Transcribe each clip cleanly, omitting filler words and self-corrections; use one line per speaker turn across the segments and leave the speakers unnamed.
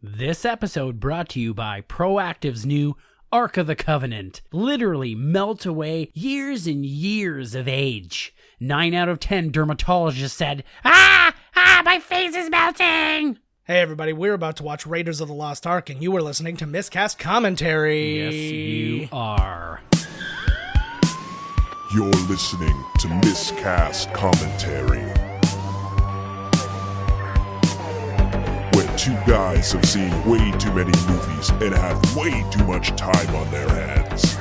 This episode brought to you by Proactive's new Ark of the Covenant. Literally melt away years and years of age. 9 out of 10 dermatologists said, my face is melting!
Hey everybody, we're about to watch Raiders of the Lost Ark, and you are listening to Miscast Commentary.
Yes, you are.
You're listening to Miscast Commentary, where two guys have seen way too many movies and have way too much time on their hands.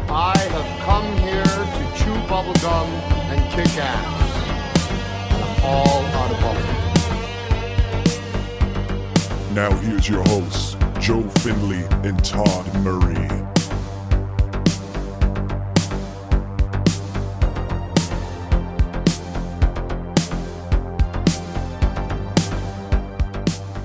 I have come here to chew bubblegum and kick ass, and I'm all out of bubblegum.
Now here's your hosts, Joe Finley and Todd Murray.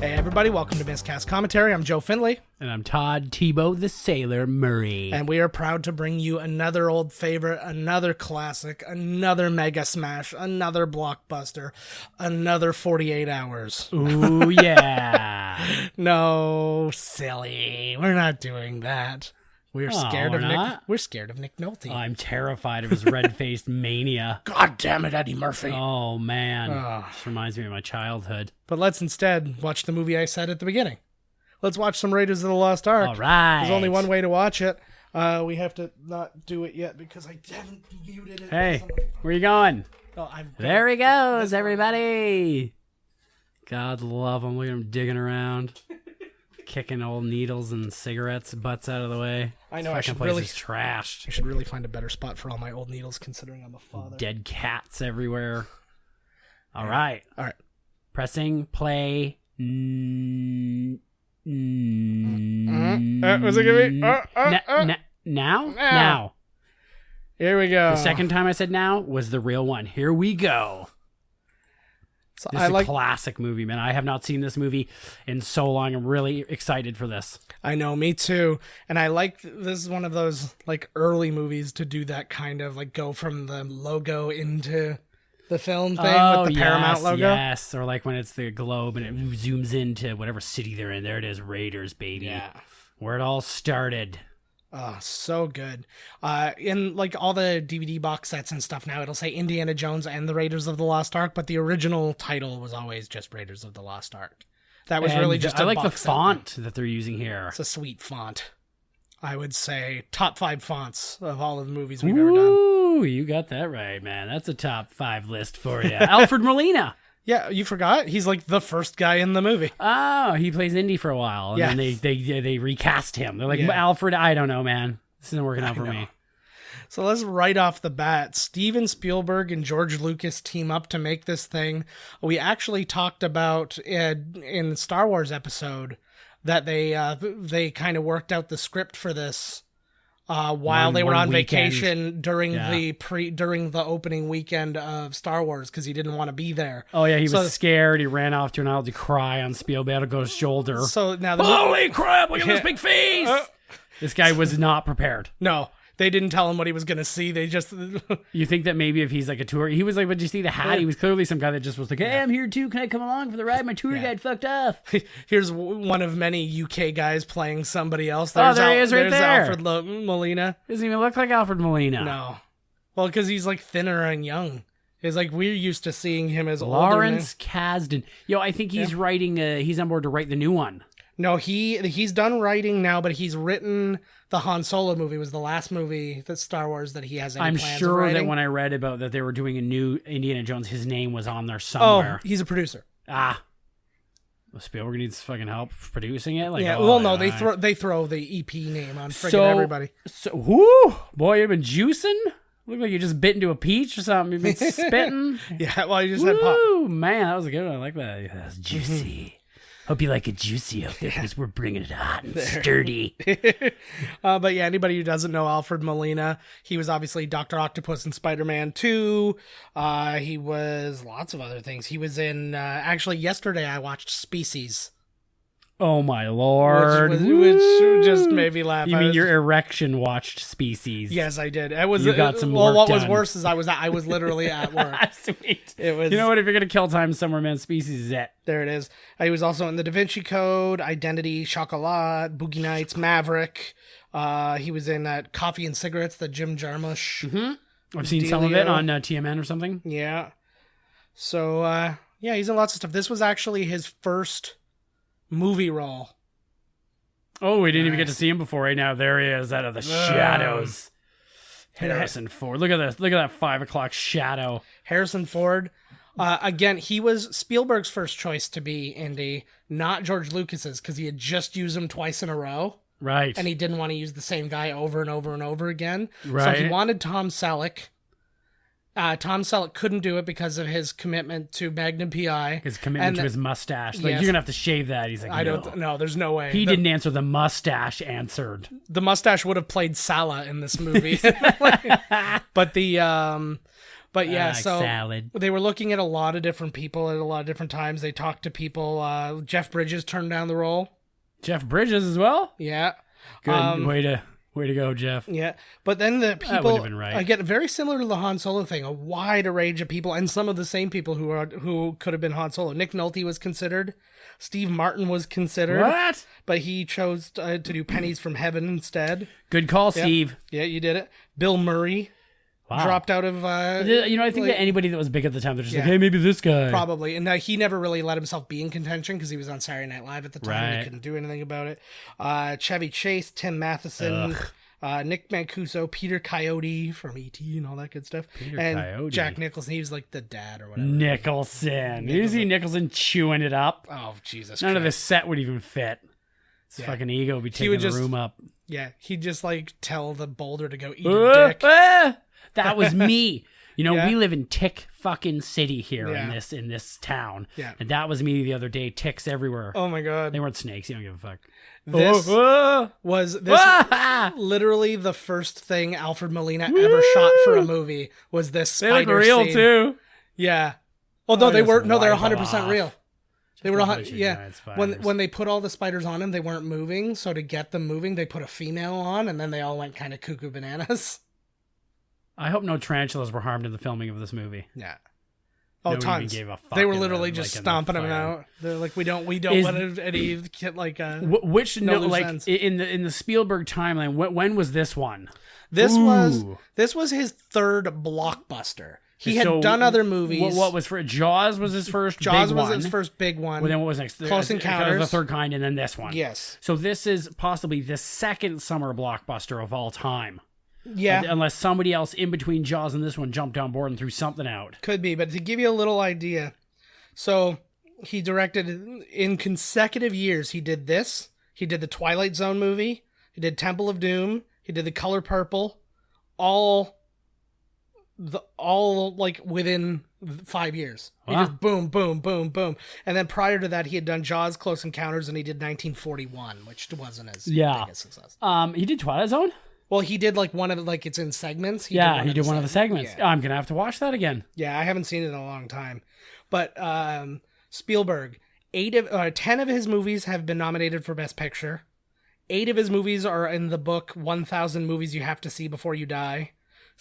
Hey everybody, welcome to Miscast Commentary. I'm Joe Finley.
And I'm Todd Tebow the Sailor Murray.
And we are proud to bring you another old favorite, another classic, another mega smash, another blockbuster, another 48 hours.
Ooh, yeah.
No, silly. We're not doing that. We're scared of Nick.
Not?
We're scared of Nick Nolte.
I'm terrified of his red-faced mania.
God damn it, Eddie Murphy.
Oh, man. This reminds me of my childhood.
But let's instead watch the movie I said at the beginning. Let's watch some Raiders of the Lost Ark.
All right.
There's only one way to watch it. We have to not do it yet because I haven't muted it.
Hey, where you going?
Oh,
There he goes, everybody. God love him. Look at him digging around. Kicking old needles and cigarettes butts out of the way.
I know,
Fucking
I should
place
really-
is trashed.
I should really find a better spot for all my old needles considering I'm a father.
Dead cats everywhere. All right.
All right.
Pressing play.
Was it going to be?
Now? Now.
Here we go.
The second time I said now was the real one. Here we go.
So
This is a classic movie, man. I have not seen this movie in so long. I'm really excited for this.
I know, me too. And I like, this is one of those like early movies to do that kind of like go from the logo into the film thing with the Paramount logo.
Yes, or like when it's the globe and it zooms into whatever city they're in. There it is, Raiders, baby.
Yeah.
Where it all started.
Oh, so good. In like all the DVD box sets and stuff now, it'll say Indiana Jones and the Raiders of the Lost Ark, but the original title was always just Raiders of the Lost Ark. That was really just
I
a
like the
box set.
font that they're using here.
It's a sweet font. I would say top 5 fonts of all of the movies we've ever done.
Ooh, you got that right, man. That's a top 5 list for you. Alfred Molina.
Yeah, you forgot? He's like the first guy in the movie.
Oh, he plays Indy for a while, and
Yeah.
then they recast him. They're like,
Yeah.
Alfred, I don't know, man. This isn't working out for
know.
me.
So let's right off the bat, Steven Spielberg and George Lucas team up to make this thing. We actually talked about in the Star Wars episode that they kind of worked out the script for this while they were
one
on
weekend.
vacation during
Yeah.
during the opening weekend of Star Wars because he didn't want to be there.
Oh, yeah, he
So-
was scared. He ran off to an aisle to cry on Spielberg's shoulder.
So now
Holy crap, look at this
Yeah.
big face! This guy was not prepared.
No, they didn't tell him what he was going to see. They just
You think that maybe if he's like a tour, he was like, "But you see the hat?"
Yeah.
He was clearly some guy that just was like, "Hey, I'm here too. Can I come along for the ride? My tour guide fucked off."
here's one of many UK guys playing somebody else.
Oh, there he is right
there's
there.
Alfred Molina.
Doesn't even look like Alfred Molina.
No. Well, because he's like thinner and young. It's like we're used to seeing him as
Lawrence Kasdan. Yo, I think he's writing. He's on board to write the new one.
No, he's done writing now, but he's written the Han Solo movie. Was the last movie that Star Wars that he has any
I'm
plans of
sure that
writing.
when I read about that they were doing a new Indiana Jones, his name was on there somewhere.
Oh, he's a producer.
Well, Spielberg needs fucking help producing it. Like,
Yeah.
oh,
Well, no,
yeah.
they throw the EP name on friggin' everybody.
So, whoo, boy, you've been juicing. Look like you just bit into a peach or something. You've been spitting.
Yeah. Well, you just had pop.
Woo, man, that was a good one. I like that. Yeah, that's juicy. Hope you like it juicy out there because we're bringing it hot and sturdy.
But yeah, anybody who doesn't know Alfred Molina, he was obviously Dr. Octopus in Spider-Man 2. He was lots of other things. He was in, actually yesterday I watched Species.
Oh my lord!
Which just made me laugh.
You mean your erection watched Species?
Yes, I did. It was.
You got some
well,
work
what was
done.
worse is I was literally at work.
Sweet.
It was.
You know what? If you're gonna kill time somewhere, man, Species is it.
There it is. He was also in The Da Vinci Code, Identity, Chocolat, Boogie Nights, Maverick. He was in Coffee and Cigarettes, the Jim Jarmusch.
Mm-hmm. I've seen some of it on TMN or something.
Yeah. So, yeah, he's in lots of stuff. This was actually his first movie role.
Oh, we didn't even get to see him before. Right now, there he is out of the shadows. Harrison Ford. Look at this. Look at that 5 o'clock shadow.
Harrison Ford. Again, he was Spielberg's first choice to be Indy, not George Lucas's, because he had just used him twice in a row.
Right.
And he didn't want to use the same guy over and over and over again.
Right.
So he wanted Tom Selleck. Tom Selleck couldn't do it because of his commitment to Magnum PI.
His commitment to his mustache. Like,
Yes.
you're going to have to shave that. He's like,
I
no.
don't know. There's no way.
He didn't answer. The mustache answered.
The mustache would have played Sala in this movie. But yeah, so
salad.
they were looking at a lot of different people at a lot of different times. They talked to people. Jeff Bridges turned down the role.
Jeff Bridges as well?
Yeah.
Good. Way to go, Jeff.
Yeah, but then the
would
people,
have been right.
I get very similar to the Han Solo thing, a wide range of people, and some of the same people who could have been Han Solo. Nick Nolte was considered, Steve Martin was considered,
What?
but he chose to do Pennies from Heaven instead.
Good call, Steve.
Yeah, you did it. Bill Murray
Wow.
dropped out of.
I think that anybody that was big at the time, they're just like,
Yeah.
hey, maybe this guy.
Probably, and he never really let himself be in contention because he was on Saturday Night Live at the time. And
Right.
he couldn't do anything about it. Chevy Chase, Tim Matheson. Nick Mancuso, Peter Coyote from E.T. and all that good stuff. And
Coyote.
Jack Nicholson, he was like the dad or whatever.
Nicholson. You see Nicholson chewing it up.
Oh, Jesus
None of
Christ.
this set would even fit. His
Yeah.
fucking ego would be taking
would
the
just-
room up.
Yeah, he'd just like tell the boulder to go eat a dick.
That was me. You know,
Yeah.
we live in Tick fucking City here
Yeah.
in this town.
Yeah.
And that was me the other day. Ticks everywhere.
Oh my God.
They weren't snakes. You don't give a fuck.
This
Oh,
was literally the first thing Alfred Molina ever shot for a movie was this
they look
spider
real
scene.
too.
Yeah. Oh, no, they
just
were, no, they're
wipe
100%
off.
real. They were
a bunch of
yeah.
giant spiders.
When they put all the spiders on him, they weren't moving. So to get them moving, they put a female on, and then they all went kind of cuckoo bananas.
I hope no tarantulas were harmed in the filming of this movie.
Yeah. Oh,
No one even
tons.
gave a fuck
They were
in
literally
the-
just
like, in the
stomping them
fire.
out. They're like, we don't
Is-
want any kid like.
Which
No
no,
loose
like
ends.
in the Spielberg timeline? When was this one?
This
Ooh.
was his third blockbuster. He had
So,
done other movies.
What was for Jaws was his first.
Jaws
big
was
one.
his first big one.
Well, then what was next?
Close Encounters.
The third kind, and then this one.
Yes.
So this is possibly the second summer blockbuster of all time.
Yeah.
Unless somebody else in between Jaws and this one jumped on board and threw something out.
Could be, but to give you a little idea, so he directed in consecutive years. He did this. He did the Twilight Zone movie. He did Temple of Doom. He did The Color Purple. All like within 5 years. He
Wow.
just boom, boom, boom, boom. And then prior to that, he had done Jaws, Close Encounters, and he did 1941, which wasn't as big a success.
He did Twilight Zone.
Well, he did like one of the, like it's in segments.
He did one of the segments.
Yeah.
I'm gonna have to watch that again.
Yeah, I haven't seen it in a long time. But Spielberg, 10 of his movies have been nominated for Best Picture. 8 of his movies are in the book 1,000 Movies You Have to See Before You Die.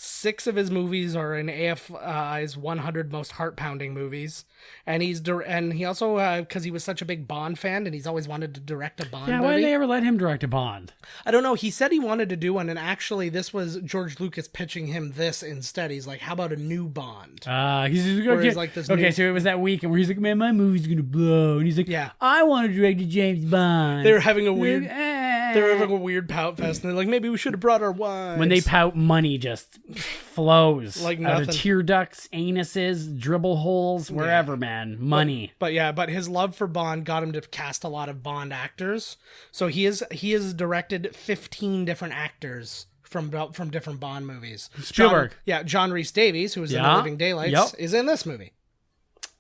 6 of his movies are in AFI's 100 Most Heart-Pounding Movies. And he also, because he was such a big Bond fan, and he's always wanted to direct a Bond movie.
Why did they ever let him direct a Bond?
I don't know. He said he wanted to do one, and actually this was George Lucas pitching him this instead. He's like, how about a new Bond?
He's
Where
okay.
he's like this
Okay,
new-
so it was that weekend where he's like, man, my movie's gonna blow, and he's like,
Yeah.
I want to direct a James Bond.
They were having a weird...
Eh.
They were having a weird pout fest, and they're like, maybe we should have brought our wives.
When they pout, money just flows
Like
out of
nothing.
tear ducts, anuses, dribble holes, wherever, man. Money.
But his love for Bond got him to cast a lot of Bond actors. So he has directed 15 different actors from different Bond movies.
Spielberg.
John Rhys Davies, who was in The
Yeah.
Living Daylights,
Yep.
is in this movie.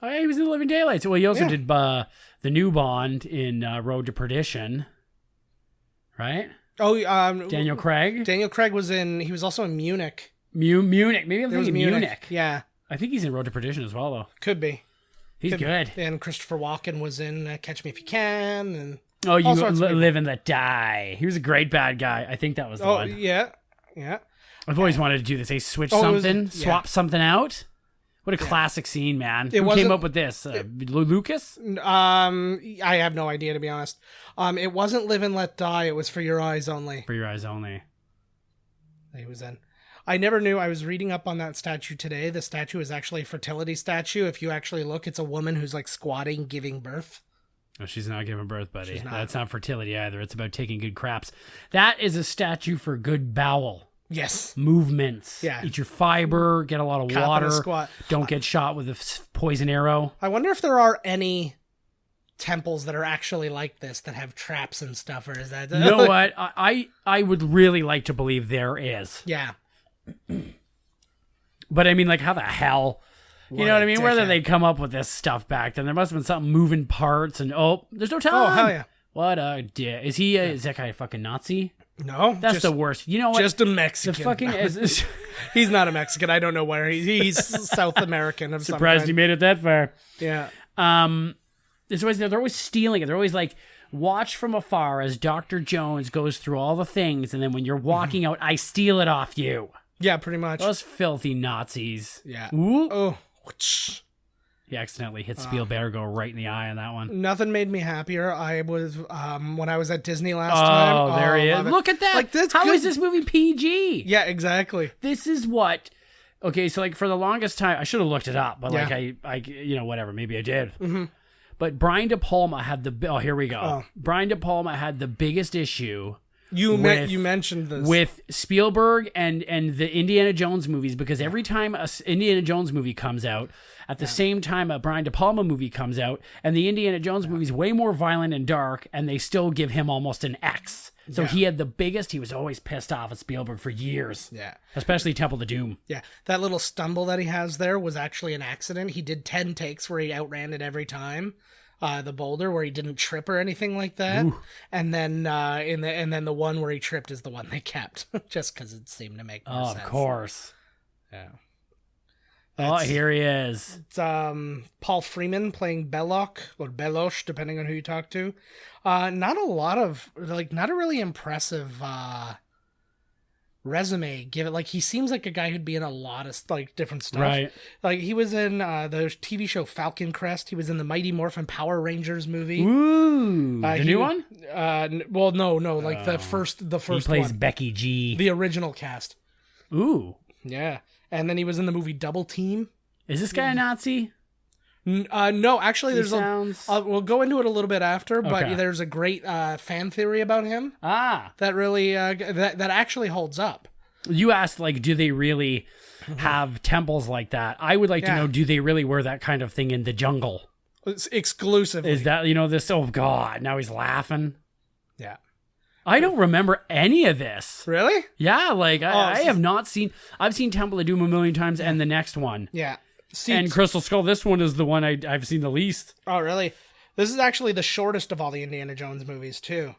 Oh, yeah, he was in The Living Daylights. Well, he also
Yeah.
did the new Bond in Road to Perdition, right?
Oh,
Daniel Craig.
Daniel Craig was he was also in Munich.
Munich. Maybe I'm
It was
thinking Munich.
Yeah,
I think he's in Road to Perdition as well, though.
could be.
He's good.
And Christopher Walken was in Catch Me If You Can, and
Oh, you
all sorts of people.
live and let die. He was a great bad guy. I think that was the one.
Yeah.
I've always wanted to do this. They switch
Oh, it was-
something,
yeah.
swap something out. What a classic scene, man. Who
wasn't-
came up with this? Lucas?
I have no idea, to be honest. It wasn't Live and Let Die. It was For Your Eyes Only.
For Your Eyes Only.
He was in. I never knew. I was reading up on that statue today. The statue is actually a fertility statue. If you actually look, it's a woman who's like squatting, giving birth.
Oh, she's not giving birth, buddy.
She's not.
That's not fertility either. It's about taking good craps. That is a statue for good bowel
Yes.
movements.
Yeah.
Eat your fiber, get a lot of
Cup and a
water.
squat.
Don't get shot with a poison arrow.
I wonder if there are any temples that are actually like this that have traps and stuff, or is that?
You know what? I would really like to believe there is.
Yeah.
But I mean, like, how the hell? You know what I mean? Where did
dickhead.
they come up with this stuff back then? There must have been something moving parts and, there's no time.
Oh, hell yeah.
What a dick. Is he, is that guy a fucking Nazi?
No,
That's
just,
the worst. You know what?
Just a
the
Mexican.
fucking,
He's not a Mexican. I don't know where he's South American of some
surprised
kind.
you made it that far.
Yeah.
There's always, they're always stealing it. They're always like, watch from afar as Dr. Jones goes through all the things, and then when you're walking out, I steal it off you.
Yeah, pretty much.
Those filthy Nazis.
Yeah.
Ooh.
Oh. Whoosh.
He accidentally hit Spielberg right in the eye on that one.
Nothing made me happier. I was when I was at Disney last
Oh,
time.
there he is.
love it.
Look at that.
Like, that's
How
good.
is this movie PG?
Yeah, exactly.
This is what. Okay, so like for the longest time, I should have looked it up, but like
Yeah.
I, you know, whatever. Maybe I did. Mm-hmm. But Brian De Palma had the. Oh, here we go.
Oh.
Brian De Palma had the biggest issue.
You
With-
mentioned this
With Spielberg and the Indiana Jones movies, because every time a Indiana Jones movie comes out, at the same time a Brian De Palma movie comes out, and the Indiana Jones movie's way more violent and dark, and they still give him almost an X. So he had the biggest. He was always pissed off at Spielberg for years.
Yeah.
Especially Temple of Doom.
Yeah, that little stumble that he has there was actually an accident. He did 10 takes where he outran it every time. The boulder where he didn't trip or anything like that, and then the one where he tripped is the one they kept, just because it seemed to make more
Oh,
sense.
of course.
Yeah.
Oh, here he is.
It's Paul Freeman playing Belloc or Beloche, depending on who you talk to. Not a really impressive resume. Give it, like, he seems like a guy who'd be in a lot of like different stuff.
Right.
Like he was in the TV show Falcon Crest. He was in the Mighty Morphin Power Rangers movie.
Ooh, the new one?
Well, no, like the first
He plays
one,
Becky G.
the original cast.
Ooh.
Yeah, and then he was in the movie Double Team.
Is this guy a Nazi?
No, actually, there's
sounds-
we'll go into it a little bit after, but
Okay.
there's a great fan theory about him
Ah.
that really that actually holds up.
You asked, like, do they really have temples like that? I would like to
Yeah.
know, do they really wear that kind of thing in the jungle?
It's exclusively.
Is that, you know, this? Oh, God. Now he's laughing.
Yeah.
I don't remember any of this.
Really?
Yeah, like, I
this
have not seen. I've seen Temple of Doom a million times, and the next one.
Yeah. See,
And Crystal Skull, this one is the one I've seen the least.
oh, really? This is actually the shortest of all the Indiana Jones movies, too.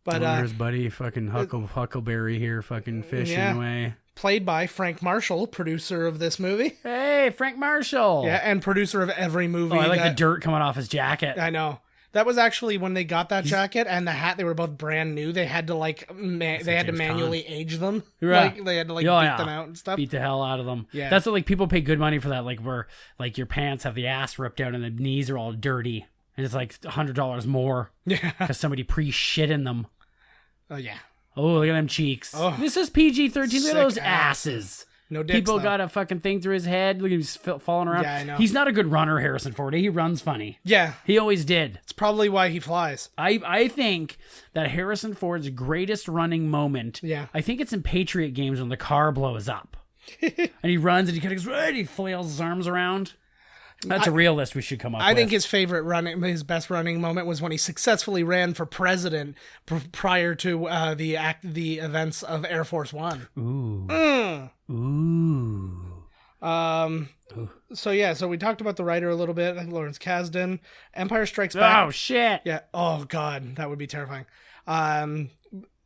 But
There's Buddy, fucking Huckleberry here, fucking fishing
yeah.
away.
played by Frank Marshall, producer of this movie.
Hey, Frank Marshall.
Yeah, and producer of every movie.
Oh, I like the
that-
dirt coming off his jacket.
I know. That was actually when they got that jacket and the hat. They were both brand new. They had to they had to
James
manually age them.
Right.
Like they had to
Oh,
beat
yeah.
them out and stuff.
Beat the hell out of them.
Yeah.
That's what, like, people pay good money for that. Like, where, like, your pants have the ass ripped out and the knees are all dirty. And it's like $100 more
Yeah.
because somebody shit in them.
Oh yeah.
Oh, look at them cheeks.
Oh.
This is PG-13. Look
Sick
at those
asses.
asses.
No dicks.
People
though.
got a fucking thing through his head. Look at him, he's falling around.
Yeah, I know.
He's not a good runner, Harrison Ford. He runs funny.
Yeah.
He always did.
It's probably why he flies.
I think that Harrison Ford's greatest running moment,
Yeah.
I think it's in Patriot games when the car blows up. And he runs and he kind of goes, right, he flails his arms around. That's a real list we should come up with.
I think his his best running moment was when he successfully ran for president prior to the events of Air Force One.
Ooh.
So we talked about the writer a little bit, Lawrence Kasdan. Empire Strikes Back.
Oh, shit.
Yeah. Oh God, that would be terrifying.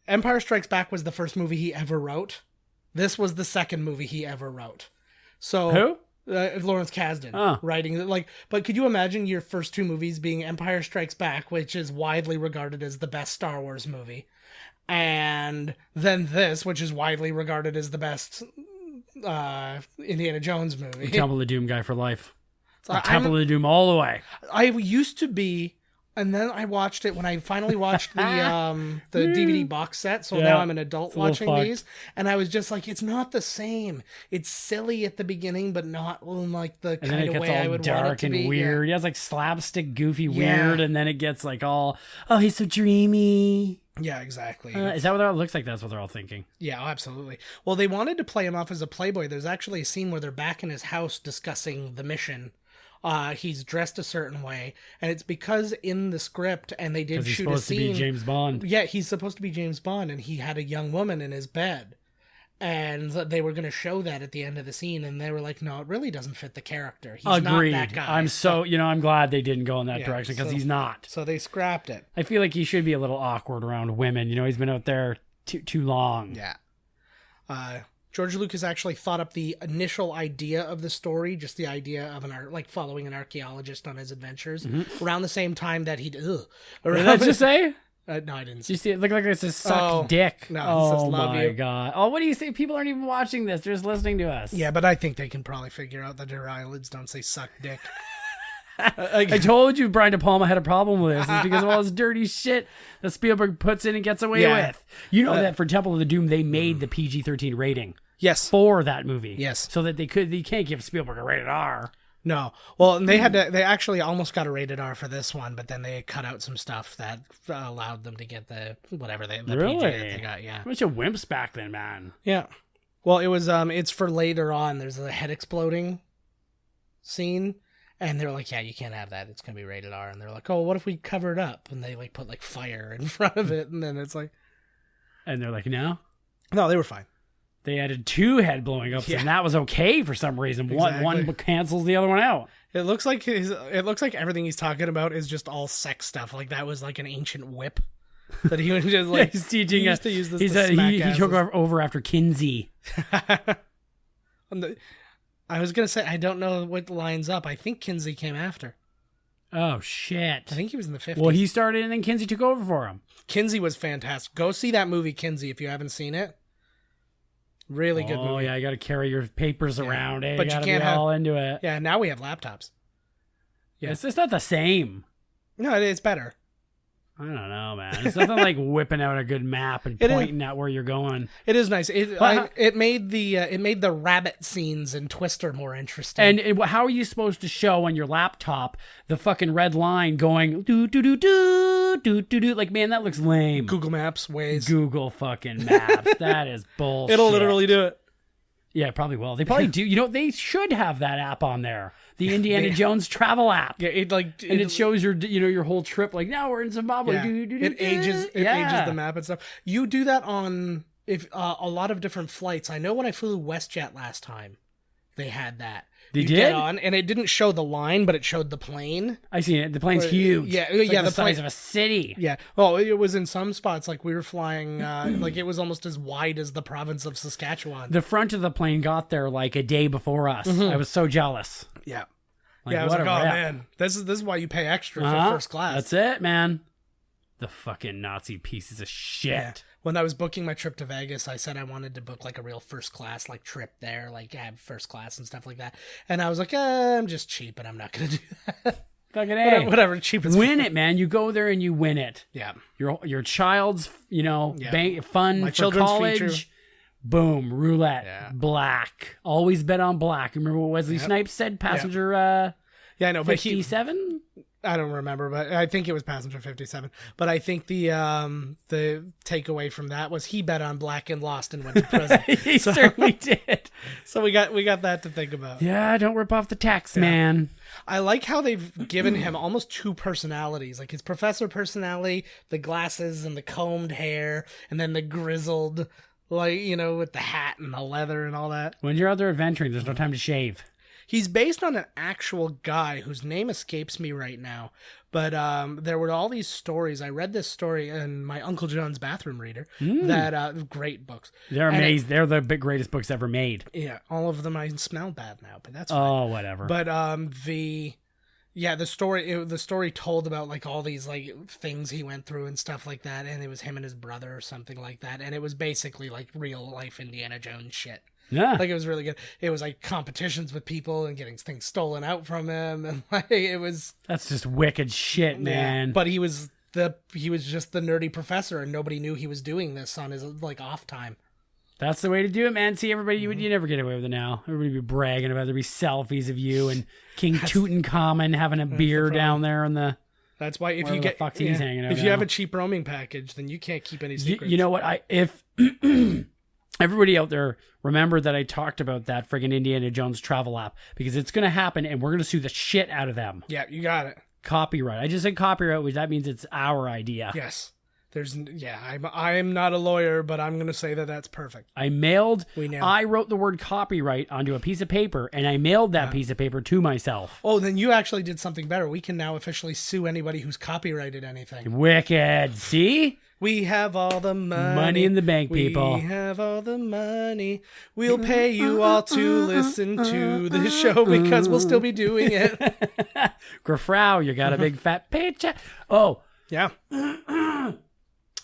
Empire Strikes Back was the first movie he ever wrote. This was the second movie he ever wrote. So
Who?
Lawrence Kasdan writing like. But could you imagine your first two movies being Empire Strikes Back, which is widely regarded as the best Star Wars movie, and then this, which is widely regarded as the best Indiana Jones movie.
Temple of Doom guy for life. Temple of Doom all the way.
I used to be, and then I watched it when I finally watched the DVD box set. So now I'm an adult watching these, and I was just like, it's not the same. It's silly at the beginning, but not in like the kind of way I would want it to be.
And then it gets all dark and weird. Yeah, it's like slapstick, goofy, weird, and then it gets like all, oh, he's so dreamy.
Yeah, exactly.
Is that what it looks like? That's what they're all thinking.
Yeah, absolutely. Well, they wanted to play him off as a playboy. There's actually a scene where they're back in his house discussing the mission. He's dressed a certain way, and it's because in the script, and they did shoot a scene.
He's supposed to be James Bond.
Yeah, he's supposed to be James Bond, and he had a young woman in his bed, and they were going to show that at the end of the scene, and they were like, "No, it really doesn't fit the character. He's
Agreed.
not that guy."
I'm glad they didn't go in that direction because he's not.
So they scrapped it.
I feel like he should be a little awkward around women. He's been out there too long.
Yeah. George Lucas actually thought up the initial idea of the story, just the idea of following an archaeologist on his adventures, around the same time that he.
What did that just say?
No, I didn't see.
You see it look like it's a suck dick.
No,
oh
says, love
my
you.
God. Oh, what do you say? People aren't even watching this. They're just listening to us.
Yeah, but I think they can probably figure out that their eyelids don't say suck dick.
I told you Brian De Palma had a problem with this. It's because of all this dirty shit that Spielberg puts in and gets away with. You know that for Temple of the Doom, they made the PG-13 rating.
Yes.
For that movie.
Yes.
So that they can't give Spielberg a rated R.
No. Well, they they actually almost got a rated R for this one, but then they cut out some stuff that allowed them to get the PG that they got. Yeah.
Bunch of wimps back then, man.
Yeah. Well, it was it's for later on. There's a head exploding scene, and they're like, "Yeah, you can't have that. It's gonna be rated R." And they're like, "Oh, what if we cover it up?" And they put fire in front of it, and then it's like,
and they're like, "No,
they were fine."
They added 2 head blowing ups, and that was okay for some reason.
Exactly.
One cancels the other one out.
It looks like everything he's talking about is just all sex stuff. Like that was like an ancient whip that he was just
he's teaching
he
us
used to use this.
He took over after Kinsey.
I was gonna say I don't know what lines up. I think Kinsey came after.
Oh shit!
I think he was in the 50s.
Well, he started and then Kinsey took over for him.
Kinsey was fantastic. Go see that movie Kinsey if you haven't seen it. Really good movie.
Oh yeah, you got to carry your papers around. But you
can't
be all into it.
Yeah, now we have laptops.
Yeah, it's not the same.
No, it's better.
I don't know, man. It's nothing like whipping out a good map and pointing at where you're going.
It is nice. It made the rabbit scenes in Twister more interesting.
And how are you supposed to show on your laptop the fucking red line going do do do do do do do? Like, man, that looks lame.
Google Maps, Waze,
Google fucking Maps. That is bullshit.
It'll literally do it.
Yeah, probably will. They probably do. They should have that app on there. The Indiana Jones travel app.
Yeah,
it shows your whole trip. Like, now we're in Zimbabwe.
Yeah. It ages the map and stuff. You do that on a lot of different flights. I know when I flew WestJet last time, they had that.
They did?
Get on, and it didn't show the line, but it showed the plane.
I see it. The plane's huge.
Yeah,
it's
the
size of a city.
Yeah. Well, it was in some spots like we were flying, like it was almost as wide as the province of Saskatchewan.
The front of the plane got there like a day before us. Mm-hmm. I was so jealous.
Yeah. I was like, oh man, this is why you pay extra for first class.
That's it, man. The fucking Nazi pieces of shit. Yeah.
When I was booking my trip to Vegas, I said I wanted to book like a real first class trip there, have first class and stuff like that. And I was like, I'm just cheap and I'm not going to do that.
Fucking A.
Whatever, cheap is
win it, man. You go there and you win it.
Yeah.
Your child's, fun
my
for
children's
college.
Feature.
Boom, roulette, black. Always bet on black. Remember what Wesley Snipes said? Passenger
I know,
57?
I don't remember, but I think it was Passenger 57. But I think the takeaway from that was he bet on black and lost and went to prison.
He certainly did.
So we got that to think about.
Yeah, don't rip off the tax man.
I like how they've given him almost 2 personalities, like his professor personality, the glasses and the combed hair, and then the grizzled, with the hat and the leather and all that.
When you're out there adventuring, there's no time to shave.
He's based on an actual guy whose name escapes me right now. But there were all these stories. I read this story in my Uncle John's bathroom reader. That great books.
They're amazing. They're the greatest books ever made.
Yeah, all of them I smell bad now, but that's fine.
Oh, whatever.
But the story told about like all these like things he went through and stuff like that, and it was him and his brother or something like that, and it was basically like real life Indiana Jones shit.
Yeah.
Like, it was really good. It was like competitions with people and getting things stolen out from him, and like it was.
That's just wicked shit, man.
Yeah, but he was just the nerdy professor, and nobody knew he was doing this on his like off time.
That's the way to do it, man. See, everybody, you never get away with it now. Everybody be bragging about it. There'd be selfies of you and King Tutankhamun having a beer down there in the.
That's why if you
the
get
fuck he's hanging out
if you
now.
have a cheap roaming package, then you can't keep any secrets.
You know what? If everybody out there, remember that I talked about that friggin' Indiana Jones travel app, because it's going to happen and we're going to sue the shit out of them.
Yeah, you got it.
Copyright. I just said copyright, which that means it's our idea.
Yes. I'm not a lawyer, but I'm going to say that that's perfect.
I wrote the word copyright onto a piece of paper, and I mailed that piece of paper to myself.
Oh, then you actually did something better. We can now officially sue anybody who's copyrighted anything.
Wicked. See?
We have all the money.
Money in the bank, people.
We have all the money. We'll pay you all to listen to this show because we'll still be doing it.
Grafrau, you got a big fat paycheck. Oh.
Yeah.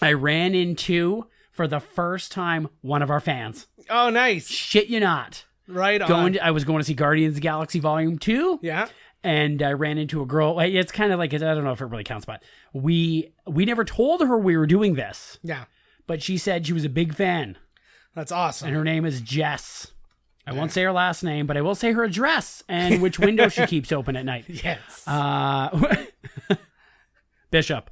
I ran into, for the first time, one of our fans.
Oh, nice.
Shit you not.
Right on.
I was going to see Guardians of the Galaxy Volume 2.
Yeah.
And I ran into a girl. It's kind of like, I don't know if it really counts, but we never told her we were doing this.
Yeah.
But she said she was a big fan.
That's awesome.
And her name is Jess. I won't say her last name, but I will say her address and which window she keeps open at night.
Yes.
Bishop.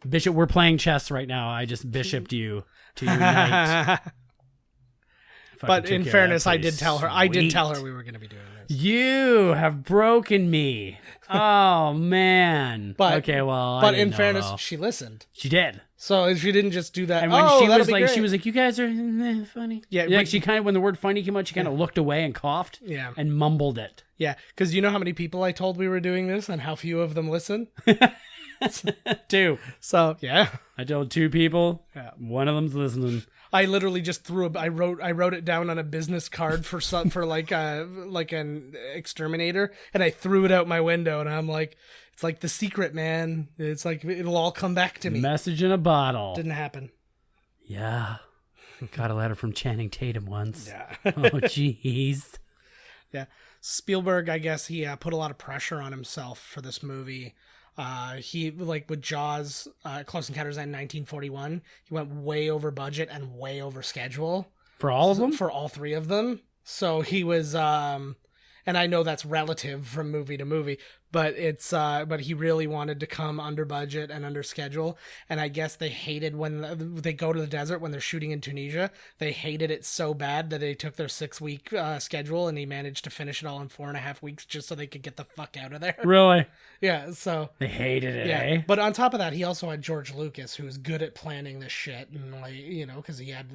Bishop, we're playing chess right now. I just bishoped you to your knight.
But in fairness, I did tell her we were going to be doing this.
You have broken me. Oh man.
Okay, well, but in fairness, she listened.
She did.
So she didn't just do that.
And when she was like, "You guys are funny."
Yeah.
Like she kind of, when the word "funny" came out, she kind of looked away and coughed.
Yeah.
And mumbled it.
Yeah, because you know how many people I told we were doing this and how few of them listen?
2.
So, yeah.
I told 2 people. Yeah. One of them's listening.
I literally just I wrote it down on a business card for like an exterminator, and I threw it out my window, and I'm like, it's like The Secret, man. It's like it'll all come back to me.
Message in a bottle.
Didn't happen.
Yeah. Got a letter from Channing Tatum once.
Yeah.
Oh jeez.
Yeah. Spielberg, I guess he put a lot of pressure on himself for this movie. He, like with Jaws, Close Encounters in 1941, he went way over budget and way over schedule.
For all of them?
For all 3 of them. So he was, and I know that's relative from movie to movie, but but he really wanted to come under budget and under schedule. And I guess they hated when they go to the desert when they're shooting in Tunisia. They hated it so bad that they took their 6-week schedule, and he managed to finish it all in 4.5 weeks just so they could get the fuck out of there.
Really?
Yeah. So
they hated it.
Yeah.
Eh?
But on top of that, he also had George Lucas, who was good at planning this shit, and because he had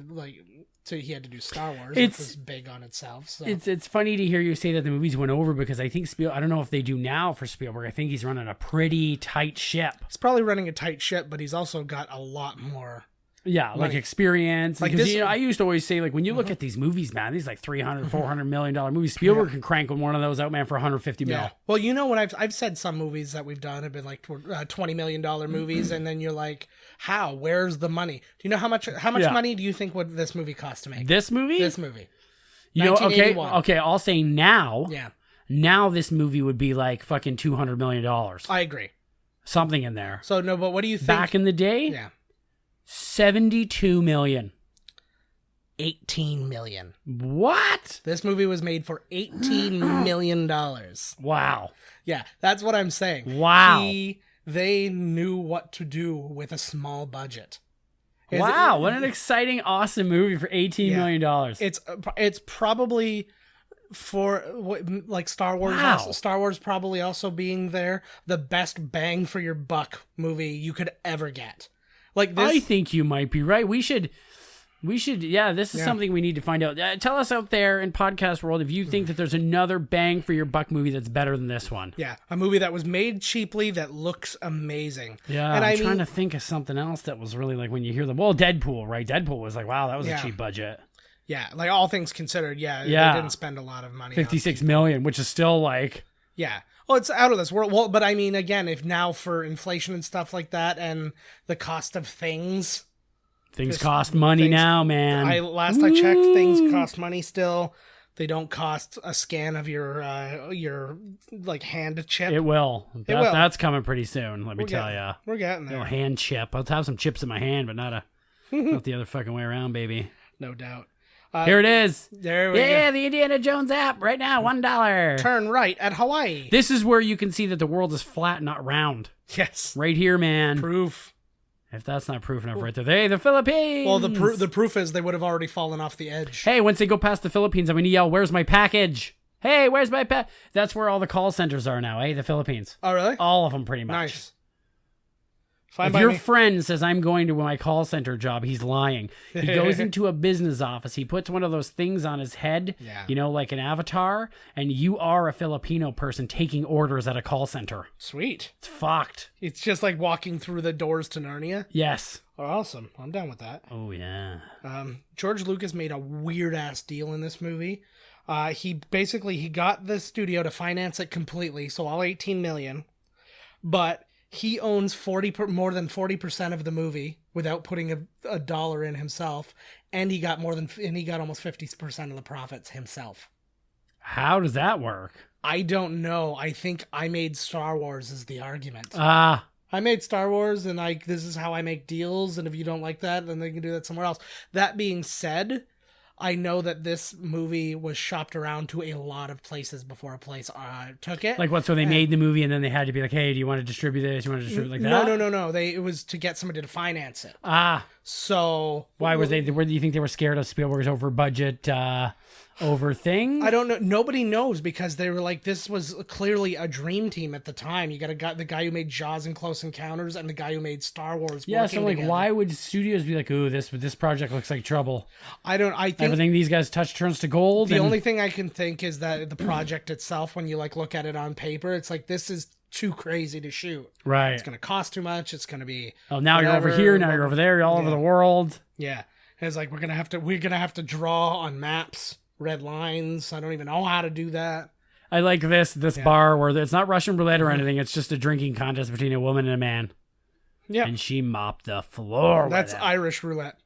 he had to do Star Wars, which was big on itself. So
it's funny to hear you say that the movies went over, because I think I don't know if they do now for Spielberg. I think he's running a pretty tight ship.
He's probably running a tight ship, but he's also got a lot more.
Yeah, like experience.
Like
because I used to always say, like, when you look at these movies, man, these like $300, $400 million movies, Spielberg can crank one of those out, man, for $150 million.
Well, when I've said some movies that we've done have been like $20 million movies, and then you're like, how? Where's the money? Do you know how much money do you think would this movie cost to make?
This movie?
This movie.
Okay, I'll say now.
Yeah.
Now this movie would be like fucking $200 million.
I agree.
Something in there.
So no, but what do you think?
Back in the day?
Yeah.
72 million.
18 million.
What?
This movie was made for $18 million.
Wow.
Yeah, that's what I'm saying.
Wow.
They knew what to do with a small budget.
Wow, what an exciting, awesome movie for $18 million.
It's probably, for like Star Wars.
Wow.
Star Wars probably also being there, the best bang for your buck movie you could ever get. Like this,
I think you might be right. We should We should, this is something we need to find out. Tell us out there in podcast world if you think that there's another bang for your buck movie that's better than this one.
Yeah, a movie that was made cheaply that looks amazing.
Yeah,
and
I'm trying to think of something else that was really like when you hear them. Well, Deadpool, right? Deadpool was like, wow, that was a cheap budget.
Yeah, like all things considered, they didn't spend a lot of money.
56 million, which is still like...
Yeah. Well, it's out of this world. Well, but I mean, again, if now for inflation and stuff like that and the cost of things...
Things cost money now, man.
Last I checked, things cost money still. They don't cost a scan of your like hand chip.
It will. That's coming pretty soon. Let me tell you.
We're getting there.
Little hand chip. I'll have some chips in my hand, but not the other fucking way around, baby.
No doubt.
Here it is.
There we go.
Yeah, the Indiana Jones app right now, $1.
Turn right at Hawaii.
This is where you can see that the world is flat, not round.
Yes.
Right here, man.
Proof.
If that's not proof enough right there. Hey, the Philippines!
Well, the proof is they would have already fallen off the edge.
Hey, once they go past the Philippines, I'm going to yell, where's my package? Hey, where's my package? That's where all the call centers are now, the Philippines.
Oh, really?
All of them, pretty much.
Nice.
If your friend says, I'm going to my call center job, he's lying. He goes into a business office. He puts one of those things on his head, like an avatar, and you are a Filipino person taking orders at a call center.
Sweet.
It's fucked.
It's just like walking through the doors to Narnia?
Yes.
Oh, awesome. I'm down with that.
Oh, yeah.
George Lucas made a weird-ass deal in this movie. He got the studio to finance it completely, so all $18 million, but... He owns more than 40% of the movie without putting a dollar in himself, and he got almost 50% of the profits himself.
How does that work?
I don't know. I think I made Star Wars is the argument.
I
made Star Wars, and this is how I make deals, and if you don't like that, then they can do that somewhere else. That being said, I know that this movie was shopped around to a lot of places before a place took it.
Like what? So they made the movie and then they had to be like, hey, do you want to distribute this? You want to distribute like that?
No. It was to get somebody to finance it. So...
Why was they... Where do you think they were scared of Spielberg's over budget... over thing?
I don't know. Nobody knows because they were like, this was clearly a dream team at the time. You got the guy who made Jaws and Close Encounters and the guy who made Star Wars.
Yeah, so like,
together.
Why would studios be like, ooh, this project looks like trouble?
I think
everything these guys touch turns to gold.
The only thing I can think is that the project itself, when you look at it on paper, it's like, this is too crazy to shoot.
Right.
It's going to cost too much. It's going to be.
Oh, now you're over here. Now you're over there. You're all over the world.
Yeah. And it's like, we're going to have to draw on maps. Red lines. I don't even know how to do that.
I like this bar where it's not Russian roulette or anything. It's just a drinking contest between a woman and a man. Yeah. And she mopped the floor.
That's Irish roulette.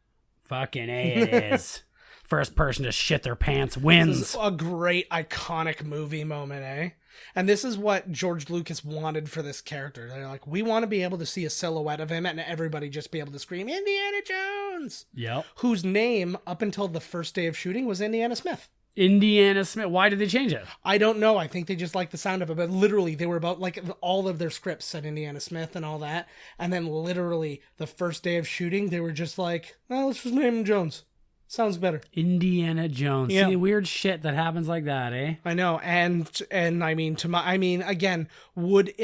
Fucking A it is. First person to shit their pants wins.
This is a great iconic movie moment, eh? And this is what George Lucas wanted for this character. They're like, we want to be able to see a silhouette of him and everybody just be able to scream, Indiana Jones!
Yep.
Whose name, up until the first day of shooting, was Indiana Smith.
Indiana Smith. Why did they change it?
I don't know. I think they just liked the sound of it. But literally, they were about, all of their scripts said Indiana Smith and all that. And then literally, the first day of shooting, they were just like, oh, let's just name him Jones. Sounds better.
Indiana Jones. Yeah. See, weird shit that happens like that, eh?
I know. And I mean, again, would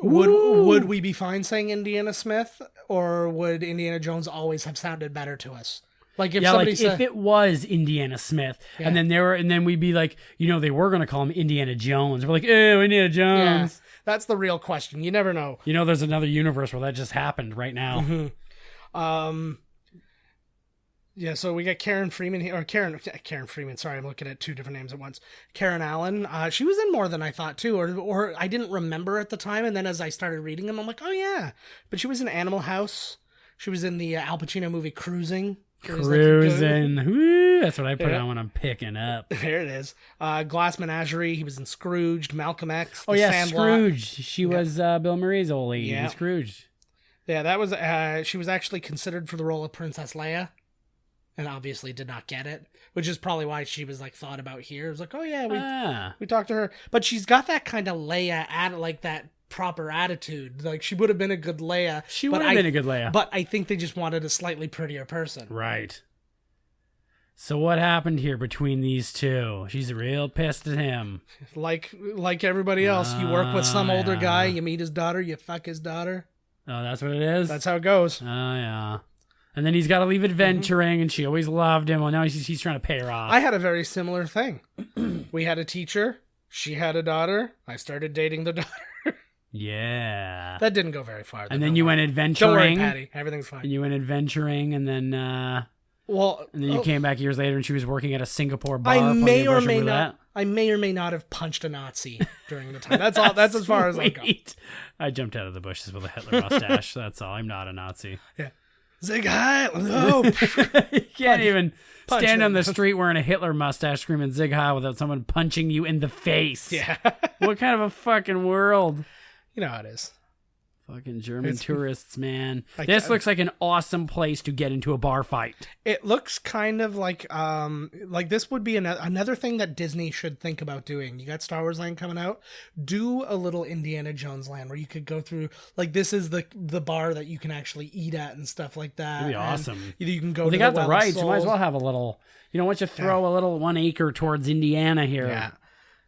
we be fine saying Indiana Smith, or would Indiana Jones always have sounded better to us? Like if somebody said,
if it was Indiana Smith, and then we'd be like, they were going to call him Indiana Jones. We're like, oh, Indiana Jones.
Yeah, that's the real question. You never know.
There's another universe where that just happened right now.
Mm-hmm. Yeah, so we got Karen Freeman here, or Karen Freeman. Sorry, I'm looking at two different names at once. Karen Allen. She was in more than I thought too, or I didn't remember at the time, and then as I started reading them, I'm like, oh yeah. But she was in Animal House. She was in the Al Pacino movie Cruising.
Woo, that's what I put on when I'm picking up.
There it is. Glass Menagerie. He was in Scrooged, Malcolm X.
Oh yeah, Scrooge. She was Bill Murray's old lady in Scrooge.
Yeah, that was. She was actually considered for the role of Princess Leia. And obviously did not get it, which is probably why she was thought about here. It was like, oh yeah, we talked to her, but she's got that kind of Leia that proper attitude. Like she would have been a good Leia.
She would have been a good Leia,
but I think they just wanted a slightly prettier person.
Right. So what happened here between these two? She's real pissed at him.
Like everybody else, you work with some older guy, you meet his daughter, you fuck his daughter.
Oh, that's what it is?
That's how it goes.
Oh yeah. And then he's got to leave adventuring, and she always loved him. Well, now he's trying to pay her off.
I had a very similar thing. We had a teacher. She had a daughter. I started dating the daughter.
Yeah.
That didn't go very far.
And then you went adventuring.
Don't worry, Patty. Everything's fine.
And you went adventuring, and then you came back years later, and she was working at a Singapore bar.
I may or may not have punched a Nazi during the time. That's all. That's as far as I go.
I jumped out of the bushes with a Hitler mustache. That's all. I'm not a Nazi.
Yeah. Zig Heil. No.
You can't even stand on the street wearing a Hitler mustache screaming Zig Heil without someone punching you in the face.
Yeah.
What kind of a fucking world?
You know how it is.
Fucking German tourists, man. This looks like an awesome place to get into a bar fight.
It looks kind of like this would be another thing that Disney should think about doing. You got Star Wars Land coming out. Do a little Indiana Jones Land where you could go through, like, this is the bar that you can actually eat at and stuff like that.
That'd be awesome.
You can go.
Well, they got the rights. You might as well have a little. Why don't you throw a little 1 acre towards Indiana here?
Yeah.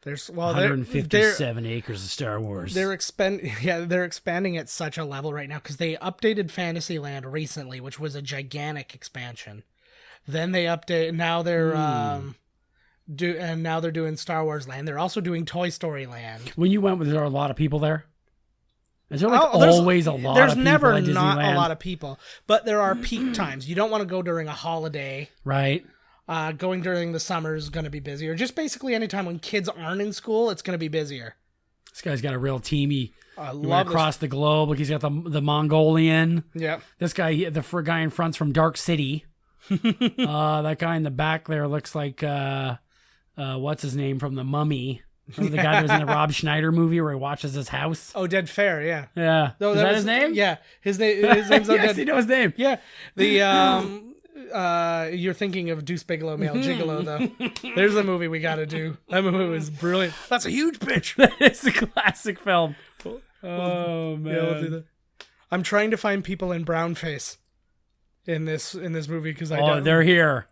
There's
157 acres of Star Wars.
They're expanding at such a level right now because they updated Fantasyland recently, which was a gigantic expansion. Then they update. Now they're now they're doing Star Wars Land. They're also doing Toy Story Land.
When you went, was there a lot of people there? Is there always a lot of people?
There's never
at
not
Disneyland?
A lot of people, but there are peak times. You don't want to go during a holiday,
right?
Going during the summer is going to be busier. Just basically any time when kids aren't in school, it's going to be busier.
This guy's got a real teamy.
I
went
love
across the globe. Like he's got the Mongolian.
Yeah.
This guy, the guy in front's from Dark City. That guy in the back there looks like what's his name from The Mummy. Remember the guy that was in the Rob Schneider movie where he watches his house?
Oh, Dead Fair, yeah.
Yeah.
No,
Is that his name?
Yeah. His name's
Yes, you know his name.
Yeah. The you're thinking of Deuce Bigelow, Male Gigolo, though. There's a movie we got to do. That movie was brilliant. That's a huge bitch.
It's a classic film. Oh man.
Yeah, we'll do that. I'm trying to find people in brown face in this movie because
they're here.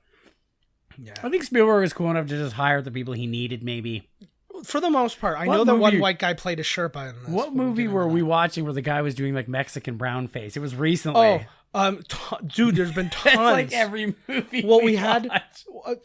Yeah.
I think Spielberg is cool enough to just hire the people he needed, maybe.
For the most part. I know that one white guy played a Sherpa in this.
What movie were we watching where the guy was doing like Mexican brown face? It was recently.
Dude, there's been tons.
It's like every movie.
Well, we had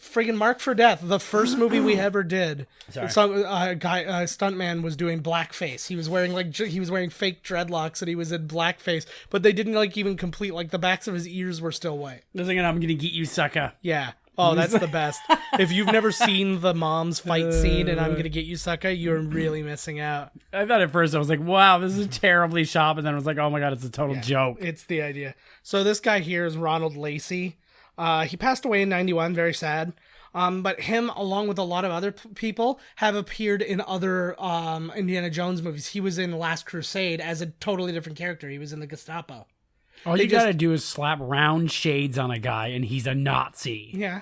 friggin' Mark for Death, the first movie we ever did.
Sorry.
Some stuntman was doing blackface. He was wearing fake dreadlocks and he was in blackface, but they didn't even complete, the backs of his ears were still white.
I'm gonna get you, sucker.
Yeah. Oh, that's the best. If you've never seen the mom's fight scene and I'm gonna get you, sucker, you're really missing out.
I thought at first I was like, wow, this is terribly shot, and then I was like, oh my god, it's a total joke.
It's the idea. So this guy here is Ronald Lacey. He passed away in 91, very sad. But him, along with a lot of other people, have appeared in other Indiana Jones movies. He was in The Last Crusade as a totally different character. He was in the Gestapo.
All you gotta do is slap round shades on a guy and he's a Nazi.
Yeah.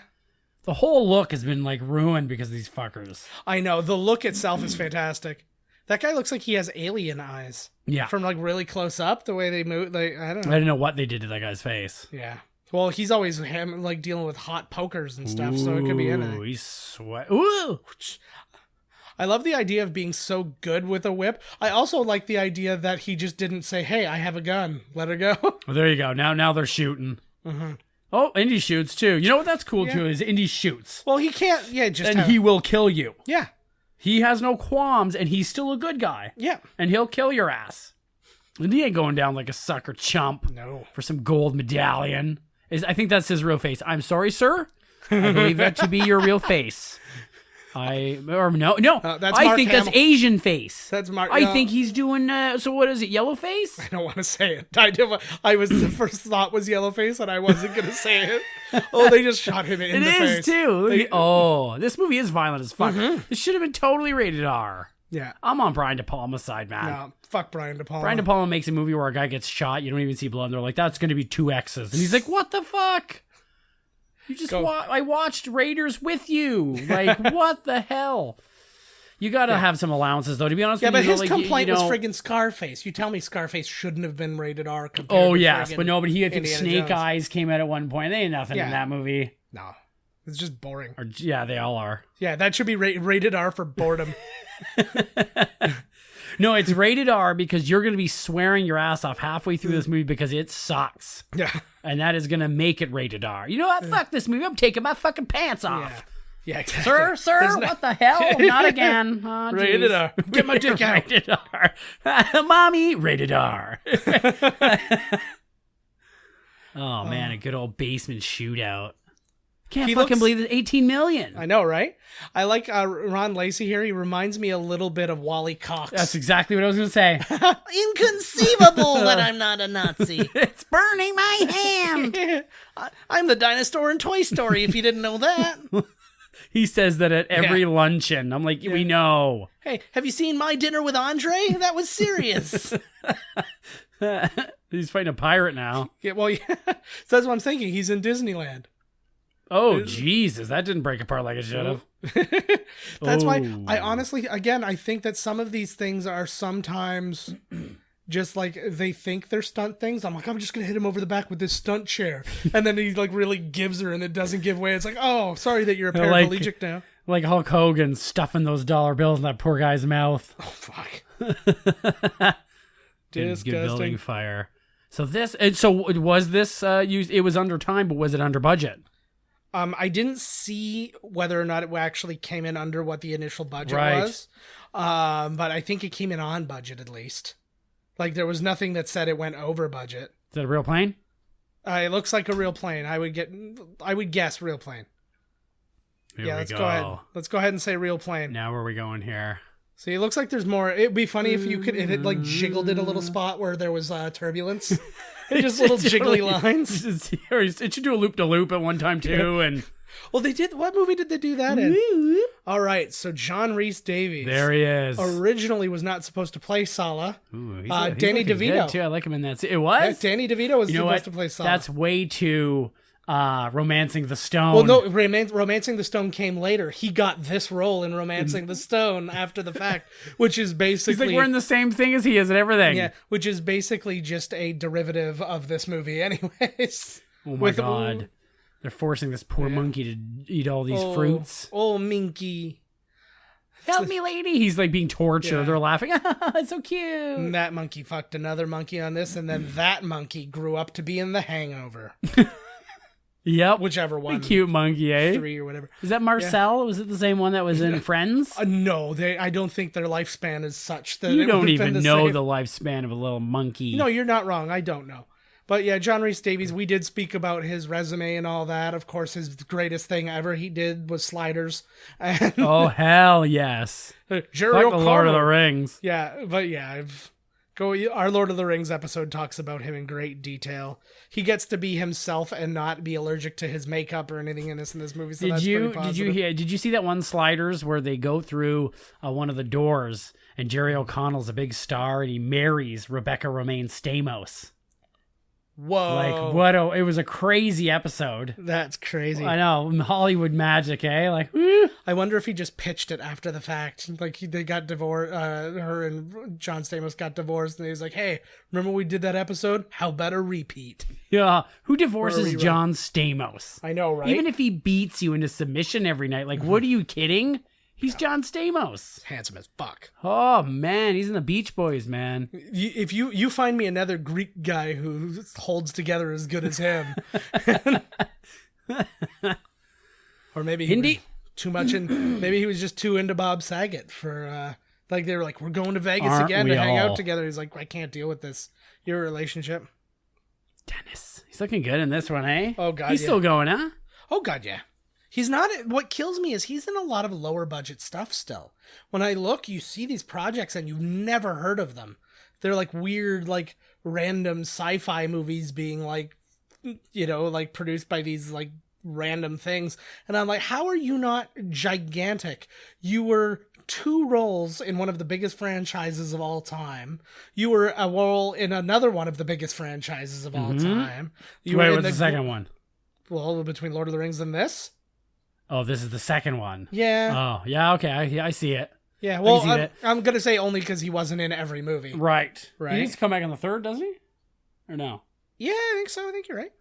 The whole look has been ruined because of these fuckers.
I know. The look itself is fantastic. That guy looks like he has alien eyes.
Yeah.
From really close up, the way they move. I don't know.
I don't know what they did to that guy's face.
Yeah. Well, he's always dealing with hot pokers and stuff, so it could be anything.
He's sweat. Ooh.
I love the idea of being so good with a whip. I also like the idea that he just didn't say, hey, I have a gun. Let her go.
Well, there you go. Now they're shooting.
Mm-hmm.
Oh, Indy shoots too. You know what? That's cool too, is Indy shoots.
Well, he can't,
he will kill you.
Yeah.
He has no qualms, and he's still a good guy.
Yeah.
And he'll kill your ass. And he ain't going down like a sucker chump.
No.
For some gold medallion. I think that's his real face. I'm sorry, sir. I believe that to be your real face. No. I think that's Asian face.
That's Mark.
I think he's doing. So what is it? Yellow face?
I don't want to say it. The first thought was yellow face, and I wasn't gonna say it. Oh, they just shot him in the face.
It is too. This movie is violent as fuck. Mm-hmm. This should have been totally rated R.
Yeah,
I'm on Brian De Palma's side, man.
No, fuck Brian De Palma.
Brian De Palma makes a movie where a guy gets shot. You don't even see blood. And they're like, that's going to be 2 X's, and he's like, what the fuck? You just I watched Raiders with you. What the hell? You got to have some allowances, though, to be honest with you.
Yeah, but his complaint was friggin' Scarface. You tell me Scarface shouldn't have been rated R compared
to
yes.
But no, but I think
Indiana
Snake
Jones.
Eyes came out at one point. They ain't nothing in that movie.
No. It's just boring.
They all are.
Yeah, that should be rated R for boredom.
No, it's rated R because you're going to be swearing your ass off halfway through this movie because it sucks.
Yeah.
And that is going to make it rated R. You know what? Fuck this movie. I'm taking my fucking pants off.
Yeah, exactly.
Sir, what the hell? Not again. Oh,
Rated R. Get my dick out.
Rated R. Mommy, rated R. Oh, man, a good old basement shootout. Can't fucking believe it's 18 million.
I know, right? I like Ron Lacey here. He reminds me a little bit of Wally Cox.
That's exactly what I was going to say.
Inconceivable that I'm not a Nazi.
It's burning my hand.
I'm the dinosaur in Toy Story, if you didn't know that.
He says that at every luncheon. I'm like, we know.
Hey, have you seen My Dinner with Andre? That was serious.
He's fighting a pirate now.
Yeah, well, yeah. So that's what I'm thinking. He's in Disneyland.
Oh, Jesus. That didn't break apart like it should have.
That's why I honestly, again, I think that some of these things are sometimes just like they think they're stunt things. I'm like, I'm just going to hit him over the back with this stunt chair. And then he like really gives her and it doesn't give way. It's like, oh, sorry that you're a paraplegic now.
Like Hulk Hogan stuffing those dollar bills in that poor guy's mouth.
Oh, fuck.
Good building fire. So was this used? It was under time, but was it under budget?
I didn't see whether or not it actually came in under what the initial budget was. But I think it came in on budget at least. Like there was nothing that said it went over budget.
Is that a real plane?
It looks like a real plane. I would guess real plane. Let's go ahead. Let's go ahead and say real plane.
Now where are we going here?
See, it looks like there's more. It'd be funny if you could. It had like jiggled in a little spot where there was turbulence. Just little jiggly lines.
It should do a loop to loop at one time too. And
well, they did. What movie did they do that in? All right, so John Rhys Davies.
There he is.
Originally was not supposed to play Sala.
Ooh,
Danny DeVito
too. I like him in that. It was
Danny DeVito was supposed to play Sala.
That's way too. Romancing the Stone.
Well, no, Romancing the Stone came later. He got this role in Romancing the Stone after the fact, which is basically...
He's like wearing the same thing as he is and everything.
Yeah, which is basically just a derivative of this movie anyways.
Oh my God. They're forcing this poor monkey to eat all these fruits.
Oh, Minky.
Help me, lady. He's like being tortured. Yeah. They're laughing. It's so cute.
And that monkey fucked another monkey on this, and then that monkey grew up to be in The Hangover.
Yep.
Whichever one.
The cute monkey, eh?
3 or whatever.
Is that Marcel? Was it the same one that was in Friends?
No, I don't think their lifespan is such that
you don't even know the lifespan of a little monkey.
No, you're not wrong. I don't know. But yeah, John Rhys Davies, we did speak about his resume and all that. Of course, his greatest thing ever he did was Sliders. And
oh, hell yes. Like the Lord of the Rings.
Yeah, but yeah, our Lord of the Rings episode talks about him in great detail. He gets to be himself and not be allergic to his makeup or anything in this movie. So did
you see that one Sliders where they go through one of the doors and Jerry O'Connell's a big star and he marries Rebecca Romaine Stamos?
Whoa.
Like, it was a crazy episode.
That's crazy.
I know. Hollywood magic, eh? Like, woo.
I wonder if he just pitched it after the fact. Like, they got divorced, her and John Stamos got divorced, and he was like, hey, remember we did that episode? How about a repeat?
Yeah. Who divorces John Stamos?
I know, right?
Even if he beats you into submission every night, like, what are you kidding? He's John Stamos.
Handsome as fuck.
Oh, man. He's in the Beach Boys, man.
If you find me another Greek guy who holds together as good as him. Or maybe he was too much maybe he was just too into Bob Saget for, like they were like, we're going to Vegas again to hang out together. He's like, I can't deal with this. Your relationship.
Dennis. He's looking good in this one, eh?
Oh, God,
He's still going, huh?
Oh, God, yeah. He's not. What kills me is he's in a lot of lower budget stuff still. When I look, you see these projects and you've never heard of them. They're like weird, like random sci-fi movies being like, like produced by these like random things. And I'm like, how are you not gigantic? You were 2 roles in one of the biggest franchises of all time. You were a role in another one of the biggest franchises of all time.
Wait, what's the second one?
Well, between Lord of the Rings and this.
Oh, this is the second one.
Yeah.
Oh, yeah, okay. I see it.
Yeah, well, I'm going to say only because he wasn't in every movie.
Right. He needs to come back on the third, doesn't he? Or no?
Yeah, I think so. I think you're right.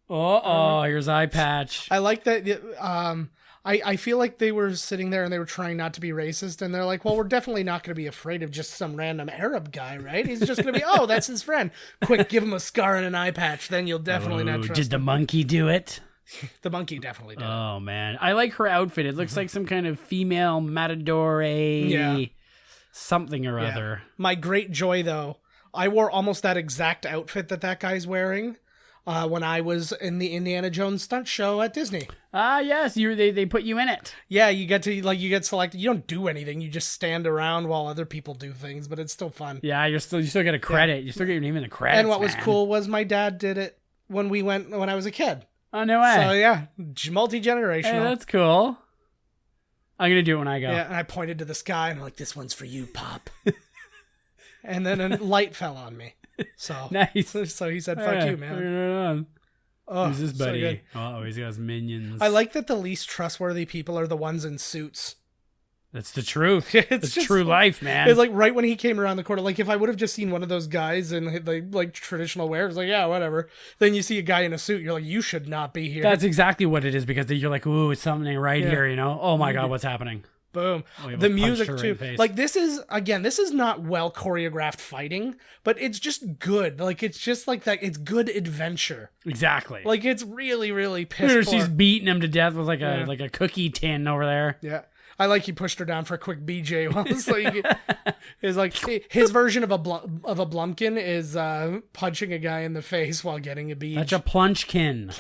Oh, here's Eye Patch.
I like that. I feel like they were sitting there and they were trying not to be racist, and they're like, well, we're definitely not going to be afraid of just some random Arab guy, right? He's just going to be, oh, that's his friend. Quick, give him a scar and an eye patch, then you'll definitely not trust
Did the
him.
monkey do it?
The monkey definitely did.
Oh, man. I like her outfit. It looks like some kind of female matador something or other.
My great joy, though, I wore almost that exact outfit that guy's wearing when I was in the Indiana Jones stunt show at Disney.
Ah, yes, they put you in it.
Yeah, you get selected. You don't do anything. You just stand around while other people do things, but it's still fun.
Yeah, you still get a credit. Yeah. You still get your name in the credits.
And what was cool was my dad did it when I was a kid.
Oh, no way.
So yeah, multi-generational.
Hey, that's cool. I'm going to do it when I go.
Yeah, and I pointed to the sky and I'm like, this one's for you, Pop. And then a light fell on me. So
nice.
So he said, fuck you, man.
Oh, who's this buddy?
So
oh, he's got his minions.
I like that the least trustworthy people are the ones in suits.
That's the truth.
It's
just true life, man.
It's like right when he came around the corner, like if I would have just seen one of those guys in like traditional wear, it's like, yeah, whatever. Then you see a guy in a suit, you're like, you should not be here.
That's exactly what it is, because you're like, ooh, it's something right here, you know? Oh my God, what's happening?
Boom.
Oh,
the music too. Like this is not well choreographed fighting, but it's just good. Like it's just like that. It's good adventure.
Exactly.
Like it's really, really piss poor.
She's beating him to death with like a cookie tin over there.
Yeah. I like he pushed her down for a quick BJ. It's like his version of a Blumpkin is punching a guy in the face while getting a beach.
That's a plunchkin.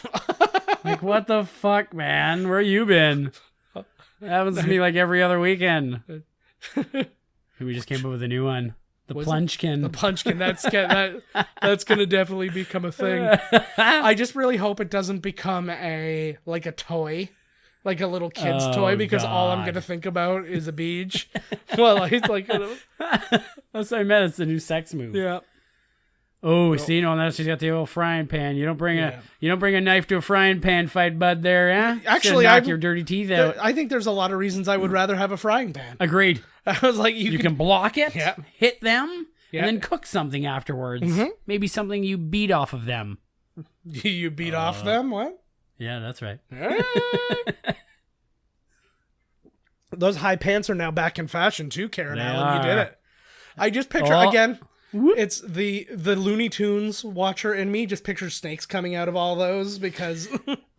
Like what the fuck, man? Where you been? It happens to me like every other weekend. We just came up with a new one. The plunchkin.
The punchkin. That's gonna definitely become a thing. I just really hope it doesn't become a toy. Like a little kid's toy, because all I'm going to think about is a beach. Well, it's like...
That's what I meant. It's the new sex move.
Yeah.
Oh, see, now she's got the old frying pan. You don't bring a knife to a frying pan fight, bud, there, eh?
Actually,
knock your dirty teeth out.
I think there's a lot of reasons I would rather have a frying pan.
Agreed.
I was like,
you can block it, hit them,
yeah,
and then cook something afterwards.
Mm-hmm.
Maybe something you beat off of them.
You beat off them? What?
Yeah, that's right.
Those high pants are now back in fashion too, Karen
They
Allen.
are.
You did it. I just picture, again, it's the Looney Tunes watcher in me just pictures snakes coming out of all those because...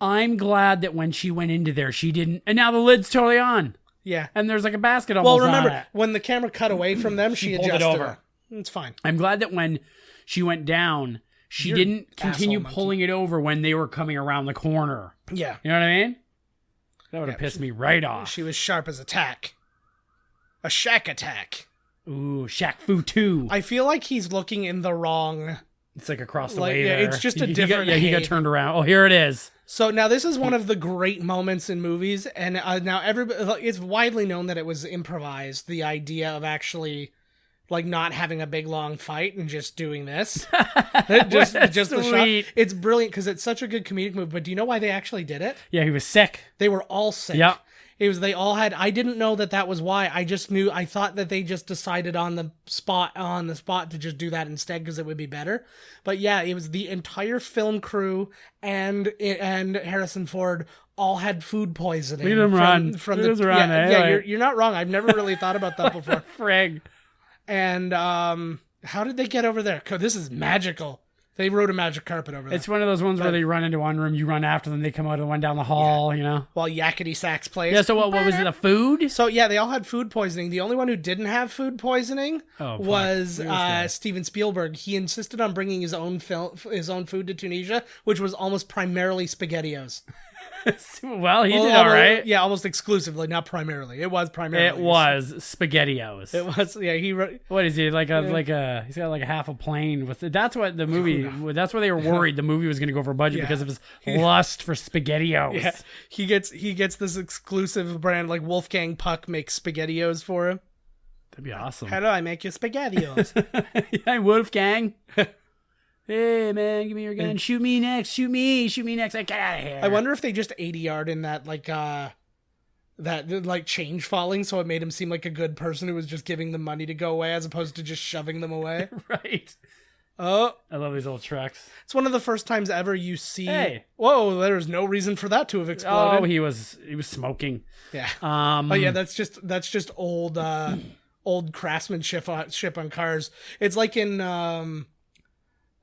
I'm glad that when she went into there, she didn't... And now the lid's totally on.
Yeah.
And there's like a basket almost on it.
When the camera cut away from them, she
pulled
adjusted
it over.
It's fine.
I'm glad that when she went down... She didn't continue pulling it over when they were coming around the corner.
Yeah.
You know what I mean? That would have pissed me right off.
She was sharp as a tack. A shack attack.
Ooh, Shaq Fu 2.
I feel like he's looking in the wrong...
It's like across the way there.
It's just a different...
he got turned around. Oh, here it is.
So now this is one of the great moments in movies, and now everybody... It's widely known that it was improvised, the idea of actually... like not having a big long fight and just doing this. just the shot. It's brilliant because it's such a good comedic move. But do you know why they actually did it?
Yeah, he was sick.
They were all sick.
Yeah.
They all had, I didn't know that was why. I thought that they just decided on the spot to just do that instead because it would be better. But yeah, it was the entire film crew and Harrison Ford all had food poisoning.
Leave him run.
You're not wrong. I've never really thought about that before.
Frig.
And how did they get over there? This is magical. They rode a magic carpet over there.
It's one of those ones where they run into one room, you run after them, they come out of the one down the hall, you know?
While Yakety Sax plays.
Yeah, so what was it, the food?
So yeah, they all had food poisoning. The only one who didn't have food poisoning was Steven Spielberg. He insisted on bringing his own food to Tunisia, which was almost primarily SpaghettiOs.
Well, he did all right.
Yeah, almost exclusively, not primarily. It was primarily.
It was SpaghettiOs.
It was. Yeah,
What is he like? He's got like a half a plane with. That's what the movie. That's why they were worried the movie was going to go over budget because of his lust for SpaghettiOs. Yeah,
he gets this exclusive brand like Wolfgang Puck makes SpaghettiOs for him.
That'd be awesome.
How do I make your SpaghettiOs?
Hi, Wolfgang. Hey man, give me your gun. Shoot me next. Shoot me next. Get out of here.
I wonder if they just ADR'd in that change falling, so it made him seem like a good person who was just giving them money to go away as opposed to just shoving them away.
Right.
Oh,
I love these little trucks.
it's one of the first times ever you see.
Hey.
Whoa, there's no reason for that to have exploded.
Oh, he was smoking.
Yeah.
Oh
yeah, that's just old old craftsmanship on cars. It's like in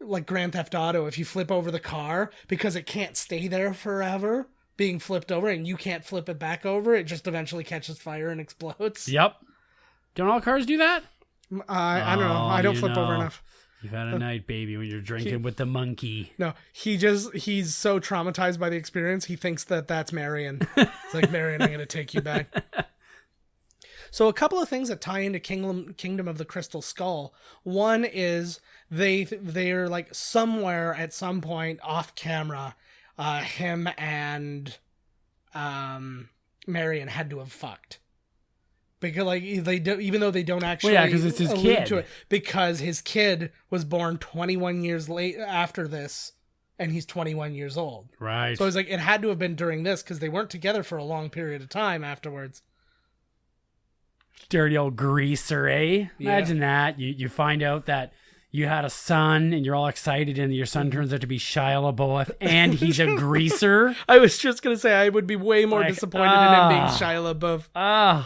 like Grand Theft Auto, if you flip over the car, because it can't stay there forever being flipped over and you can't flip it back over, it just eventually catches fire and explodes.
Yep. Don't all cars do that?
I don't know. I don't flip over enough.
You've had a night, baby, when you're drinking with the monkey.
No, he's so traumatized by the experience, he thinks that that's Marion. It's like, Marion, I'm going to take you back. So a couple of things that tie into Kingdom of the Crystal Skull. One is they're like somewhere at some point off camera, him and Marion had to have fucked. Because like even though they don't actually,
because it's his kid.
To it, because his kid was born 21 years late after this, and he's 21 years old.
Right.
So it's like it had to have been during this because they weren't together for a long period of time afterwards.
Dirty old greaser, eh? Imagine that. You find out that you had a son and you're all excited, and your son turns out to be Shia LaBeouf, and he's a greaser.
I was just gonna say I would be way more disappointed in him being Shia LaBeouf.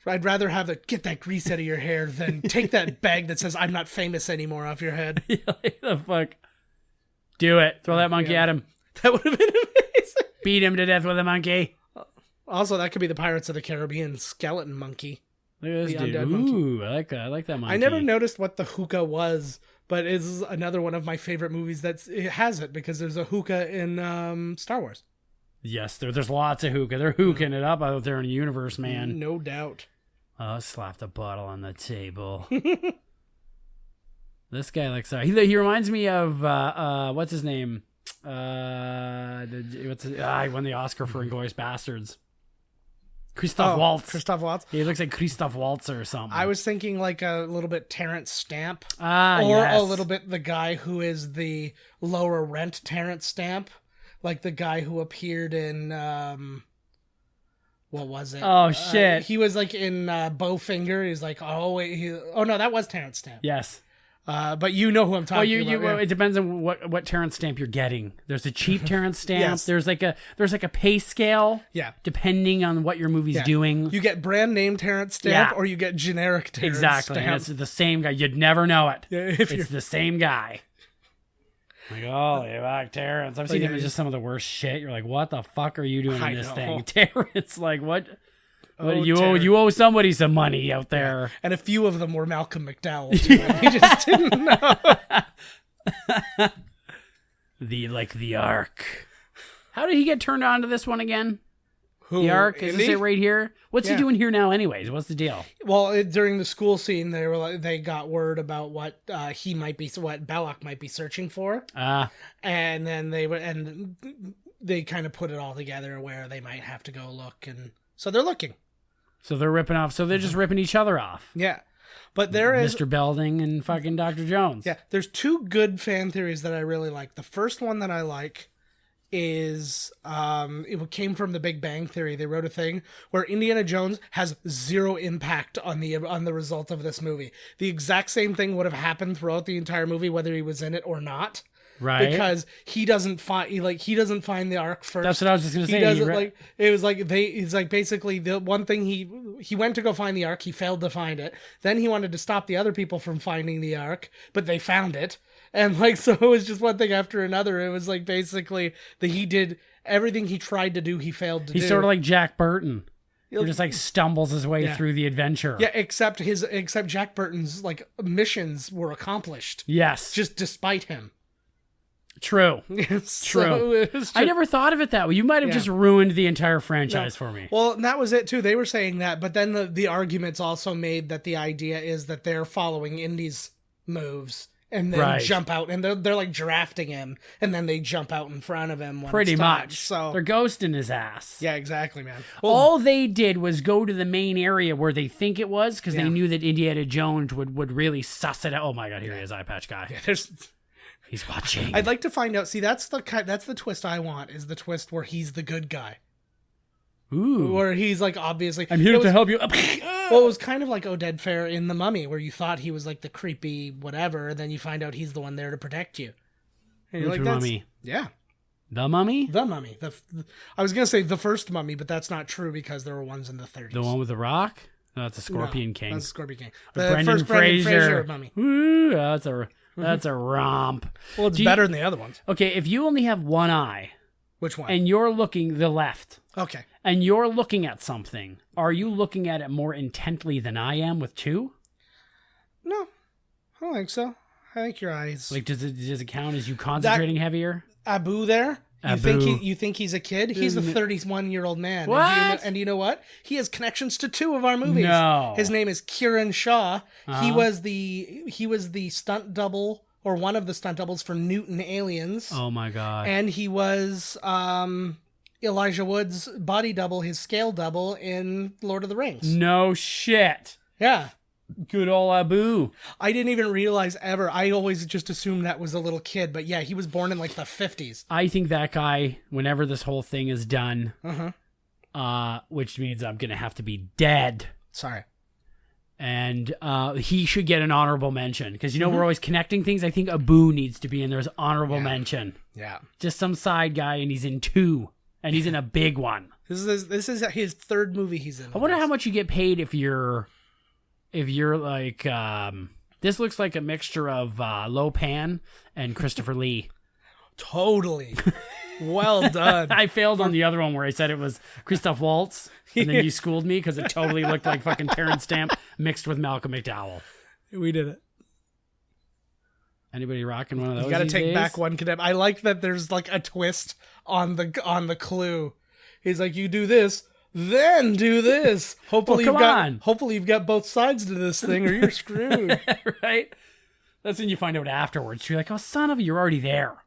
I'd rather have get that grease out of your hair than take that bag that says I'm not famous anymore off your head.
Like the fuck? Do it. Throw that monkey at him.
That would have been amazing.
Beat him to death with a monkey.
Also, that could be the Pirates of the Caribbean skeleton monkey.
Look at this
The
dude.
undead monkey.
Ooh, I like that. I like that monkey.
I never noticed what the hookah was, but it's another one of my favorite movies it has it because there's a hookah in Star Wars.
Yes, there's lots of hookah. They're hooking it up out there in the universe, man.
No doubt.
Oh, slap the bottle on the table. This guy looks. He reminds me of what's his name? He won the Oscar for Inglourious Bastards. Christoph Waltz.
Christoph Waltz.
He looks like Christoph Waltz or something.
I was thinking like a little bit Terrence Stamp. Or
yes.
a little bit the guy who is the lower rent Terrence Stamp. Like the guy who appeared in what was it?
Oh shit.
He was like in Bowfinger. He's like, no, that was Terrence Stamp.
Yes.
But you know who I'm talking about.
Well, it depends on what Terrence Stamp you're getting. There's a cheap Terrence Stamp.
Yes.
There's like a pay scale.
Yeah.
Depending on what your movie's doing.
You get brand name Terrence Stamp or you get generic Terrence
Exactly.
Stamp.
And it's the same guy. You'd never know it.
Yeah,
it's the same guy. Like, oh, you like Terrence. I've seen him in just some of the worst shit. You're like, what the fuck are you doing in this thing? Terrence, like, what you owe somebody some money out there.
Yeah. And a few of them were Malcolm McDowell too. You just didn't know.
the Ark. How did he get turned on to this one again?
Who,
the Ark? Is this it right here? What's he doing here now anyways? What's the deal?
Well, during the school scene, they got word about what what Belloc might be searching for. And then they kind of put it all together where they might have to go look, and so they're looking.
So they're ripping off. So they're just ripping each other off.
Yeah. But there is
Mr. Belding and fucking Dr. Jones.
Yeah. There's two good fan theories that I really like. The first one that I like is it came from the Big Bang Theory. They wrote a thing where Indiana Jones has zero impact on the result of this movie. The exact same thing would have happened throughout the entire movie, whether he was in it or not.
Right.
Because he doesn't find the Ark first.
That's what I was just gonna say.
He doesn't it was like it's like basically the one thing he went to go find the Ark, he failed to find it. Then he wanted to stop the other people from finding the Ark, but they found it. And like so it was just one thing after another. It was like basically that he did everything he tried to do, he failed to do.
He's sort of like Jack Burton. He just like stumbles his way through the adventure.
Yeah, except Jack Burton's like missions were accomplished.
Yes.
Just despite him.
True.
True.
I never thought of it that way. You might have just ruined the entire franchise for me.
Well, and that was it too. They were saying that, but then the arguments also made that the idea is that they're following Indy's moves and then jump out, and they're like drafting him, and then they jump out in front of him.
Pretty much.
So
they're ghosting his ass.
Yeah, exactly, man.
Well, all they did was go to the main area where they think it was, because they knew that Indiana Jones would really suss it out. Oh my god, here he is, eye patch guy.
Yeah,
he's watching.
I'd like to find out. See, that's the twist I want. Is the twist where he's the good guy.
Ooh.
Where he's like, obviously,
I'm here to help you.
Well, it was kind of like Oded Fair in The Mummy, where you thought he was like the creepy whatever, and then you find out he's the one there to protect you. And you're
Which
like, that's,
mummy?
yeah,
The Mummy?
The Mummy. I was gonna say the first Mummy, but that's not true because there were ones in the 30s.
The one with the rock? No, that's a Scorpion King.
That's Scorpion King.
Brendan
first Brendan Fraser Mummy.
Ooh, that's a romp.
Well, it's better than the other ones.
Okay, if you only have one eye
Which one?
and you're looking the left
Okay.
and you're looking at something, are you looking at it more intently than I am with two?
No, I don't think so. I think your eyes.
Like, does it count as you concentrating heavier?
Abu there. You think he's a kid? He's a 31-year-old man.
What?
And you know what? He has connections to two of our movies.
No.
His name is Kieran Shaw. He was the stunt double, or one of the stunt doubles for Newton Aliens.
Oh my god.
And he was Elijah Wood's body double, his scale double in Lord of the Rings.
No shit.
Yeah.
Good old Abu.
I didn't even realize ever. I always just assumed that was a little kid. But yeah, he was born in like the 50s.
I think that guy, whenever this whole thing is done,
Uh-huh.
Which means I'm going to have to be dead.
Sorry.
And he should get an honorable mention. Because, we're always connecting things. I think Abu needs to be in there as honorable mention.
Yeah.
Just some side guy, and he's in 2. And he's in a big one.
This is his third movie he's in.
I wonder how much you get paid if you're like... this looks like a mixture of Lopan and Christopher Lee.
Totally. Well done.
I failed on the other one where I said it was Christoph Waltz, and then you schooled me because it totally looked like fucking Terrence Stamp mixed with Malcolm McDowell.
We did it.
Anybody rocking one of those?
You got to
these
take
days?
back one cadet. I like that there's like a twist on the clue. He's like, you do this, then do this. Hopefully you've got both sides to this thing, or you're screwed.
Right? That's when you find out afterwards. You're like, oh, son of a, you're already there.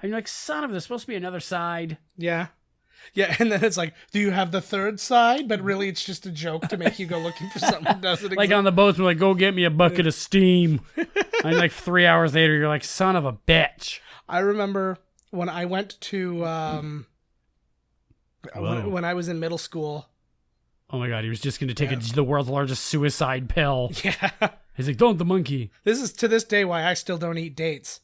And you're like, son of a, there's supposed to be another side.
Yeah. Yeah, and then it's like, do you have the third side? But really, it's just a joke to make you go looking for something that doesn't exist.
Like on the boats, we're like, go get me a bucket of steam. And like 3 hours later, you're like, son of a bitch.
I remember when I went to, when I was in middle school.
Oh my God, he was just going to take the world's largest suicide pill.
Yeah.
He's like, don't the monkey.
This is to this day why I still don't eat dates.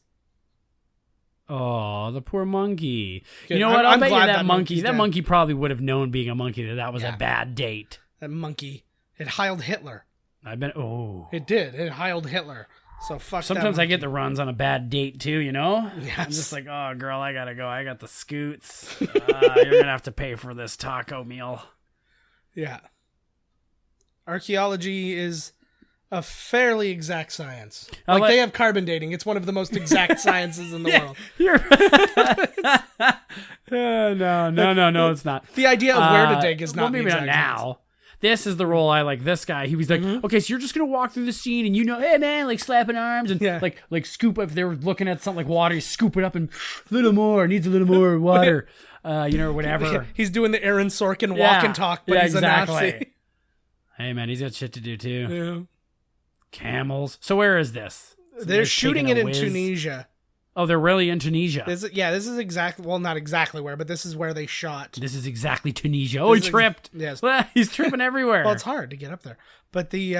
Oh, the poor monkey.
Good.
You know what? I'll
I'm
bet you
glad
that
monkey's dead.
monkey probably would have known being a monkey that was a bad date.
That monkey. It heiled Hitler.
It
did. It heiled Hitler. So fuck
Sometimes
that
I get the runs on a bad date too,
Yes.
I'm just like, oh, girl, I gotta go. I got the scoots. You're gonna have to pay for this taco meal.
Yeah. Archaeology is a fairly exact science. They have carbon dating. It's one of the most exact sciences in the world.
No, it's not.
The idea of where to dig is not
maybe
the exact
not now.
science.
This is the role I like. This guy, he was like, okay, so you're just gonna walk through the scene, and hey man, like slapping arms and like scoop up. If they were looking at something like water, you scoop it up and a little more, needs a little more water, whatever.
He's doing the Aaron Sorkin walk and talk, but he's
exactly.
a Nazi.
Hey man, he's got shit to do too.
Yeah.
Camels. So where is this?
They're shooting it in Tunisia.
Oh, they're really in Tunisia.
This is exactly, well, not exactly where, but this is where they shot.
This is exactly Tunisia. Oh, he tripped.
Yes.
He's tripping everywhere.
Well, it's hard to get up there. But this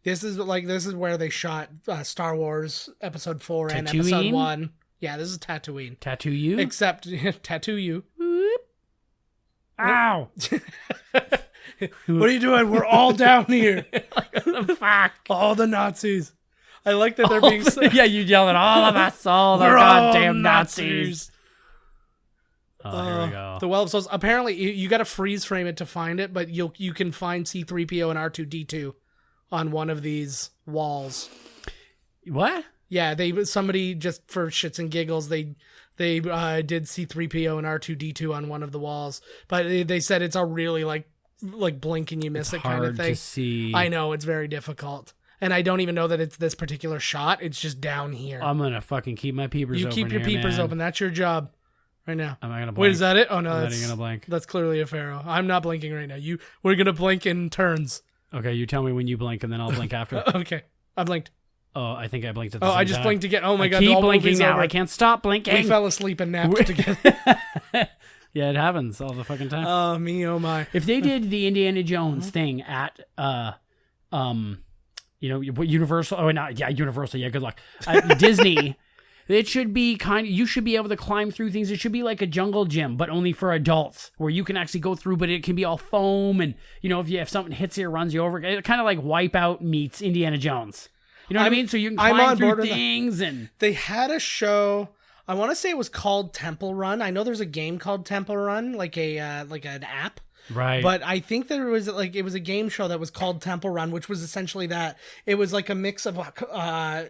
is where they shot Star Wars Episode 4 and Episode 1. Yeah, this is Tatooine.
Tatooine?
Except Tatooine.
Ow!
What are you doing? We're all down here.
What the fuck?
All the Nazis. I like that they're being...
Yeah, you yell at all of us, all the goddamn Nazis. Oh, here we go.
The Well of Souls. Apparently, you got to freeze frame it to find it, but you can find C-3PO and R2-D2 on one of these walls.
What?
Yeah, somebody just for shits and giggles, they did C-3PO and R2-D2 on one of the walls, but they said it's a really like blink and you miss it kind of thing.
Hard to see.
I know, it's very difficult. And I don't even know that it's this particular shot. It's just down here.
I'm going to fucking keep my peepers open.
You keep your peepers open. That's your job right now.
I'm not going to blink.
Wait, is that it? Oh, no.
I'm not even going to blink.
That's clearly a pharaoh. I'm not blinking right now. We're going to blink in turns.
Okay, you tell me when you blink and then I'll blink after.
Okay. I blinked.
Oh, I think I blinked at the same time.
I just blinked again. Oh, my God.
Keep blinking now. Over. I can't stop blinking.
We fell asleep and napped together.
Yeah, it happens all the fucking time.
Oh, me, oh my.
If they did the Indiana Jones thing at, Universal, Universal, yeah, good luck. At Disney, it should be you should be able to climb through things. It should be like a jungle gym, but only for adults, where you can actually go through, but it can be all foam, and, if something hits you or runs you over, kind of like Wipeout meets Indiana Jones. You know what I mean? So you can climb through things, and...
They had a show... I want to say it was called Temple Run. I know there's a game called Temple Run, like an app.
Right.
But I think there was it was a game show that was called Temple Run, which was essentially that. It was like a mix of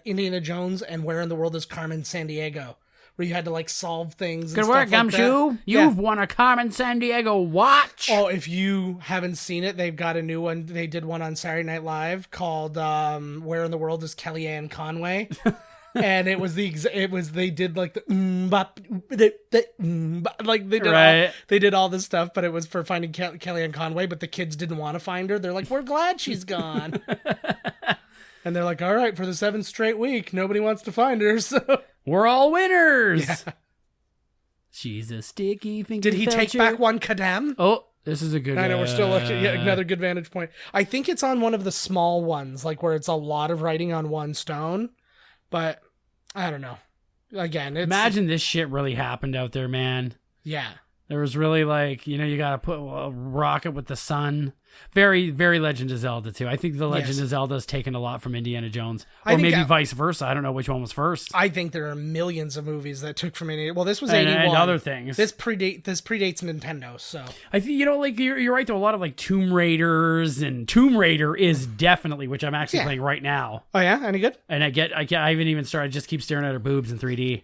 Indiana Jones and Where in the World is Carmen Sandiego, where you had to solve things.
Good work, Gumshoe. You've won a Carmen Sandiego watch.
Oh, if you haven't seen it, they've got a new one. They did one on Saturday Night Live called Where in the World is Kellyanne Conway. And it was they did like the they did all this stuff, but it was for finding Kellyanne Conway, but the kids didn't want to find her. They're like, we're glad she's gone. And they're like, all right, for the 7th straight week, nobody wants to find her, so
we're all winners.
Yeah.
She's a sticky finger.
Did he take back one Kadam?
Oh, this is a good.
I know we're still looking at another good vantage point. I think it's on one of the small ones, like where it's a lot of writing on one stone. But I don't know. Again,
imagine this shit really happened out there, man.
Yeah.
There was really you got to put a rocket with the sun. Very, very Legend of Zelda, too. I think the Legend of Zelda has taken a lot from Indiana Jones. Or maybe vice versa. I don't know which one was first.
I think there are millions of movies that took from Indiana. Well, this was 81.
And other things.
This predates Nintendo, so.
I think, you're right, though. A lot of, Tomb Raiders, and Tomb Raider is definitely, which I'm actually playing right now.
Oh, yeah? Any good?
And I haven't even started. I just keep staring at her boobs in 3D.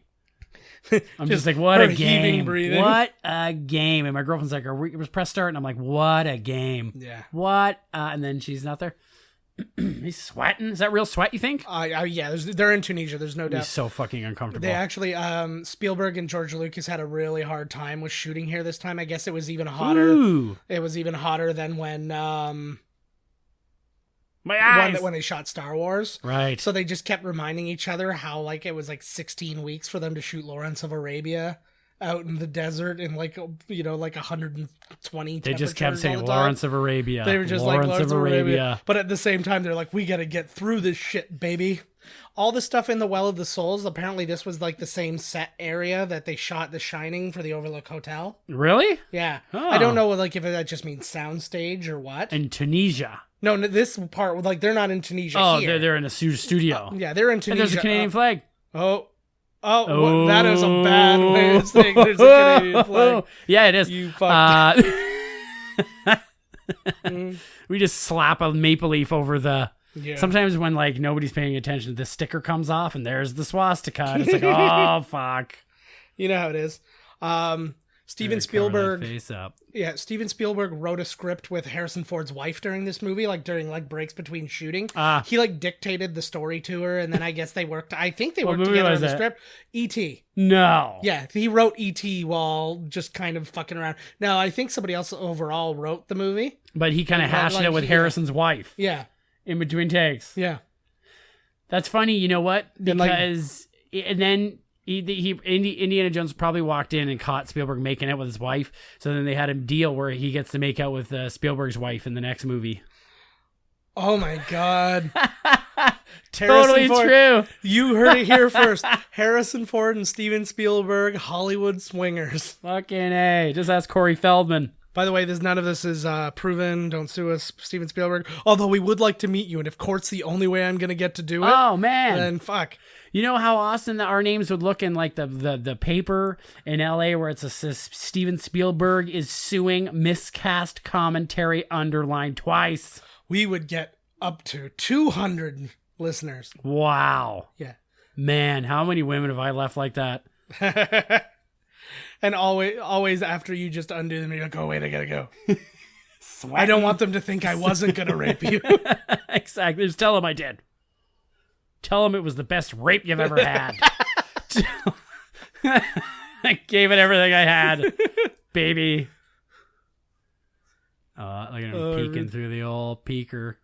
I'm just like, what a game. What a game. And my girlfriend's like, press start. And I'm like, what a game.
Yeah.
What? And then she's not there. He's sweating. Is that real sweat, you think?
Yeah, they're in Tunisia. There's no doubt.
He's so fucking uncomfortable.
They actually, Spielberg and George Lucas had a really hard time with shooting here this time. I guess it was even hotter.
Ooh.
It was even hotter than when...
My eyes.
When they shot Star Wars.
Right.
So they just kept reminding each other how it was 16 weeks for them to shoot Lawrence of Arabia out in the desert in 120
They just kept saying Lawrence of Arabia.
They were just Lawrence of Arabia. But at the same time, they're like, we got to get through this shit, baby. All the stuff in the Well of the Souls, apparently this was the same set area that they shot The Shining for the Overlook Hotel.
Really?
Yeah.
Oh.
I don't know if that just means soundstage or what.
In Tunisia.
No, this part, they're not in Tunisia here.
They're in a studio.
Yeah, they're in Tunisia.
And there's a Canadian flag.
Oh, that is a bad way to say there's a Canadian flag.
Yeah, it is.
You fucked.
We just slap a maple leaf over the...
Yeah.
Sometimes when nobody's paying attention, the sticker comes off and there's the swastika. And it's like, oh, fuck.
You know how it is. Steven Spielberg.
Face up.
Yeah, Steven Spielberg wrote a script with Harrison Ford's wife during this movie, during breaks between shooting. He dictated the story to her, and then I guess they worked. I think they worked together on the script. E.T.
No.
Yeah, he wrote E.T. while just kind of fucking around. Now I think somebody else overall wrote the movie,
but he kind of hashed it with Harrison's wife.
Yeah,
in between takes.
Yeah,
that's funny. You know what? Because and then. Indiana Jones probably walked in and caught Spielberg making out with his wife. So then they had a deal where he gets to make out with Spielberg's wife in the next movie.
Oh my God.
Totally true.
You heard it here first. Harrison Ford and Steven Spielberg, Hollywood swingers.
Fucking A. Just ask Corey Feldman.
By the way, none of this is proven. Don't sue us, Steven Spielberg. Although we would like to meet you, and if court's the only way I'm going to get to do it,
oh man,
then fuck.
You know how awesome our names would look in the paper in LA where it says Steven Spielberg is suing Miscast Commentary underlined twice.
We would get up to 200 listeners.
Wow.
Yeah.
Man, how many women have I left like that?
And always after you just undo them, you're like, oh, wait, I gotta go. I don't want them to think I wasn't gonna rape you.
Exactly. Just tell them I did. Tell them it was the best rape you've ever had. I gave it everything I had, baby. Look at him peeking through the old peeker.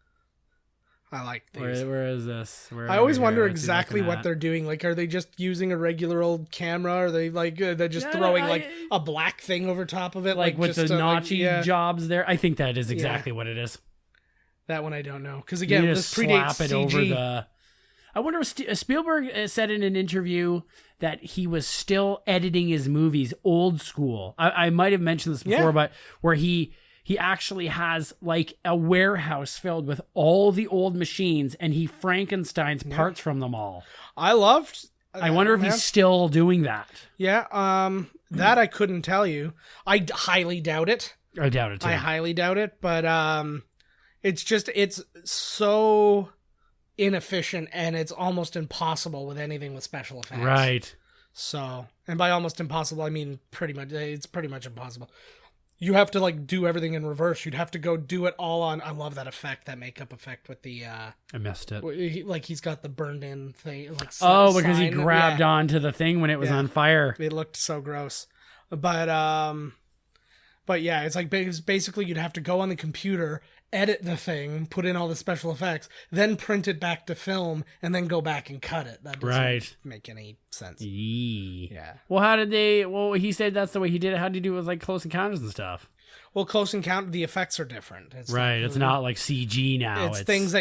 I like these.
Where is this? Where
I always
are we
wonder
here? What's he
exactly
looking
what
at?
they're doing. Like, are they just using a regular old camera? Are they like they're just throwing like a black thing over top of it,
like with
just
the
to,
Nachi jobs there? I think that is exactly what it is.
That one I don't know because
You
again,
just
this predates
slap it
CG.
over the. I wonder if Spielberg said in an interview that he was still editing his movies old school. I might have mentioned this before, but where he actually has like a warehouse filled with all the old machines and he Frankenstein's parts from them all.
I loved.
I wonder if he's still doing that.
Yeah, that I couldn't tell you. I highly doubt it.
I doubt it too.
I highly doubt it, but it's so inefficient and it's almost impossible with anything with special effects.
Right.
So, and by almost impossible, I mean it's pretty much impossible. You have to like do everything in reverse. You'd have to go do it all on. I love that effect, that makeup effect with the.
I missed it.
He's got the burned in thing. Like
because he
sign.
grabbed
Yeah.
onto the thing when it was on fire.
It looked so gross, but yeah, it's like basically you'd have to go on the computer, edit the thing, put in all the special effects, then print it back to film, and then go back and cut it. That doesn't make any sense. Yeah.
Well, how did they? Well, he said that's the way he did it. How did he do it with like Close Encounters and stuff?
Well, Close Encounter, the effects are different. It's
It's not like CG now.
It's things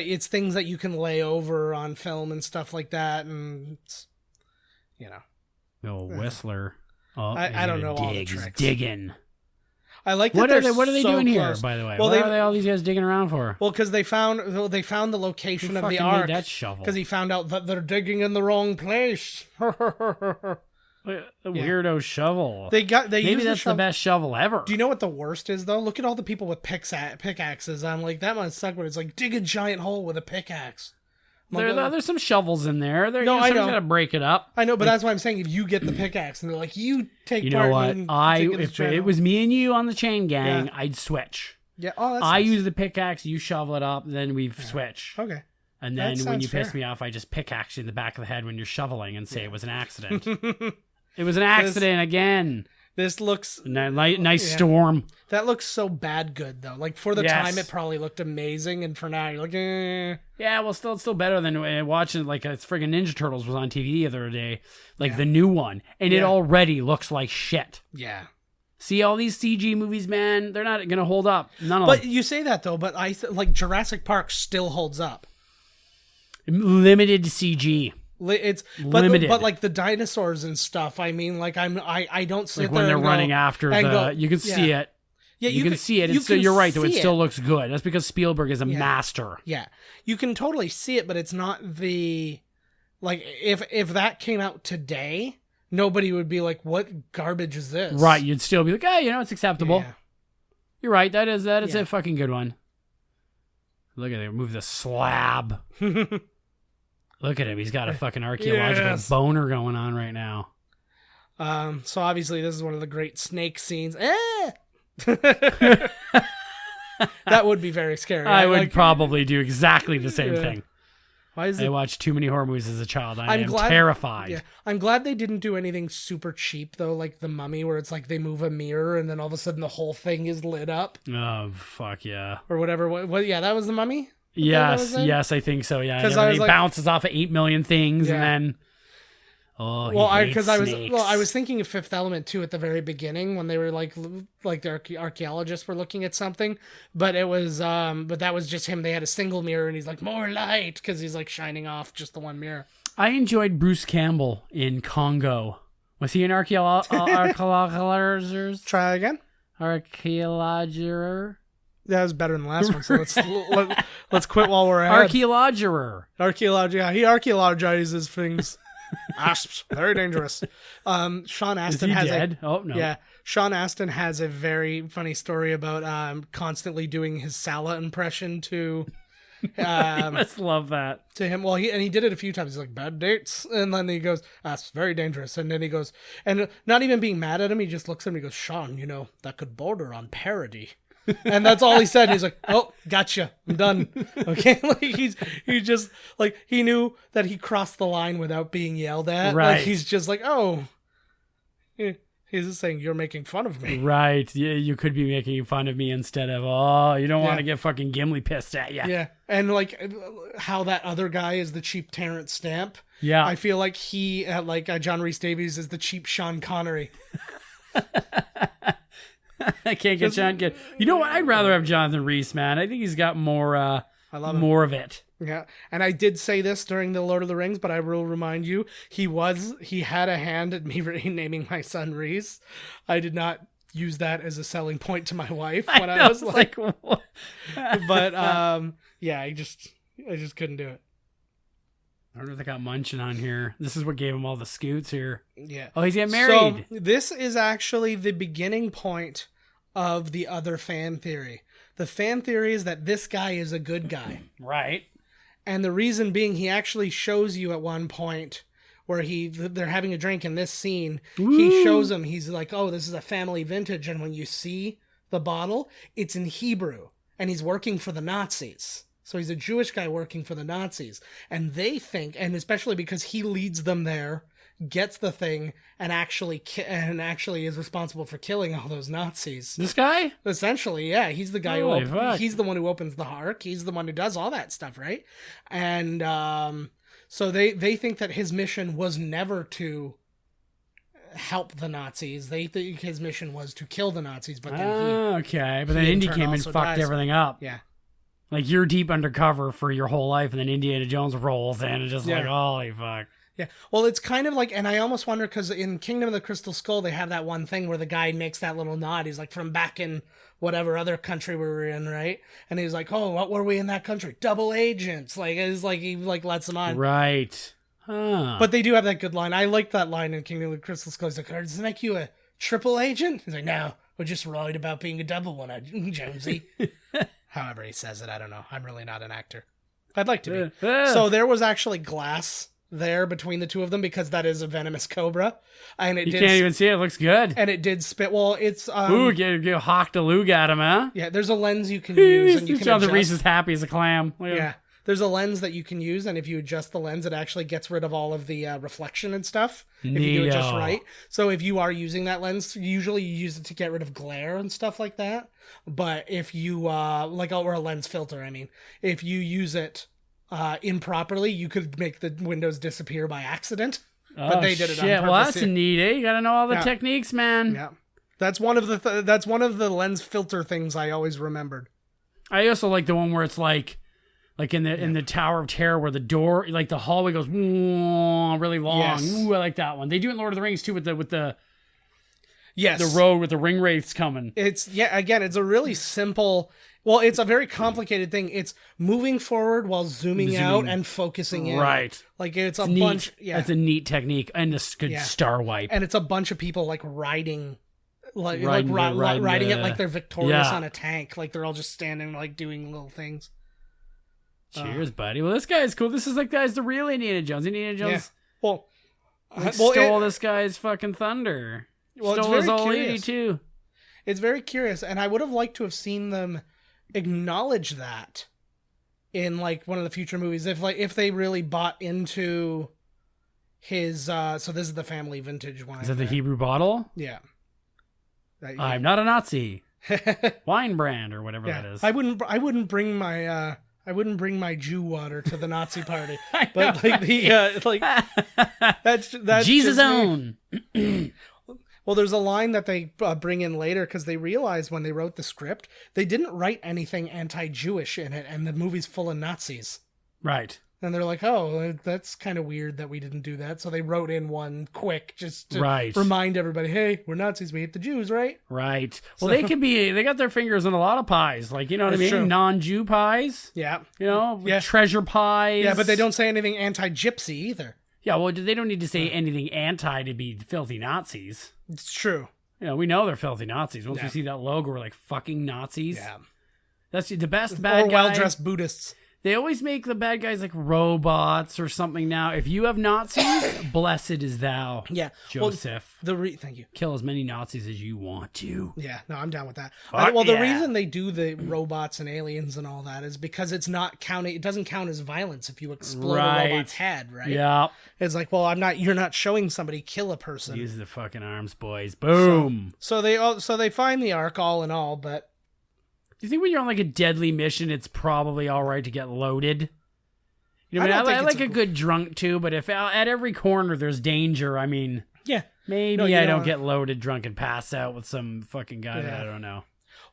that you can lay over on film and stuff like that, and it's,
Whistler. Oh,
I don't know all the
He's
tricks.
digging.
I like that.
What are they
so
doing
close.
here? By the way,
well,
what are all these guys digging around for?
Well, because they found the location
Who
of the
fucking
ark.
made that shovel?
Because he found out that they're digging in the wrong place.
The weirdo shovel.
Maybe
Maybe that's the best shovel ever.
Do you know what the worst is though? Look at all the people with pickaxes. I'm like, that must suck. But it's like dig a giant hole with a pickaxe.
There's some shovels in there.
I know.
Somebody's gotta break it up.
I know, but that's why I'm saying if you get the pickaxe and they're like, you take
You
part
know what?
in
If it was me and you on the chain gang, I'd switch.
Yeah. Oh, that's
I
nice.
use the pickaxe, you shovel it up, then we switch.
Okay.
And
That
then when
sounds
you piss
fair.
me off, I just pickaxe you in the back of the head when you're shoveling and say it was an accident. It was an accident again.
This looks
Nice storm.
That looks so bad good though. Like for the
Yes.
time it probably looked amazing, and for now you're like, eh.
Yeah, well, it's still better than watching like it's friggin' Ninja Turtles was on TV the other day, like the new one, and it already looks like shit.
Yeah.
See, all these CG movies, man, they're not gonna hold up. None of
But
them.
you say that though, but like Jurassic Park still holds up.
Limited CG.
It's
Limited.
but like the dinosaurs and stuff. I mean, like I don't sit
Like
there
when they're
and go-
running after
and go,
you can see it.
Yeah,
You can see it.
you can
You're right, though. It
see
still looks good. That's because Spielberg is a master.
Yeah, you can totally see it, but it's not the like if that came out today, nobody would be like, "What garbage is this?"
Right, you'd still be like, it's acceptable.
Yeah.
You're right. That is a fucking good one. Look at it. Move the slab. Look at him. He's got a fucking archaeological boner going on right now.
So obviously this is one of the great snake scenes. That would be very scary.
I would probably do exactly the same thing.
Why is
I
it?
watched too many horror movies as a child. I'm
glad,
terrified.
Yeah, I'm glad they didn't do anything super cheap though, like The Mummy, where it's like they move a mirror and then all of a sudden the whole thing is lit up
Oh, fuck yeah.
or whatever. What yeah, that was The Mummy.
Yes, I think so. Yeah,
'Cause
and
I was
he
like-
bounces off of 8 million things,
Yeah.
and then
Well, I
I
was thinking of Fifth Element too at the very beginning when they were like the archaeologists were looking at something, but it was but that was just him. They had a single mirror and he's like more light because he's like shining off just the one mirror.
I enjoyed Bruce Campbell in Congo. Was he an archaeologist?
Try again.
Archaeologer?
That was better than the last one. So let's quit while we're ahead.
Archaeologer.
Archaeology. Yeah, he archaeologizes things. Asps, very dangerous. Sean Astin
Is he
has
dead? Oh no.
Yeah, Sean Astin has a very funny story about constantly doing his Sala impression to
I must love that.
to him. Well, he did it a few times. He's like, bad dates, and then he goes, that's very dangerous. And then he goes, and not even being mad at him, he just looks at him. And he goes, Sean, that could border on parody. And that's all he said. He's like, oh, gotcha. I'm done. Okay. Like he just like, he knew that he crossed the line without being yelled at.
Right.
Like he's just like, oh, He's just saying, you're making fun of me.
Right. Yeah, you could be making fun of me instead of, oh, you don't want
Yeah.
to get fucking Gimli pissed at you.
Yeah. And like how that other guy is the cheap Terrence Stamp.
Yeah.
I feel like he, John Rhys Davies is the cheap Sean Connery.
I can't get John. You know what? I'd rather have Jonathan Rhys, man. I think he's got more. I
love him.
more of it.
Yeah. And I did say this during the Lord of the Rings, but I will remind you, he had a hand at me renaming my son Rhys. I did not use that as a selling point to my wife when I was like
what?
but yeah, I just couldn't do it.
I wonder if they got Munchin on here. This is what gave him all the scoots here.
Yeah.
Oh, he's getting married.
So this is actually the beginning point of the other fan theory. The fan theory is that this guy is a good guy.
Right.
And the reason being, he actually shows you at one point where they're having a drink in this scene.
Ooh.
He shows him, he's like, oh, this is a family vintage. And when you see the bottle, it's in Hebrew. And he's working for the Nazis. So he's a Jewish guy working for the Nazis. And they think, and especially because he leads them there, gets the thing, and actually is responsible for killing all those Nazis.
This guy?
Essentially, yeah. He's the guy
Holy fuck.
he's the one who opens the Ark. He's the one who does all that stuff, right? And so they think that his mission was never to help the Nazis. They think his mission was to kill the Nazis, but then
okay. But then Indy came and
also
fucked
dies.
everything up.
Yeah.
Like, you're deep undercover for your whole life, and then Indiana Jones rolls in and just like, holy fuck.
Yeah. Well, it's kind of like, and I almost wonder, because in Kingdom of the Crystal Skull, they have that one thing where the guy makes that little nod. He's like, from back in whatever other country we were in, right? And he's like, oh, what were we in that country? Double agents. Like, it's like he like lets them on.
Right. Huh.
But they do have that good line. I like that line in Kingdom of the Crystal Skull. He's like, does it make you a triple agent? He's like, no, we're just worried about being a double one, Jonesy. However he says it, I don't know. I'm really not an actor. I'd like to be. So there was actually glass there between the two of them because that is a venomous cobra, and
you can't even see it. It looks good.
And it did spit. Well, it's
ooh, get hawked a loog at him, huh?
Yeah, there's a lens you can use, and you can
Jonathan
adjust.
Rhys is happy as a clam.
Yeah, there's a lens that you can use, and if you adjust the lens, it actually gets rid of all of the reflection and stuff. If you do it just right. So if you are using that lens, usually you use it to get rid of glare and stuff like that. But if you or a lens filter, I mean, if you use it improperly, you could make the windows disappear by accident. But they did it on purpose.
Well, that's neat, eh? You gotta know all the techniques, man.
Yeah, that's one of the lens filter things I always remembered.
I also like the one where it's like in the Tower of Terror where the door, like the hallway goes really long.
Yes.
Ooh, I like that one. They do it in Lord of the Rings too with the
yes,
the road with the ring wraiths coming.
It's it's a really simple. Well, it's a very complicated thing. It's moving forward while zooming out and focusing in.
Right.
Like it's a
neat.
bunch. Yeah.
It's a neat technique and a good star wipe.
And it's a bunch of people like riding it like they're victorious on a tank. Like they're all just standing, like doing little things.
Cheers, buddy. Well, this guy's cool. This is like the real Indiana Jones. Indiana Jones.
Yeah.
Stole this guy's fucking thunder. Stole his old lady too.
It's very curious, and I would have liked to have seen them acknowledge that in like one of the future movies, if they really bought into his. So this is the family vintage wine.
Is that the Hebrew bottle?
Yeah.
I'm not a Nazi. Wine brand or whatever that is.
I wouldn't bring my Jew water to the Nazi party. But that's
Jesus' own.
Well, there's a line that they bring in later because they realized when they wrote the script, they didn't write anything anti-Jewish in it, and the movie's full of Nazis.
Right.
And they're like, oh, that's kind of weird that we didn't do that. So they wrote in one quick just to remind everybody, hey, we're Nazis, we hate the Jews, right?
Right. Well, they got their fingers in a lot of pies. Like, you know what I mean?
True.
Non-Jew pies.
Yeah.
You know, treasure pies.
Yeah, but they don't say anything anti-gypsy either.
Yeah, well, they don't need to say anything anti to be filthy Nazis.
It's true.
You know, we know they're filthy Nazis. Once we see that logo, we're like, fucking Nazis.
Yeah.
That's the best bad
guy. Or well-dressed Buddhists.
They always make the bad guys like robots or something now. If you have Nazis, blessed is thou.
Yeah.
Joseph.
Well, thank you.
Kill as many Nazis as you want to.
Yeah, no, I'm down with that.
Fuck
Well, the
yeah.
reason they do the robots and aliens and all that is because it's not counting. It doesn't count as violence if you explode a robot's head, right?
Yeah.
It's like, well, you're not showing somebody kill a person.
Use the fucking arms, boys. Boom.
So they find the Ark all in all, but
Do you think when you're on like a deadly mission, it's probably all right to get loaded? You know, I like a good drunk too, but if at every corner there's danger, I mean,
yeah,
maybe I don't get loaded, drunk, and pass out with some fucking guy that I don't know.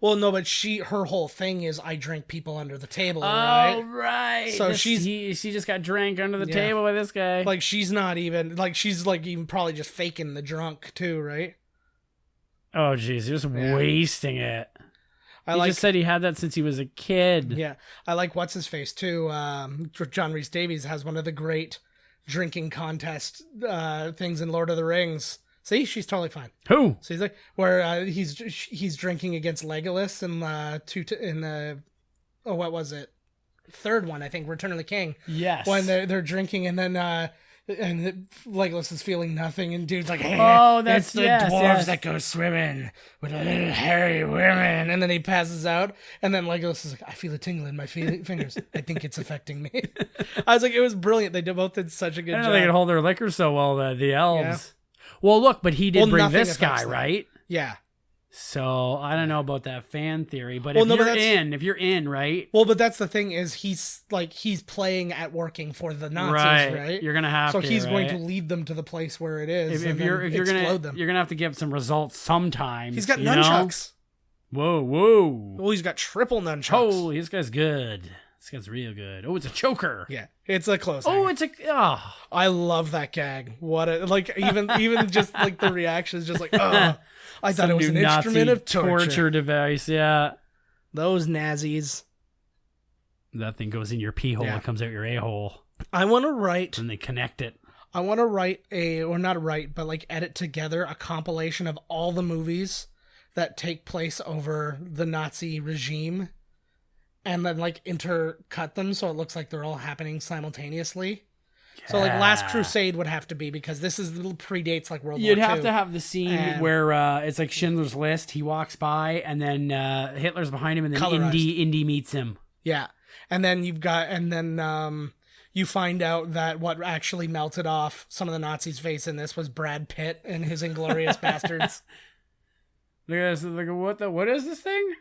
Well, no, but her whole thing is I drink people under the table,
right?
Oh,
right.
So
she just got drank under the table by this guy.
Like she's not even like she's like even probably just faking the drunk too, right?
Oh, jeez, just wasting it. He
just
said he had that since he was a kid.
Yeah, I like what's his face too. John Rhys Davies has one of the great drinking contest things in Lord of the Rings. See, she's totally fine.
Who?
So he's like where he's drinking against Legolas in the what was it? Third one, I think, Return of the King.
Yes.
When they're drinking and then Legolas is feeling nothing, and dude's like, hey,
that's
it's the dwarves that go swimming with the little hairy women. And then he passes out, and then Legolas is like, I feel a tingle in my fingers. I think it's affecting me. I was like, it was brilliant. They both did such a good job.
They could hold their liquor so well, the elves. Yeah. Well, look, but he did bring this guy,
them.
Right?
Yeah.
So I don't know about that fan theory, but if you're in, right?
Well, but that's the thing is he's playing at working for the Nazis, right?
You're gonna have
so
to.
He's
right?
going to lead them to the place where it is.
If you're gonna have to give some results sometimes.
He's got nunchucks.
Whoa!
Oh, he's got triple nunchucks.
Holy, this guy's good. This guy's real good. Oh, it's a choker.
Yeah, it's a close.
Oh,
I love that gag. What a even just like the reaction is just like I thought it was an instrument of torture
device. Yeah,
those Nazis.
That thing goes in your pee hole and comes out your a hole.
I want to write.
And they connect it.
I want to write but like edit together a compilation of all the movies that take place over the Nazi regime. And then like intercut them so it looks like they're all happening simultaneously. Yeah. So like Last Crusade would have to be because this predates like World War II.
You'd have to have the scene where it's like Schindler's List. He walks by and then Hitler's behind him and then Indy meets him.
Yeah. And then you find out that what actually melted off some of the Nazis' face in this was Brad Pitt and his Inglourious Bastards.
Look at this. Look at what is this thing?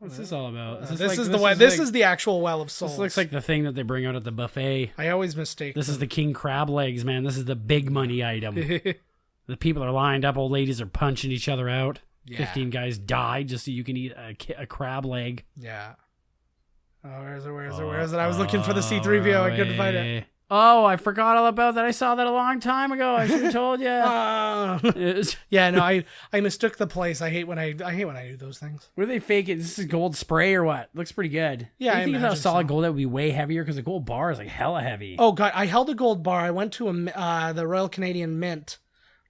What's this all about?
This is the actual Well of Souls.
This looks like the thing that they bring out at the buffet.
I always mistake.
This is the king crab legs, man. This is the big money item. The people are lined up. Old ladies are punching each other out. Yeah. 15 guys died just so you can eat a crab leg.
Yeah. Oh, where is it? I was looking for the C3PO. I couldn't find it.
Oh, I forgot all about that. I saw that a long time ago. I should have told you.
Yeah, no, I mistook the place. I hate when I do those things.
What do they fake it? This is gold spray or what? Looks pretty good.
Yeah,
I think if that was solid gold, that would be way heavier because the gold bar is like hella heavy.
Oh god, I held a gold bar. I went to the Royal Canadian Mint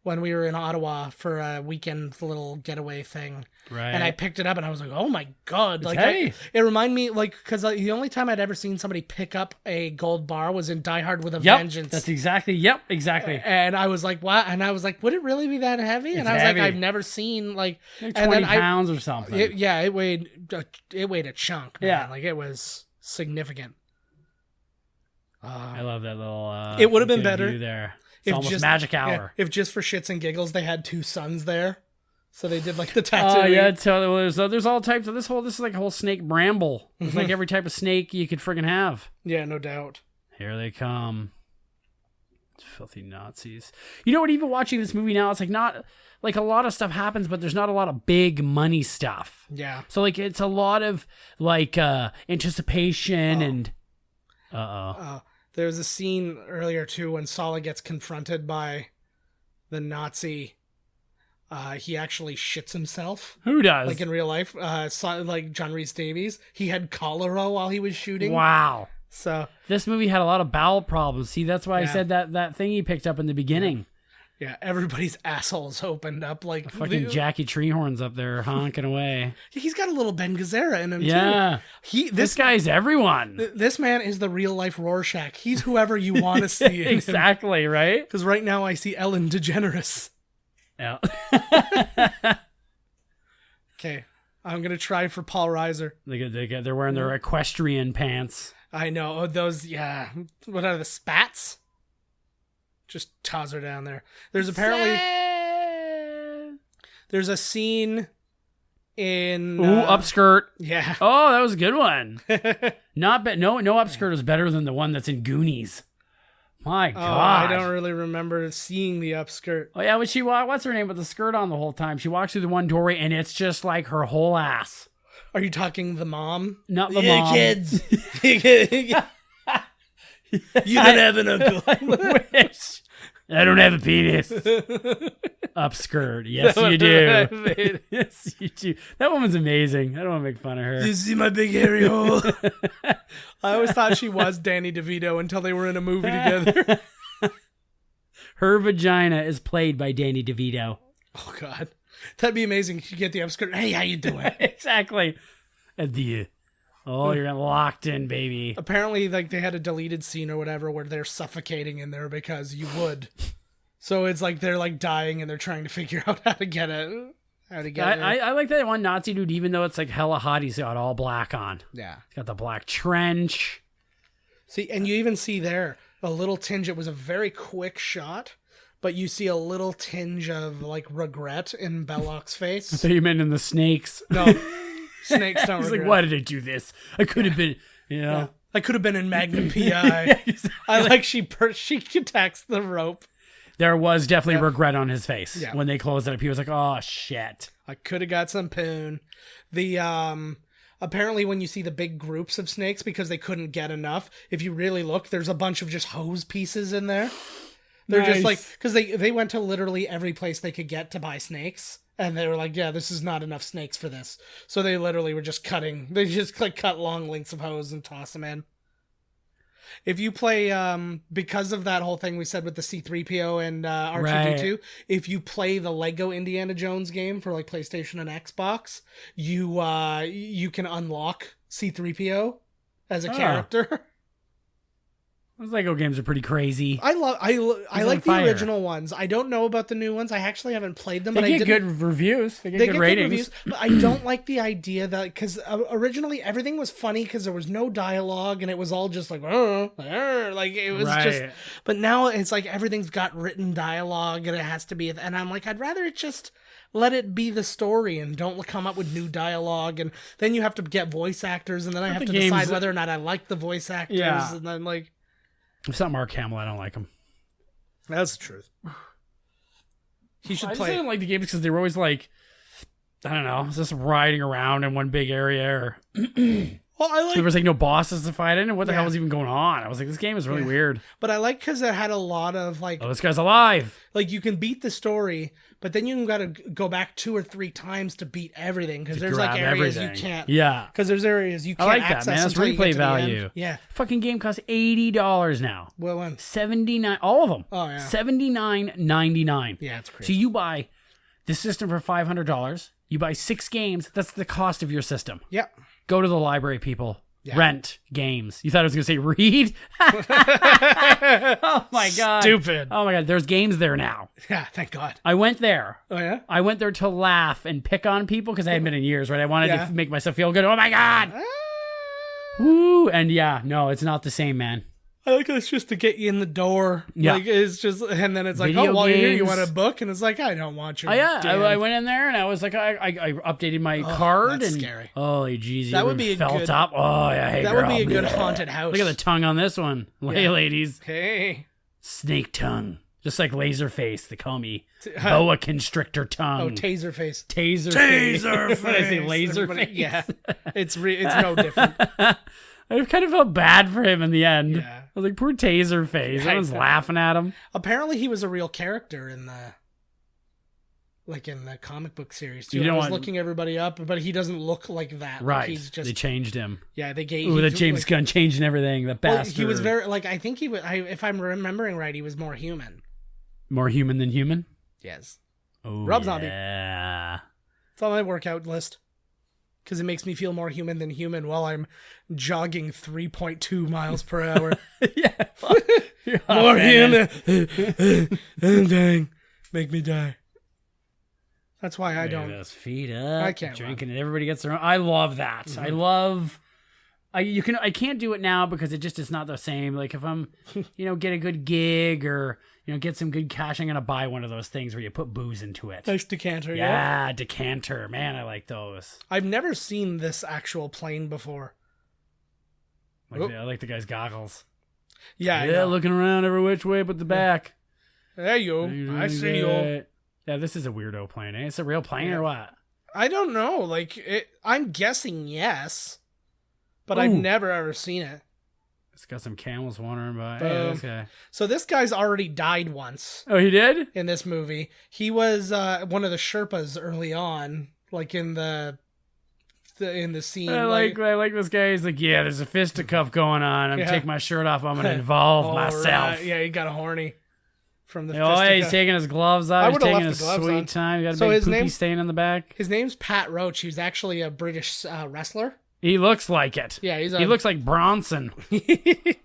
when we were in Ottawa for a weekend little getaway thing.
Right.
And I picked it up and I was like, oh my God.
It's heavy.
It reminded me, like, because the only time I'd ever seen somebody pick up a gold bar was in Die Hard with a Vengeance.
That's exactly.
And I was like, what? And I was like, would it really be that heavy? And I was
heavy.
like, I've never seen, like
20 pounds or something.
It weighed a chunk, man.
Yeah.
Like, it was significant.
I love that little
it would have been better
view there. It's almost magic hour.
If just for shits and giggles they had two suns there, so they did like the tattoo.
Oh yeah, totally. There's all types of this is like a whole snake bramble. It's like every type of snake you could friggin' have.
Yeah, no doubt.
Here they come, filthy Nazis. You know what? Even watching this movie now, it's like not like a lot of stuff happens, but there's not a lot of big money stuff.
Yeah.
So like it's a lot of like anticipation and.
There was a scene earlier, too, when Sala gets confronted by the Nazi. He actually shits himself.
Who does?
Like in real life. Like John Rhys Davies. He had cholera while he was shooting.
Wow.
So
this movie had a lot of bowel problems. See, that's why I said that thing he picked up in the beginning.
Yeah, everybody's assholes opened up like
Fucking Jackie Treehorn's up there honking away.
He's got a little Ben Gazzara in him
Yeah.
too.
This guy's everyone.
This man is the real life Rorschach. He's whoever you want to see.
Exactly, right?
Because right now I see Ellen DeGeneres.
Yeah.
Okay, I'm gonna try for Paul Reiser.
They're wearing their equestrian pants.
I know those. Yeah, what are the spats? Just toss her down there. There's apparently there's a scene in
upskirt.
Yeah.
Oh, that was a good one. Not bad. No upskirt is better than the one that's in Goonies. My God.
I don't really remember seeing the upskirt.
Oh yeah, when she what's her name with the skirt on the whole time? She walks through the one doorway and it's just like her whole ass.
Are you talking the mom?
Not the mom.
Kids. You can have an uncle.
I don't have a penis. Upskirt. Yes, you do. Yes, you do. That woman's amazing. I don't want to make fun of her.
You see my big hairy hole? I always thought she was Danny DeVito until they were in a movie together.
Her vagina is played by Danny DeVito.
Oh, God. That'd be amazing. You get the upskirt. Hey, how you doing?
Exactly. You're locked in, baby.
Apparently, like, they had a deleted scene or whatever where they're suffocating in there because you would. So it's like they're like dying and they're trying to figure out how to get it. I
like that one Nazi dude, even though it's like hella hot, he's got all black on.
Yeah.
He's got the black trench.
See, and you even see there a little tinge. It was a very quick shot, but you see a little tinge of like regret in Belloc's face.
I thought you meant in the snakes.
No. Snakes don't
He's
regret.
like, why did I do this? I could have been,
Yeah. I could have been in Magnum PI.
Yeah, exactly.
I like she attacks the rope.
There was definitely regret on his face
Yeah.
when they closed it up. He was like, oh, shit.
I could have got some poon. The apparently when you see the big groups of snakes, because they couldn't get enough, if you really look, there's a bunch of just hose pieces in there. They're just like, because they went to literally every place they could get to buy snakes. And they were like, yeah, this is not enough snakes for this. So they literally were just cutting. They just like cut long lengths of hose and toss them in. If you play, because of that whole thing we said with the C-3PO and R2-D2,
Right.
if you play the Lego Indiana Jones game for like PlayStation and Xbox, you can unlock C-3PO as a character.
Those Lego games are pretty crazy.
I like the
fire.
original ones. I don't know about the new ones. I actually haven't played them.
They
but
get good reviews. They get good ratings.
But I don't like the idea that, because originally everything was funny because there was no dialogue and it was all just like, like it was just. But now it's like everything's got written dialogue and it has to be. And I'm like, I'd rather it just let it be the story and don't come up with new dialogue. And then you have to get voice actors, and then I have to decide whether or not I like the voice actors.
Yeah.
And then like.
If it's not Mark Hamill, I don't like him.
That's the truth. He should play.
I didn't like the games because they were always like, I don't know, just riding around in one big area. Or
Well,
there was like no bosses to fight in, and what the hell was even going on? I was like, this game is really weird.
But I like because it had a lot of like,
Oh, this guy's alive.
like you can beat the story, but then you got to go back 2 or 3 times to beat everything because there's like
grab
areas
everything.
you can't.
Yeah.
Because there's areas you
I
can't
like that,
access
man. That's
until you get
replay
to the end.
value.
Yeah.
Fucking game costs $80 now.
Well, when?
79, all of them.
Oh yeah.
$79.99.
Yeah, it's crazy.
So you buy the system for $500. You buy 6 games. That's the cost of your system.
Yep.
Go to the library, people.
Yeah.
Rent games. You thought I was going to say read? Oh my God.
Stupid.
Oh my God. There's games there now.
Yeah, thank God.
I went there.
Oh yeah.
I went there to laugh and pick on people because I hadn't been in years, right? I wanted
Yeah.
to make myself feel good. Oh my God. Woo. And yeah, no, it's not the same, man.
I like it's just to get you in the door.
Yeah.
Like it's just, and then it's like,
Video
oh, while you're here, you
games.
want a book, and it's like, I don't want your.
Oh yeah,
damn-
I went in there and I was like, I updated my card
that's
and
scary.
holy jeez,
That would be a
felt
good-
up. Oh yeah, hey
that
girl.
would be a good haunted house.
Look at the tongue on this one, hey ladies,
Hey.
snake tongue, just like Laserface. They call me boa constrictor tongue.
Oh, taser face.
taser
Taser
face. When I say
face.
laser
Everybody-
face,
Yeah. It's no different.
I kind of felt bad for him in the end.
Yeah.
I was like, poor taser face.
Yeah,
Everyone's
I know.
laughing at him.
Apparently, he was a real character in the comic book series too.
You
I
don't
was
want-
looking everybody up, but he doesn't look like that. Like,
Right.
he's just
They changed him.
yeah. They gave
Ooh,
he-
the James Gunn changing everything. The
Well,
bastard.
he was very like I think he was. If I'm remembering right, he was more human.
More human than human?
Yes.
Oh,
Rob Zombie.
Yeah.
It's on my workout list. Because it makes me feel more human than human while I'm jogging 3.2 miles per hour.
Yeah.
More human. Dang. Make me die. That's why I don't.
Those feet up.
I can't
drinking it. Everybody gets their own. I love that.
Mm-hmm.
I love. I can't do it now because it just is not the same. Like if I'm, get a good gig or get some good cash, I'm gonna buy one of those things where you put booze into it.
Nice decanter.
Yeah, decanter. Man, I like those.
I've never seen this actual plane before.
I like the guy's goggles.
Yeah.
Yeah, looking around every which way but the back.
There you go. I see you.
Yeah, this is a weirdo plane. Eh? It's a real plane or what?
I don't know. I'm guessing yes, but I've never ever seen it.
It's got some camels wandering by. Hey, this guy.
So this guy's already died once.
Oh, he did?
In this movie. He was one of the Sherpas early on, like in the scene.
I like this guy. He's like, yeah, there's a fisticuff going on. I'm taking my shirt off. I'm going to involve myself.
Right. Yeah, he got a horny from the
he's taking his gloves off. He's taking his sweet time. You got a big poopy stain on the back.
His name's Pat Roach. He's actually a British wrestler.
He looks like it.
Yeah, he
looks like Bronson. Look at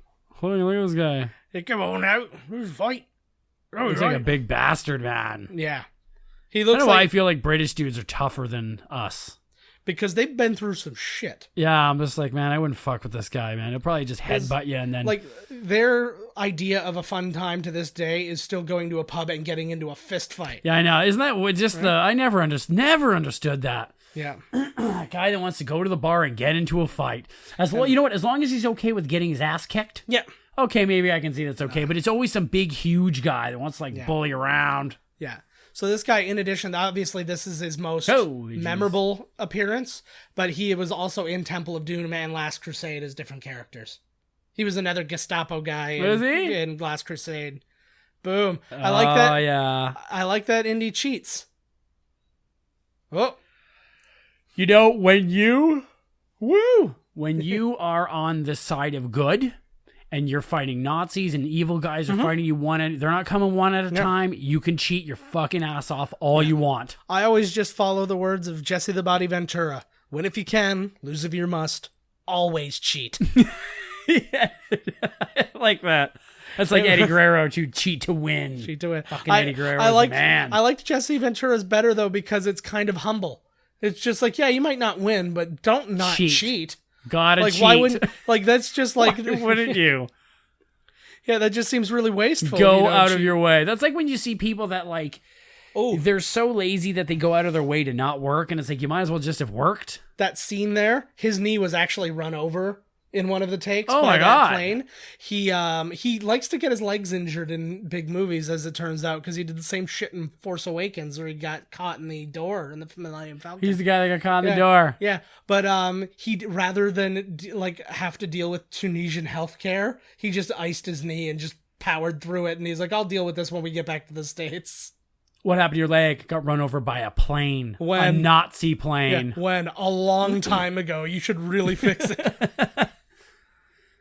this guy.
Hey, come on out. Let's fight.
He's like a big bastard, man.
Yeah. He looks
I don't know why I feel like British dudes are tougher than us.
Because they've been through some shit.
Yeah, I'm just like, man, I wouldn't fuck with this guy, man. He'll probably just headbutt you and then...
Like, their idea of a fun time to this day is still going to a pub and getting into a fist fight.
Yeah, I know. Isn't that just right? I never understood that.
Yeah.
A guy that wants to go to the bar and get into a fight. You know what? As long as he's okay with getting his ass kicked.
Yeah.
Okay, maybe I can see that's okay. But it's always some big, huge guy that wants to, bully around.
Yeah. So this guy, in addition, obviously this is his most memorable appearance, but he was also in Temple of Doom and Last Crusade as different characters. He was another Gestapo guy in Last Crusade. Boom. I like that. Oh, yeah. I like that Indy cheats. Oh.
When you are on the side of good and you're fighting Nazis and evil guys are fighting you they're not coming one at a time, you can cheat your fucking ass off all you want.
I always just follow the words of Jesse the Body Ventura. Win if you can, lose if you must. Always cheat.
Yeah, I like that. That's like Eddie Guerrero to cheat to win.
Cheat to win.
Fucking Eddie Guerrero's man.
I liked Jesse Ventura's better, though, because it's kind of humble. It's just like, yeah, you might not win, but don't not cheat.
Gotta cheat.
Why wouldn't, that's just like...
Why wouldn't you?
Yeah, that just seems really wasteful.
Go out of your way. That's like when you see people that they're so lazy that they go out of their way to not work, and it's like, you might as well just have worked.
That scene there, his knee was actually run over in one of the takes
by
that plane. He likes to get his legs injured in big movies, as it turns out, because he did the same shit in Force Awakens where he got caught in the door in the Millennium Falcon.
He's the guy that got caught in the door.
Yeah, but he rather than have to deal with Tunisian healthcare, he just iced his knee and just powered through it. And he's like, I'll deal with this when we get back to the States.
What happened to your leg? Got run over by a plane. A Nazi plane.
Yeah, when? A long time ago. You should really fix it.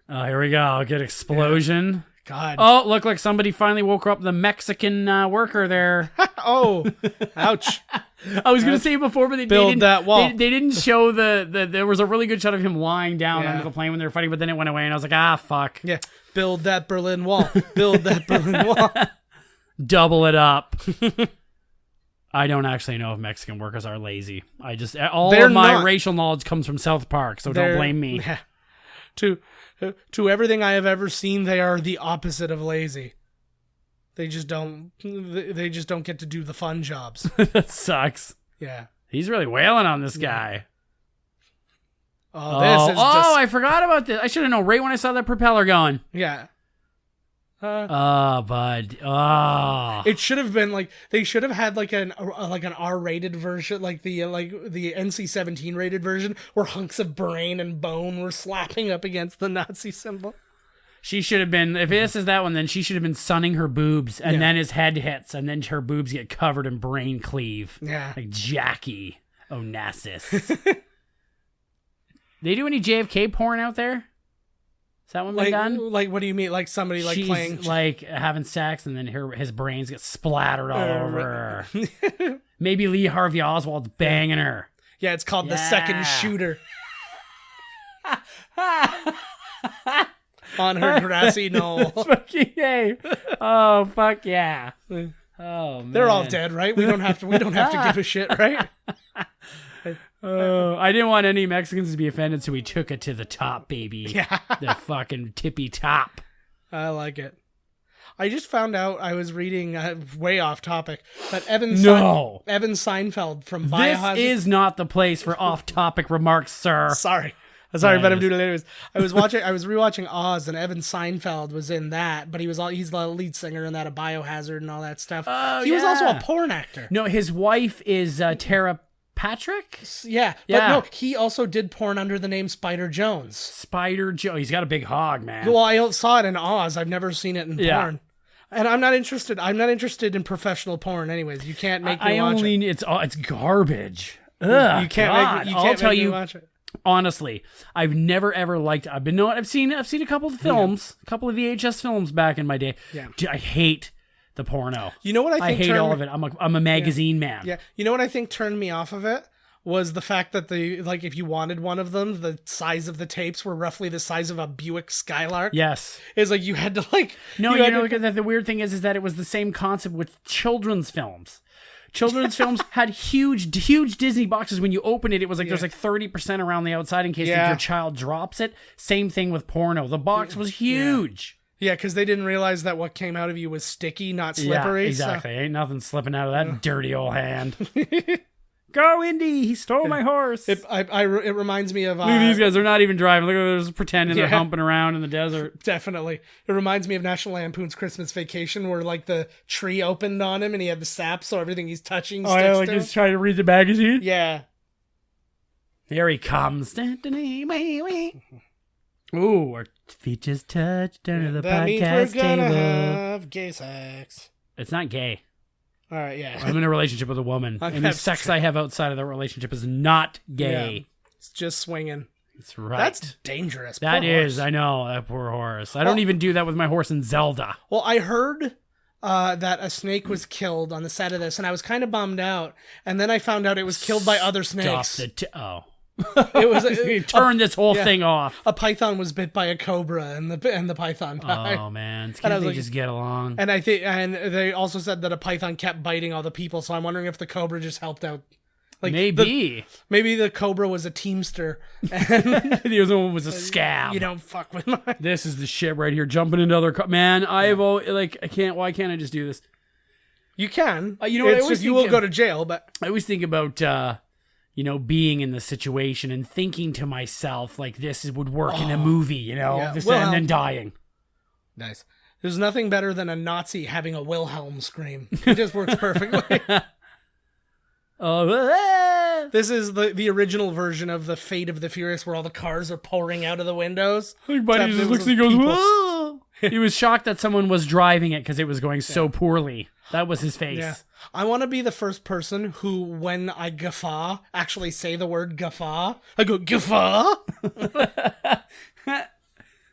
Oh, here we go. Get explosion.
Yeah. God.
Oh, look like somebody finally woke up the Mexican worker there.
Oh, ouch.
I was going to say before, but they didn't.
That wall.
They didn't show there was a really good shot of him lying down under the plane when they were fighting, but then it went away, and I was like, fuck.
Yeah. Build that Berlin Wall. Build that Berlin Wall.
Double it up. I don't actually know if Mexican workers are lazy. All of my racial knowledge comes from South Park, so don't blame me.
Yeah. To everything I have ever seen, they are the opposite of lazy. They just don't get to do the fun jobs.
That sucks.
Yeah.
He's really wailing on this guy.
I
forgot about this. I should have known right when I saw that propeller going.
Yeah.
Bud.
It should have been they should have had an R-rated version, like the NC-17 rated version, where hunks of brain and bone were slapping up against the Nazi symbol.
She should have been, if this is that one, then she should have been sunning her boobs, and then his head hits, and then her boobs get covered in brain cleave.
Yeah.
Like Jackie Onassis. They do any JFK porn out there? Is that one been done?
Like, what do you mean? Like somebody like
She's
playing
like having sex, and then his brains get splattered all over her. Maybe Lee Harvey Oswald's banging her.
Yeah, it's called The Second Shooter. On her grassy knoll.
Fucking yay. Oh, fuck yeah. Oh, man.
They're all dead, right? We don't have to give a shit, right?
I didn't want any Mexicans to be offended, so we took it to the top, baby.
Yeah.
The fucking tippy top.
I like it. I just found out, I was reading, way off topic, but Evan Seinfeld from Biohazard.
This is not the place for off-topic remarks, sir.
Sorry, but I'm doing it anyways. I was rewatching Oz, and Evan Seinfeld was in that, but he's the lead singer in that of Biohazard and all that stuff.
Oh,
he was also a porn actor.
No, his wife is Tara Patrick?
Yeah, but no, he also did porn under the name Spider Jones.
Spider Joe. He's got a big hog, man.
Well, I saw it in Oz. I've never seen it in porn. And I'm not interested. I'm not interested in professional porn. Anyways, you can't make me watch it.
It's garbage. Ugh,
you can't make me watch it.
Honestly, I've never ever liked. I've seen a couple of films, a couple of VHS films back in my day.
Yeah.
Dude, I hate the porno.
You know what I think?
I hate all of it. I'm a magazine man.
Yeah. You know what I think turned me off of it was the fact that if you wanted one of them, the size of the tapes were roughly the size of a Buick Skylark.
Yes.
It's like you had to
the weird thing is that it was the same concept with children's films. Children's films had huge Disney boxes. When you open it, it was like there's like 30% around the outside in case if your child drops it. Same thing with porno. The box was huge.
Yeah, because they didn't realize that what came out of you was sticky, not slippery.
Yeah, exactly. Ain't nothing slipping out of that dirty old hand. Go, Indy! He stole my horse.
It reminds me of...
Look at these guys. They're not even driving. Look at them. They're just pretending they're humping around in the desert.
Definitely. It reminds me of National Lampoon's Christmas Vacation, where like the tree opened on him and he had the sap, so everything he's touching sticks to him.
He's trying to read the magazine?
Yeah.
Here he comes. Ooh, our feet just touched under the
that
podcast
means we're gonna
table.
have gay sex.
It's not gay.
All right, yeah.
I'm in a relationship with a woman. And the sex I have outside of that relationship is not gay.
Yeah. It's just swinging.
That's right.
That's dangerous.
That is, I know, that poor horse. I don't even do that with my horse in Zelda.
Well, I heard that a snake was killed on the set of this, and I was kind of bummed out. And then I found out it was killed by other snakes.
It was turn this whole thing off.
A python was bit by a cobra, and the python died.
Oh man, can't they just get along?
And they also said that a python kept biting all the people. So I'm wondering if the cobra just helped out. Like
maybe
the cobra was a teamster, and
the other one was a scab.
You don't fuck with mine.
This is the shit right here. Jumping into other man. I've always, I can't. Why can't I just do this?
You can.
You know what?
You will go to jail, but
I always think about. Being in the situation and thinking to myself, like, this would work in a movie, and then dying.
Nice. There's nothing better than a Nazi having a Wilhelm scream. It just works perfectly. This is the original version of the Fate of the Furious where all the cars are pouring out of the windows.
Buddy just looks and he goes, whoa! He was shocked that someone was driving it because it was going so poorly. That was his face. Yeah.
I want to be the first person who, when I guffaw, actually say the word guffaw. I go, guffaw?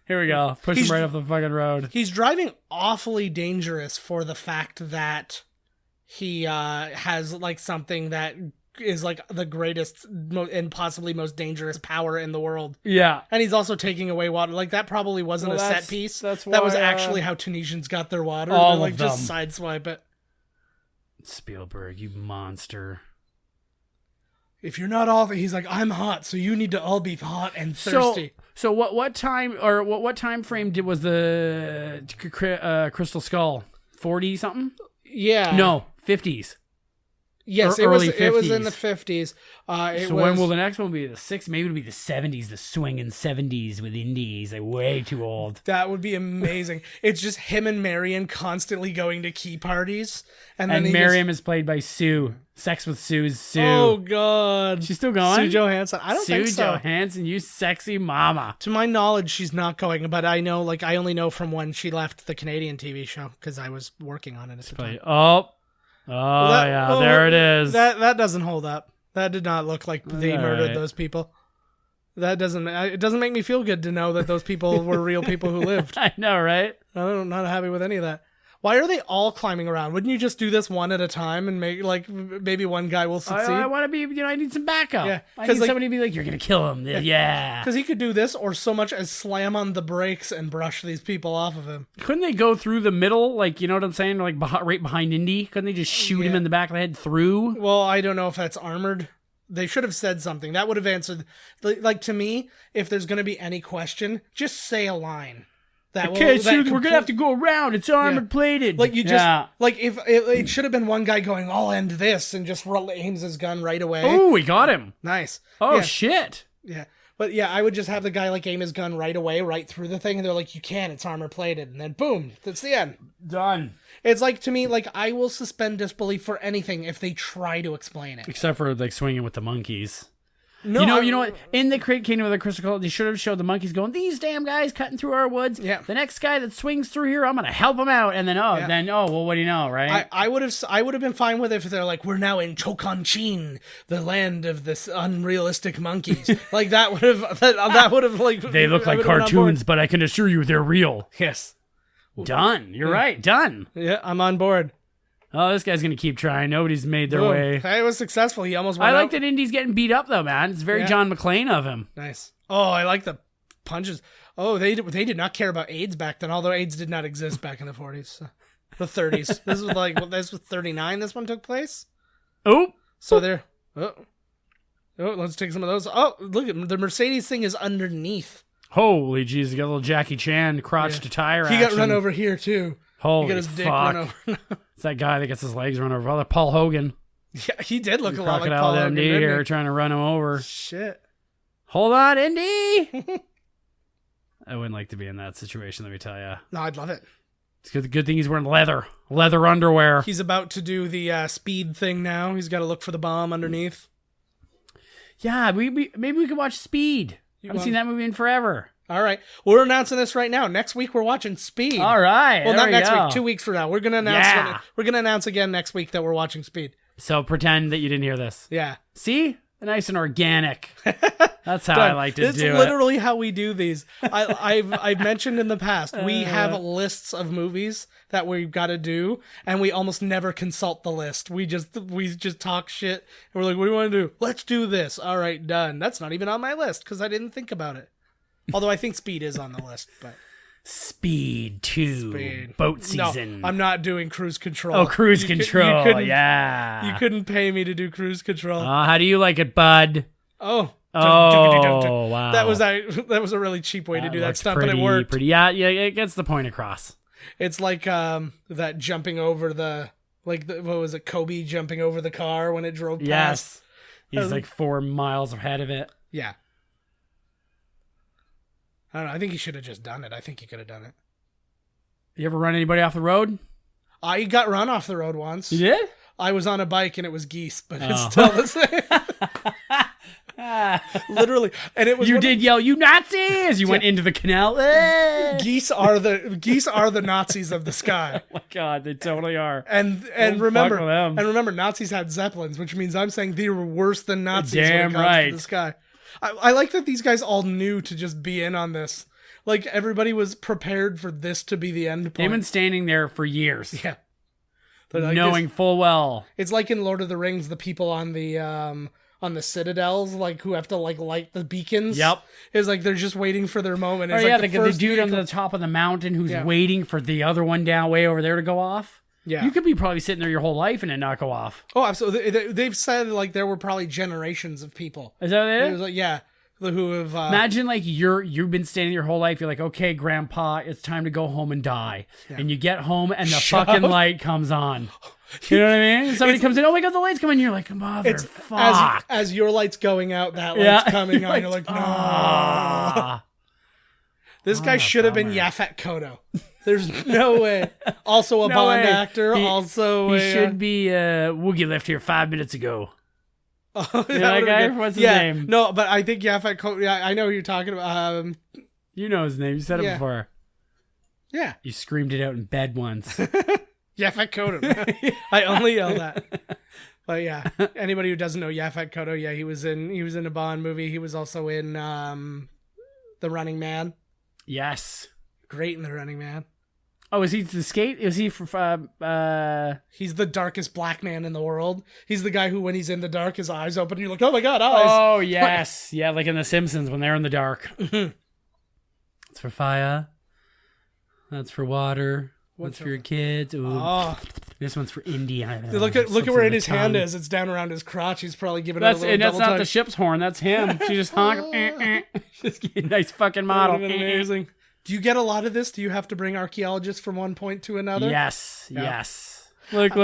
Here we go. Push him right off the fucking road.
He's driving awfully dangerous for the fact that he has, like, something that is, like, the greatest and possibly most dangerous power in the world.
Yeah.
And he's also taking away water. Like, that probably wasn't a set piece. That was actually how Tunisians got their water.
All of them.
Just sideswipe it.
Spielberg, you monster.
If you're not all, he's like, I'm hot, so you need to all be hot and thirsty.
So what time or what time frame was the Crystal Skull? 40 something?
Yeah.
No, 50s.
Yes,
early 50s.
It was in the 50s.
When will the next one be? The 60s? Maybe it'll be the 70s, the swinging 70s with indies. They're way too old.
That would be amazing. It's just him and Marion constantly going to key parties. And
Marion is played by Sue. Sex with Sue's Sue.
Oh, God.
She's still going?
Sue Johansson. I don't think so.
Sue Johansson, you sexy mama.
To my knowledge, she's not going, but I know, I only know from when she left the Canadian TV show because I was working on it at the time. There it is. That doesn't hold up. That did not look like they murdered those people. That doesn't. It doesn't make me feel good to know that those people were real people who lived.
I know, right?
I'm not happy with any of that. Why are they all climbing around? Wouldn't you just do this one at a time and make maybe one guy will succeed?
I want to be. I need some backup.
Yeah,
I need somebody to be like, "You're gonna kill him." Yeah.
Because he could do this, or so much as slam on the brakes and brush these people off of him.
Couldn't they go through the middle? Like, you know what I'm saying? Like right behind Indy. Couldn't they just shoot him in the back of the head through?
Well, I don't know if that's armored. They should have said something. That would have answered. Like, to me, if there's going to be any question, just say a line.
We're gonna have to go around. It's armored plated.
Like you just if it should have been one guy going, "I'll end this," and just aims his gun right away.
Oh, we got him.
Nice.
Oh shit.
Yeah. But yeah, I would just have the guy aim his gun right away, right through the thing, and they're like, "You can't. It's armor plated," and then boom, that's the end.
Done.
It's to me, I will suspend disbelief for anything if they try to explain it,
except for swinging with the monkeys.
No,
you know what? In the Kingdom of the Crystal Skull, they should have showed the monkeys going, "These damn guys cutting through our woods.
Yeah.
The next guy that swings through here, I'm gonna help him out." And then well, what do you know, right?
I would have been fine with it if they're like, "We're now in Chokonchin, the land of this unrealistic monkeys." Like that would have
they look like cartoons, but I can assure you they're real.
Yes.
Done. You're right. Done.
Yeah, I'm on board.
Oh, this guy's going to keep trying. Nobody's made their way.
It was successful. He almost went
I like
out.
that Indy's getting beat up, though, man. It's very John McClane of him.
Nice. Oh, I like the punches. Oh, they did not care about AIDS back then, although AIDS did not exist back in the 40s. So. The 30s. This was 39 this one took place?
Oh.
So there. Oh, let's take some of those. Oh, look at the Mercedes thing is underneath.
Holy jeez, you got a little Jackie Chan crotch to tire
He
action.
got run over here, too.
Holy
he got his
fuck.
dick run over.
It's that guy that gets his legs run over. Oh, Paul Hogan.
Yeah, he did look a lot like
Crocodile
Paul Hogan.
Dundee here trying to run him over.
Shit.
Hold on, Indy! I wouldn't like to be in that situation, let me tell you.
No, I'd love it.
It's good thing he's wearing leather underwear.
He's about to do the speed thing now. He's got to look for the bomb underneath.
Yeah, maybe we could watch Speed. I haven't seen that movie in forever.
All right. We're announcing this right now. Next week we're watching Speed.
All right.
Well, not next week. 2 weeks from now. We're going to announce we're going to announce again next week that we're watching Speed.
So pretend that you didn't hear this.
Yeah.
See? Nice and organic. That's how I like to do it.
It's literally how we do these. I've mentioned in the past, we have lists of movies that we've got to do, and we almost never consult the list. We just talk shit, and we're like, what do you want to do? Let's do this. All right, done. That's not even on my list because I didn't think about it. Although I think Speed is on the list, but
Speed 2 boat season.
No, I'm not doing Cruise Control.
Oh, Cruise Control. You
couldn't pay me to do Cruise Control.
How do you like it, bud?
Oh,
wow.
That was a really cheap way to do that stuff, but it worked.
Yeah, it gets the point across.
It's like that jumping over what was it, Kobe jumping over the car when it drove past.
Yes. He's like 4 miles ahead of it.
Yeah. I don't know. I think he should have just done it. I think he could have done it.
You ever run anybody off the road?
I got run off the road once.
You did?
I was on a bike and it was geese, but it's still the same. Literally. And it was
did yell, "You Nazi!" as you went into the canal.
Geese are the Nazis of the sky.
Oh my god, they totally are.
And remember, Nazis had Zeppelins, which means I'm saying they were worse than Nazis
Damn
when it comes
right.
to the sky. I like that these guys all knew to just be in on this. Like, everybody was prepared for this to be the end point.
They've been standing there for years.
Yeah. Like
knowing full well.
It's like in Lord of the Rings, the people on the citadels, like, who have to, like, light the beacons.
Yep.
It's like they're just waiting for their moment. It's
the dude on the top of the mountain who's waiting for the other one down way over there to go off.
Yeah.
You could be probably sitting there your whole life and it not go off.
Oh, absolutely. They've said, like, there were probably generations of people.
Is that what it is?
Like, yeah. Who have...
Imagine, like, you've been standing your whole life. You're like, okay, Grandpa, it's time to go home and die. Yeah. And you get home and the fucking light comes on. You know what I mean? Somebody comes in, oh my god, the light's coming. You're like, motherfuck.
As your light's going out, that light's coming on. You're like, no. This guy should have been Yaphet Kotto. There's no way. Also a Bond actor. He
should be Woogie left here 5 minutes ago.
Oh,
that guy? What's his name?
No, but I think Yaphet Kotto. Yeah, I know who you're talking about.
You know his name. You said it before.
Yeah.
You screamed it out in bed once.
Yaphet Kotto. I only yell that. But yeah, anybody who doesn't know Yaphet Kotto, yeah, he was in a Bond movie. He was also in The Running Man.
Yes.
Great in The Running Man.
Oh, is he the skate? Is he for?
He's the darkest black man in the world. He's the guy who, when he's in the dark, his eyes open, and you're like, oh my god, eyes.
Oh yes, yeah, like in The Simpsons when they're in the dark. It's for fire. That's for water. That's for your kids. Ooh. Oh. This one's for India.
Look at where his hand is. It's down around his crotch. He's probably giving it a little
that's
double
not
touch.
the ship's horn. That's him. She just honk. Just get a nice fucking model.
Amazing. Do you get a lot of this? Do you have to bring archaeologists from one point to another?
Yes. Yeah. Yes. Look.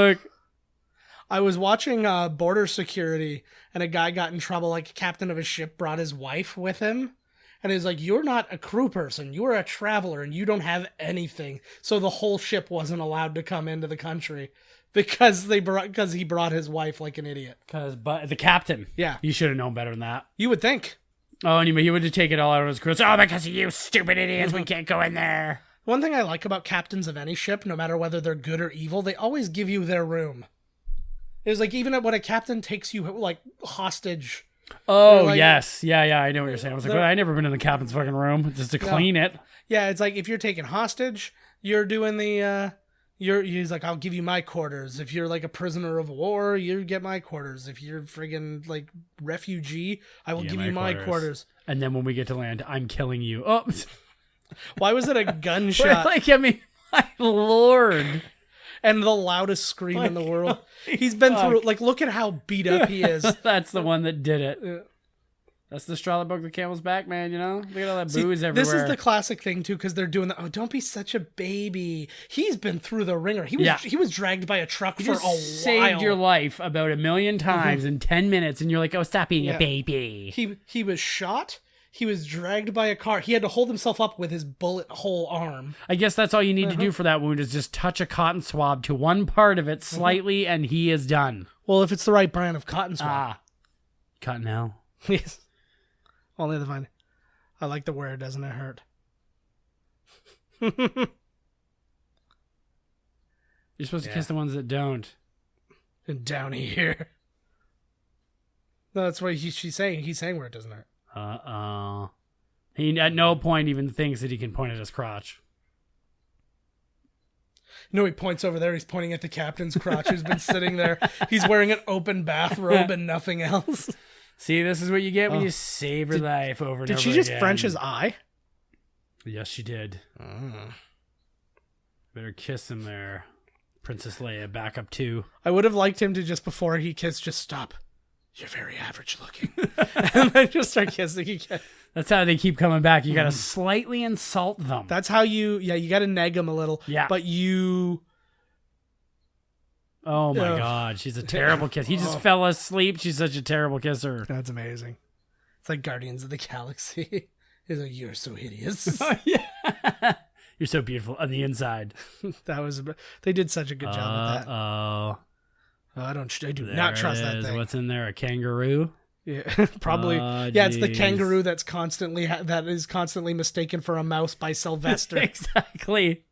I was watching Border Security, and a guy got in trouble. Like, a captain of a ship brought his wife with him. And he's like, you're not a crew person. You're a traveler, and you don't have anything. So the whole ship wasn't allowed to come into the country because he brought his wife like an idiot.
But the captain.
Yeah.
You should have known better than that.
You would think.
Oh, and he would have taken it all out of his crew. Oh, because of you stupid idiots, we can't go in there.
One thing I like about captains of any ship, no matter whether they're good or evil, they always give you their room. It's like, even when a captain takes you like hostage.
Oh,
like,
yes. Yeah, I know what you're saying. I was like, well, I never been in the captain's fucking room just to clean it.
Yeah, it's like, if you're taken hostage, you're doing the, he's like, I'll give you my quarters. If you're like a prisoner of war, you get my quarters. If you're friggin' like refugee, I will give you my quarters. And
then when we get to land, I'm killing you. Oh,
why was it a gunshot?
Like, I mean, my lord.
And the loudest scream in the world. He's been through, like, look at how beat up he is.
That's the one that did it. That's the straw that broke the camel's back, man, you know? Look at all that booze everywhere.
This is the classic thing, too, because they're doing don't be such a baby. He's been through the ringer. He was dragged by a truck for a while.
Saved your life about 1,000,000 times in 10 minutes, and you're like, oh, stop being a baby.
He was shot. He was dragged by a car. He had to hold himself up with his bullet hole arm.
I guess that's all you need to do for that wound is just touch a cotton swab to one part of it slightly, and he is done.
Well, if it's the right brand of cotton swab.
Cottonelle.
Yes. Only the fine. I like the word, doesn't it hurt?
You're supposed to kiss the ones that don't.
And down here. No, that's what she's saying. He's saying where it doesn't hurt.
Uh-oh. He at no point even thinks that he can point at his crotch.
No, he points over there. He's pointing at the captain's crotch who's been sitting there. He's wearing an open bathrobe and nothing else.
See, this is what you get when you save your life over and over again.
Did she just French his eye?
Yes, she did. Better kiss him there. Princess Leia, back up too.
I would have liked him to, just before he kissed, just stop. You're very average looking. And then just start kissing again.
That's how they keep coming back. You got to slightly insult them.
That's how you got to neg them a little.
Yeah.
But you...
Oh my God, she's a terrible kiss. He just fell asleep. She's such a terrible kisser.
That's amazing. It's like Guardians of the Galaxy. He's like, you're so hideous.
Oh, yeah. You're so beautiful on the inside.
They did such a good job with that. I do not trust that thing.
What's in there? A kangaroo?
Yeah, probably. It's the kangaroo that's constantly mistaken for a mouse by Sylvester.
Exactly.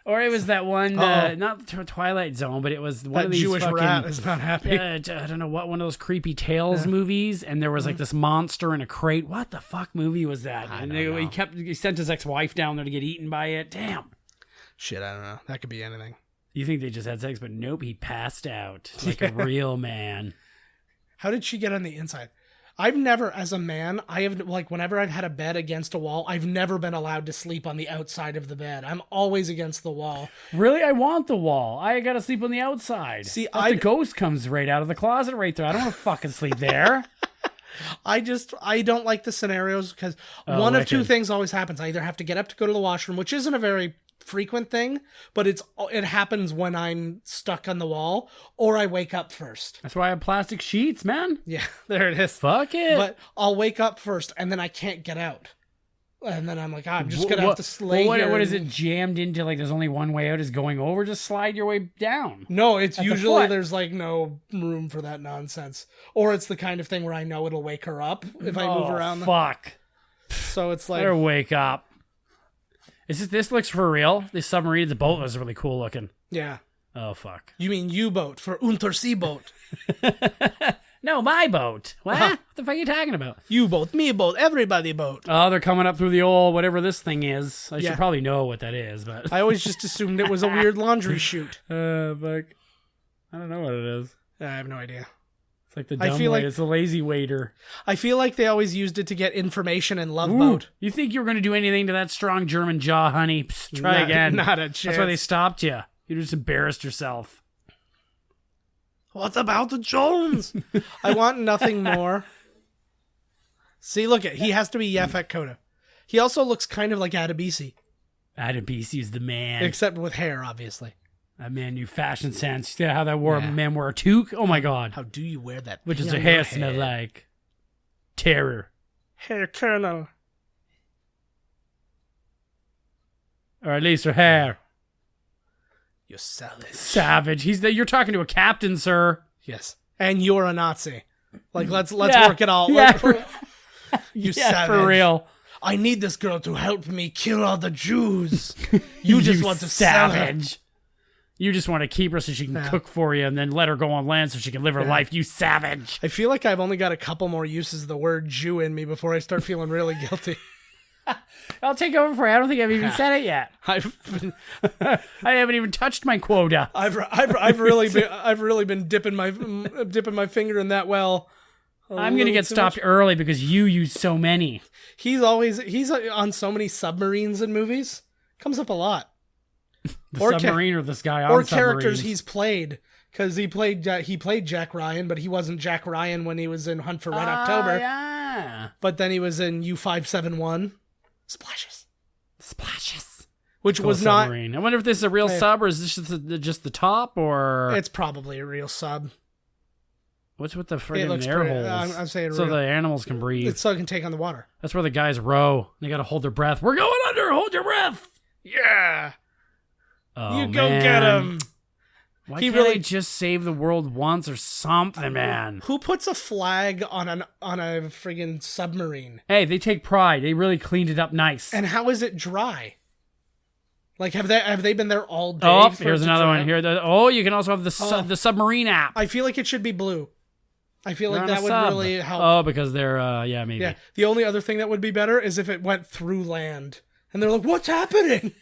Or it was that one, not Twilight Zone, but it was one of these
Jewish
fucking,
rat is not happy.
I don't know what, one of those creepy Tales movies, and there was like this monster in a crate. What the fuck movie was that? He sent his ex-wife down there to get eaten by it. Damn.
Shit, I don't know. That could be anything.
You think they just had sex, but nope, he passed out like a real man.
How did she get on the inside? I've never, as a man, whenever I've had a bed against a wall, I've never been allowed to sleep on the outside of the bed. I'm always against the wall.
Really? I want the wall. I gotta sleep on the outside.
See,
the ghost comes right out of the closet right there. I don't want to fucking sleep there.
I don't like the scenarios because one of two things always happens. I either have to get up to go to the washroom, which isn't a very frequent thing, but it happens when I'm stuck on the wall, or I wake up first.
That's why I have plastic sheets, man.
Yeah, there it is.
Fuck it.
But I'll wake up first, and then I can't get out. And then I'm like, I'm just going to have to slay here.
What is it jammed into? Like, there's only one way out is going over? Just slide your way down.
No, it's usually there's like no room for that nonsense. Or it's the kind of thing where I know it'll wake her up if I move around.
Fuck.
So it's like...
Better wake up. This looks for real. This submarine, the boat was really cool looking.
Yeah.
Oh, fuck.
You mean U-boat for Unterseeboot.
No, my boat. What? What the fuck are you talking about?
U-boat, me boat, everybody boat.
Oh, they're coming up through the old whatever this thing is. I
Yeah.
should probably know what that is, but...
I always just assumed it was a weird laundry chute.
Fuck. I don't know what it is.
I have no idea.
It's like the
I
dumb
feel
way.
like-
It's the lazy waiter.
I feel like they always used it to get information in Love
Ooh,
Boat.
you think you were going to do anything to that strong German jaw, honey? Psst, try again.
Not a chance.
That's why they stopped you. You just embarrassed yourself.
What about the Jones? I want nothing more. See, look at he has to be Yaphet Kotto. He also looks kind of like Adebisi,
Adebisi's the man.
except with hair, obviously.
That man, you fashion sense. Yeah, how that wore
Yeah.
man wore a toque. Oh my god.
How do you wear that?
What does
thing
her
on your
hair smell
head?
like? Terror.
Hair Colonel.
Or at least her hair.
You're savage.
Savage. You're talking to a captain, sir.
Yes, and you're a Nazi. Like let's
Yeah.
work it all.
Yeah,
You
yeah,
savage.
for real.
I need this girl to help me kill all the Jews. You just want to sell her.
savage. You just want to keep her so she can
Yeah.
cook for you and then let her go on land so she can live her
Yeah.
life. You savage.
I feel like I've only got a couple more uses of the word Jew in me before I start feeling really guilty.
I'll take over for you. I don't think I've even said it yet.
I've
I haven't even touched my quota.
really been dipping my finger in that well.
I'm going to get stopped early because you use so many.
He's on so many submarines in movies. Comes up a lot.
The
Or
submarine or this guy on
Or characters
submarines.
he's played. Because he played Jack Ryan, but he wasn't Jack Ryan when he was in Hunt for Red October.
Yeah.
But then he was in U-571. Splashes. Which
Cool
was not...
submarine. I wonder if this is a real sub or is this just the top or...
It's probably a real sub.
What's with the
It
friggin'
looks
air
pretty-
holes?
I'm saying
so
real.
the animals can breathe.
It's so it can take on the water.
That's where the guys row. They got to hold their breath. We're going under. Hold your breath.
Yeah.
Oh,
You go
man.
get him.
Why
He
can't
really-
they just save the world once or something, man?
Who puts a flag on a friggin' submarine?
Hey, they take pride. They really cleaned it up nice.
And how is it dry? Like have they been there all day?
Oh,
for it
here's
to
another
dry?
one here. You can also have the submarine app.
I feel like it should be blue. I feel
They're
like
on a
that would
sub.
really help.
Oh, because they're yeah, maybe.
Yeah. The only other thing that would be better is if it went through land. And they're like, what's happening?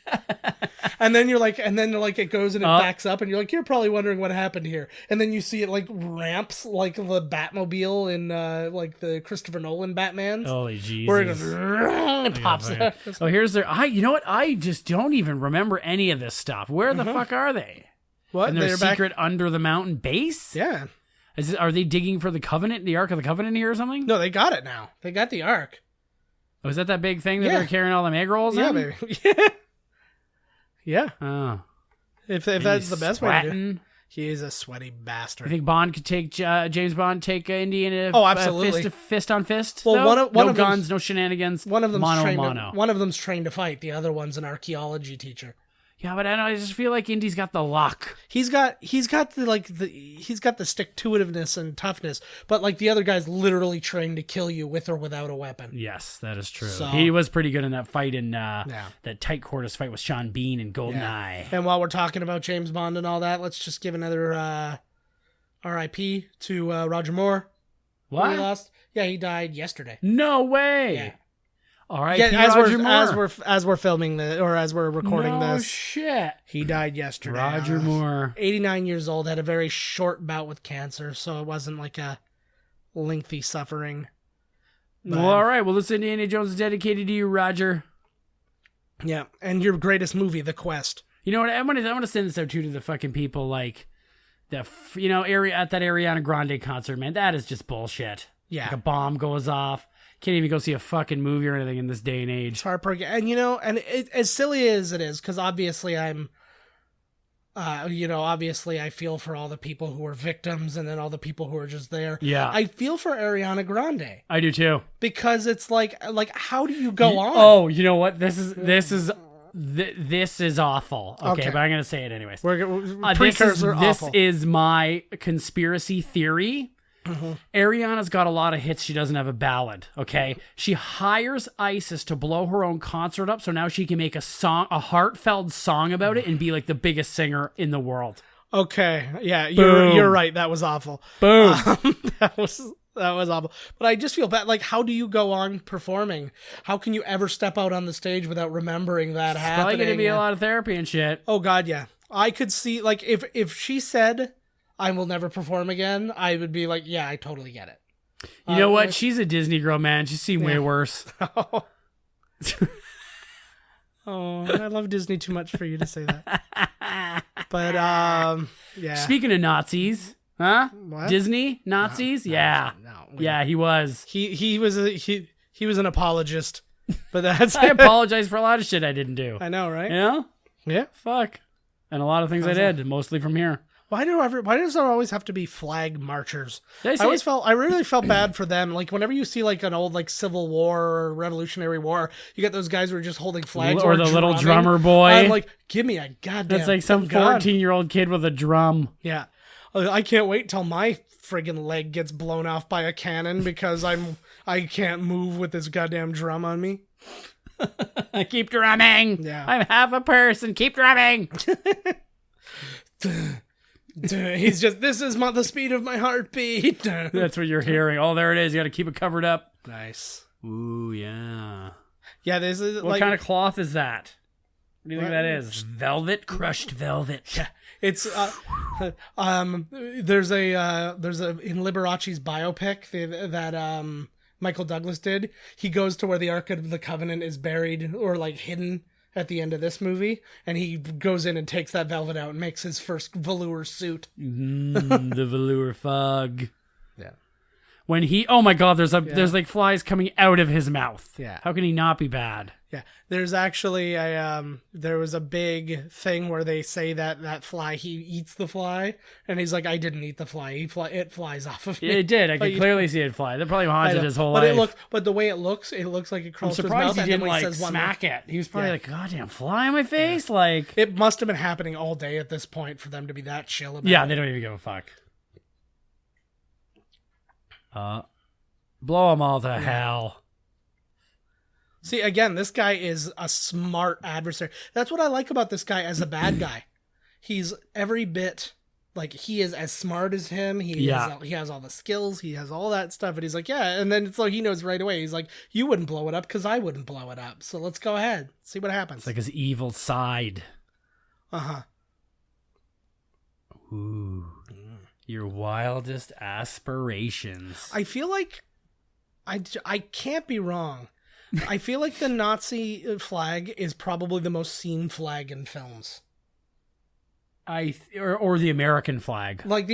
and then it goes and it backs up and you're like, you're probably wondering what happened here. And then you see it like ramps like the Batmobile in like the Christopher Nolan Batman.
Holy Jesus.
Where it goes, and pops
Yeah,
out.
Oh, here's their. You know what? I just don't even remember any of this stuff. Where the fuck are they?
What?
And their
They're back-
secret under the mountain base?
Yeah.
Are they digging for the Covenant, the Ark of the Covenant here or something?
No, they got it now. They got the Ark.
Oh, is that big thing that
Yeah.
they're carrying all the egg rolls
Yeah,
in?
baby. Yeah. Yeah.
Oh.
If
And
that's
he's
the best way to do it.
sweating.
He is a sweaty bastard.
You think Bond could take James Bond take Indy in a
Oh, absolutely.
fist on fist?
Well,
though?
one of
no
them's-
guns, no shenanigans.
One of them's
mono.
One of them's trained to fight. The other one's an archaeology teacher.
Yeah, but I just feel like Indy's got the luck.
He's got the stick to itiveness and toughness, but like the other guy's literally trained to kill you with or without a weapon.
Yes, that is true.
So-
He was pretty good in that fight in that tight quarters fight with Sean Bean in Goldeneye.
And while we're talking about James Bond and all that, let's just give another R.I.P. to Roger Moore.
What?
He lost. Yeah, he died yesterday.
No way.
Yeah.
All right,
Yeah,
Roger Moore.
as we're filming this, or as we're recording
no
this,
shit.
he died yesterday.
Roger Moore.
89 years old, had a very short bout with cancer, so it wasn't like a lengthy suffering. But,
Well, all right. Well, this Indiana Jones is dedicated to you, Roger.
yeah, and your greatest movie, The Quest.
You know what? I want to send this out too to the fucking people like area at that Ariana Grande concert, man. That is just bullshit.
Yeah.
Like a bomb goes off. Can't even go see a fucking movie or anything in this day and age.
It's heartbreaking, and as silly as it is, because obviously I'm, obviously I feel for all the people who are victims, and then all the people who are just there.
Yeah.
I feel for Ariana Grande
I do too.
because it's like how do you go on?
Oh, you know what? This is awful. Okay,
Okay.
but I'm gonna say it anyways.
We're
This
precursor
this
awful.
is my conspiracy theory. Ariana's got a lot of hits. She doesn't have a ballad. Okay, she hires ISIS to blow her own concert up, so now she can make a heartfelt song about it, and be like the biggest singer in the world.
Okay, yeah,
Boom.
you're right. That was awful.
Boom.
That was awful. But I just feel bad. Like, how do you go on performing? How can you ever step out on the stage without remembering that
It's
happening?
probably going to be a lot of therapy and shit.
Oh God, yeah. I could see, like, if she said, "I will never perform again," I would be like, "Yeah, I totally get it."
You know what? She's a Disney girl, man. She's seen way worse.
Oh, I love Disney too much for you to say that. But yeah.
Speaking of Nazis, huh?
What?
Disney Nazis? Yeah. Yeah, he was.
He was an apologist, but that's
I apologize for a lot of shit I didn't do.
I know, right?
You know?
Yeah.
Fuck. And a lot of things I did, mostly from here.
Why does there always have to be flag marchers?
Did I say-
I really felt bad for them. Like whenever you see like an old like Civil War or Revolutionary War, you get those guys who are just holding flags
Or the little
drumming.
drummer boy.
I'm like, give me a goddamn.
That's like some
gun.
14-year-old kid with a drum.
Yeah, I can't wait till my friggin' leg gets blown off by a cannon because I can't move with this goddamn drum on me.
Keep drumming.
Yeah.
I'm half a person. Keep drumming.
He's just, this is the speed of my heartbeat.
That's what you're hearing. Oh, there it is. You got to keep it covered up.
Nice.
Ooh, yeah.
Yeah, this is
What
like,
kind of cloth is that? What do you think that is? Velvet? Crushed velvet.
yeah, it's there's a in Liberace's biopic that Michael Douglas did. He goes to where the Ark of the Covenant is buried or like hidden at the end of this movie, and he goes in and takes that velvet out and makes his first velour suit.
The velour fog.
Yeah.
When oh my God, there's like flies coming out of his mouth.
Yeah.
How can he not be bad?
Yeah, there's actually there was a big thing where they say that fly, he eats the fly, and he's like, I didn't eat the fly, it flies off of me.
It did. I could clearly see it fly. That probably haunted his whole life.
But the way it looks like it crawls
I'm
to his mouth.
surprised he
and then
didn't
when
like
says one
smack
word-
it. He was probably
Yeah.
like, goddamn fly on my face. Like,
It must have been happening all day at this point for them to be that chill about
yeah,
it.
they don't even give a fuck. Blow them all to hell.
See, again, this guy is a smart adversary. That's what I like about this guy as a bad guy. He's every bit like he is as smart as him. He has all the skills. He has all that stuff. And he's like, yeah. And then it's like he knows right away. He's like, you wouldn't blow it up because I wouldn't blow it up. So let's go ahead. See what happens.
It's like his evil side.
Uh-huh.
Ooh. Your wildest aspirations.
I feel like I can't be wrong. I feel like the Nazi flag is probably the most seen flag in films.
Or the American flag.
Like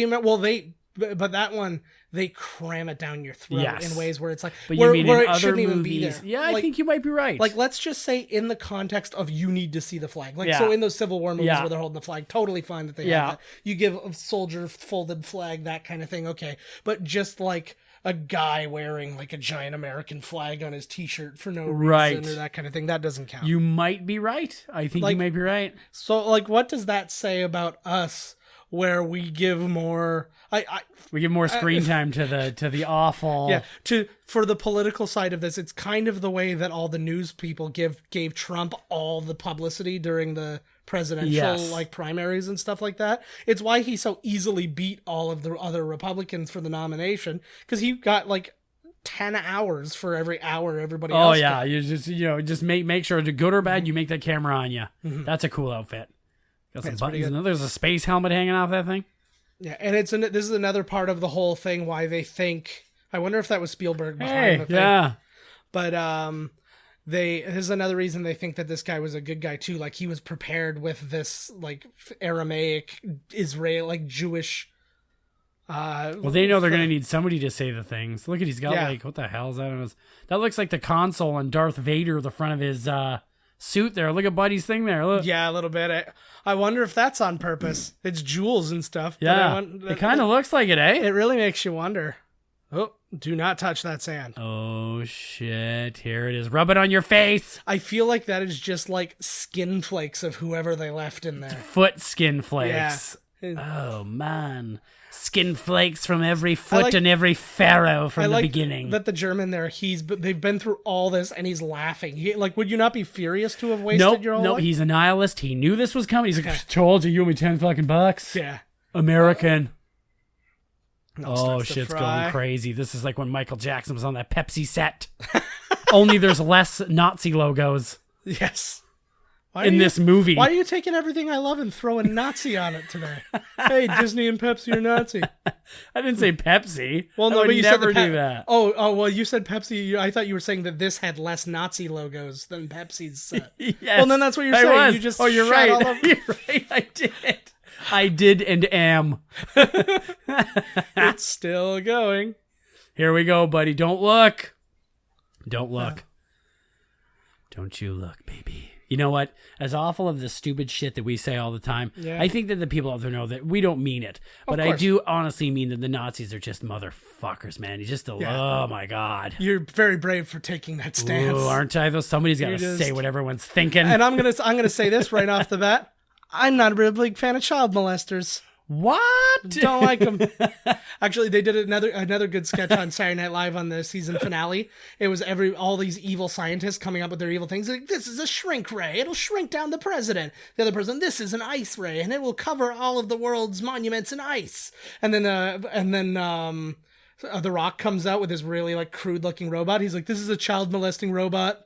but that one, they cram it down your throat
Yes.
in ways where it's like,
But
where,
you mean
where
in
it
other
shouldn't even
movies?
be there.
Yeah, I
Like-
think you might be right.
Like, let's just say in the context of you need to see the flag. Like,
Yeah.
so in those Civil War movies
Yeah.
where they're holding the flag, totally fine that they
Yeah.
have that. You give a soldier folded flag, that kind of thing, okay. But just like a guy wearing like a giant American flag on his t-shirt for no reason
Right.
or that kind of thing, that doesn't count.
You might be right. I think
Like-
you might be right.
So, like, what does that say about us where we give more...
We give more screen time to the awful.
Yeah, for the political side of this, it's kind of the way that all the news people gave Trump all the publicity during the presidential
Yes.
like primaries and stuff like that. It's why he so easily beat all of the other Republicans for the nomination, because he got like 10 hours for every hour everybody
Oh
else
yeah,
got.
you just make sure to good or bad, you make that camera on you. That's a cool outfit. Got some
It's pretty
buttons.
good.
And there's a space helmet hanging off that thing.
Yeah, and this is another part of the whole thing why they think... I wonder if that was Spielberg behind
Hey,
the thing.
yeah.
But this is another reason they think that this guy was a good guy too. Like he was prepared with this like Aramaic, Israel, like Jewish.
Well, they know they're gonna need somebody to say the things. Look at he's got
Yeah.
like what the hell is that on his? That looks like the console on Darth Vader, the front of his suit there. Look at Buddy's thing there. Look.
Yeah, a little bit. I wonder if that's on purpose. It's jewels and stuff. but I
Yeah,
want-
it kind of looks like it, eh?
It really makes you wonder. Oh, do not touch that sand.
Oh shit! Here it is. Rub it on your face.
I feel like that is just like skin flakes of whoever they left in there.
Foot skin flakes.
Yeah.
Oh man, skin flakes from every foot
like-
and every pharaoh
I
from the
like
beginning.
that the German there, they've been through all this and he's laughing. Would you not be furious to have wasted your whole
Nope,
life?
he's a nihilist. He knew this was coming. He's like, told you, you owe me 10 fucking bucks.
Yeah.
American.
No,
Oh,
starts to
shit's
fry.
going crazy. This is like when Michael Jackson was on that Pepsi set. Only there's less Nazi logos
Yes.
in this movie.
Why are you taking everything I love and throwing Nazi on it today? Hey, Disney and Pepsi are Nazi.
I didn't say Pepsi.
Well, no,
I would
but you
never
said the
do that.
Oh, well, you said Pepsi. I thought you were saying that this had less Nazi logos than Pepsi's set.
Yes,
Well, then that's what you're
I
saying.
was.
You just
you're
shot
right.
all over-
You're right. I did and am.
It's still going.
Here we go, buddy. Don't look. Don't look. Don't you look, baby. You know what? As awful of the stupid shit that we say all the time,
Yeah.
I think that the people out there know that we don't mean it. But I
course.
do honestly mean that the Nazis are just motherfuckers, man. You just, oh my God.
You're very brave for taking that stance.
Ooh, aren't I? Though somebody's got to
You're just-
say what everyone's thinking.
And I'm gonna say this right off the bat. I'm not a real big fan of child molesters.
What?
Don't like them. Actually, they did another good sketch on Saturday Night Live on the season finale. It was all these evil scientists coming up with their evil things. Like, this is a shrink ray. It'll shrink down the president. The other person, this is an ice ray, and it will cover all of the world's monuments in ice. And then The Rock comes out with this really like crude looking robot. He's like, this is a child molesting robot.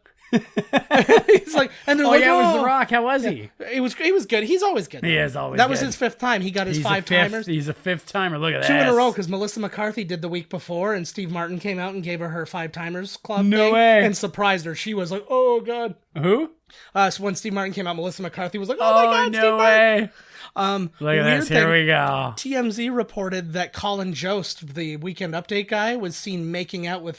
He's like, and they're
Oh,
like,
yeah, it was
oh.
The Rock. How was he?
He was good. He's always good.
He is always
That was
good.
his fifth time. He got his
He's
five timers.
He's a fifth timer. Look at that.
2 in a row because Melissa McCarthy did the week before, and Steve Martin came out and gave her 5 timers club.
No
thing
way.
And surprised her. She was like, "Oh God."
Who?
So when Steve Martin came out, Melissa McCarthy was like, "Oh my God,
no
Steve Martin."
way. Look at
weird
this. Here
thing,
we go.
TMZ reported that Colin Jost, the Weekend Update guy, was seen making out with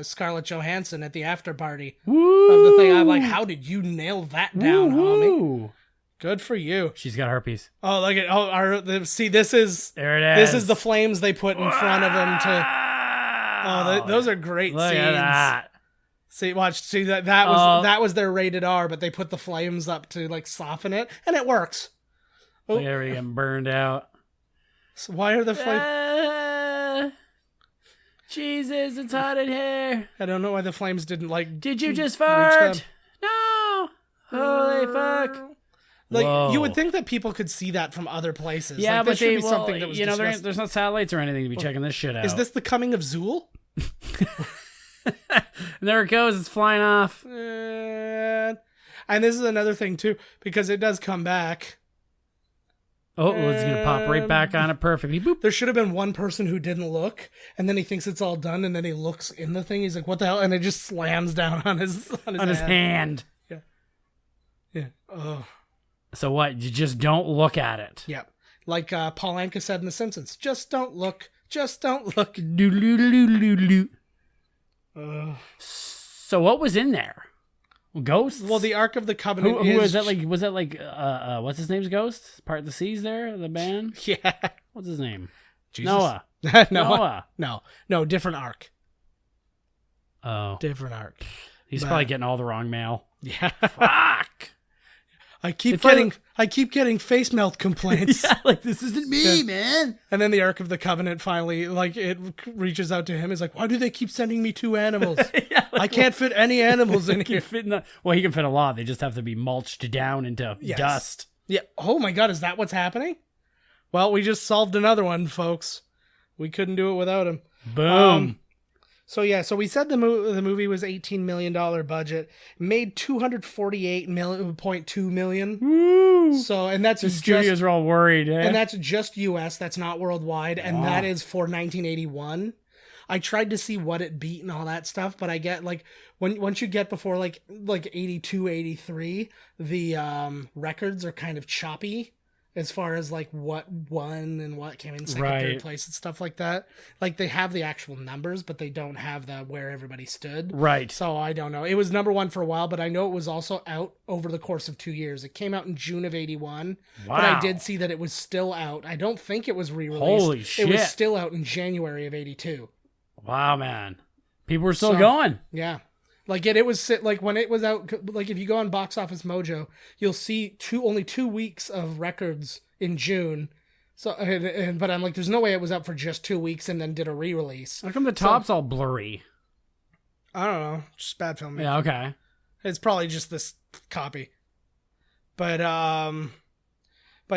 Scarlett Johansson at the after party
Woo.
of the thing. I'm like, how did you nail that down, homie?
Woo.
Good for you.
She's got herpes.
Oh, look at see, this is
There it is.
this is the flames they put in front of him to. Oh, those are great
Look
scenes.
at that.
See, watch. See that
Oh.
that was their rated R, but they put the flames up to like soften it, and it works.
Look at everybody getting burned out.
So why are the flames?
Jesus, it's hot in here.
I don't know why the flames didn't like.
Did you just
reach
fart?
them.
No. Holy fuck.
Like
Whoa.
you would think that people could see that from other places.
Yeah,
like,
but
this should
they,
be something that was discussed.
there's not satellites or anything to be checking this shit out.
Is this the coming of Zool?
And there it goes. It's flying off.
And this is another thing too, because it does come back.
Oh, it's going to pop right back on it perfectly. Boop.
There should have been one person who didn't look, and then he thinks it's all done, and then he looks in the thing. He's like, "What the hell?" And it just slams down on his
hand.
Yeah. Oh.
So what? You just don't look at it.
Yeah. Like Paul Anka said in The Simpsons, just don't look. Just don't look.
Doo-doo-doo-doo-doo-doo. So what was in there? Ghosts?
Well, the Ark of the Covenant
Who
is...
was that? Like, was that like what's his name's ghost? Part of the Seas there, the band.
Yeah.
What's his name?
Jesus.
Noah.
Noah. No, different Ark.
Oh,
Different Ark.
he's probably getting all the wrong mail.
Yeah.
Fuck.
I keep
It's
getting face melt complaints.
Yeah, like this isn't me, man.
And then the Ark of the Covenant finally, like, it reaches out to him. It's like, why do they keep sending me 2 animals?
Yeah, like,
I can't fit any animals in
he can
here.
fit in well, he can fit a lot. They just have to be mulched down into dust.
Yeah. Oh my God, is that what's happening? Well, we just solved another one, folks. We couldn't do it without him.
Boom.
So we said the movie was $18 million budget, made $248.2 million.
Woo.
So, and that's
The studios are all worried, eh?
and that's just US. That's not worldwide, and that is for 1981. I tried to see what it beat and all that stuff, but I get like once you get before like 82, 83, the records are kind of choppy as far as like what won and what came in second, third place and stuff like that. Like they have the actual numbers, but they don't have the where everybody stood.
Right.
So I don't know. It was number 1 for a while, but I know it was also out over the course of 2 years. It came out in June of 81.
Wow.
But I did see that it was still out. I don't think it was re-released.
Holy shit.
It was still out in January of 82.
Wow, man. People were still going.
Yeah. Like it was like when it was out, like if you go on Box Office Mojo, you'll see only 2 weeks of records in June. So, but I'm like, there's no way it was up for just 2 weeks and then did a re-release.
How come the top's all blurry?
I don't know, just bad filmmaking.
Yeah, okay.
It's probably just this copy. But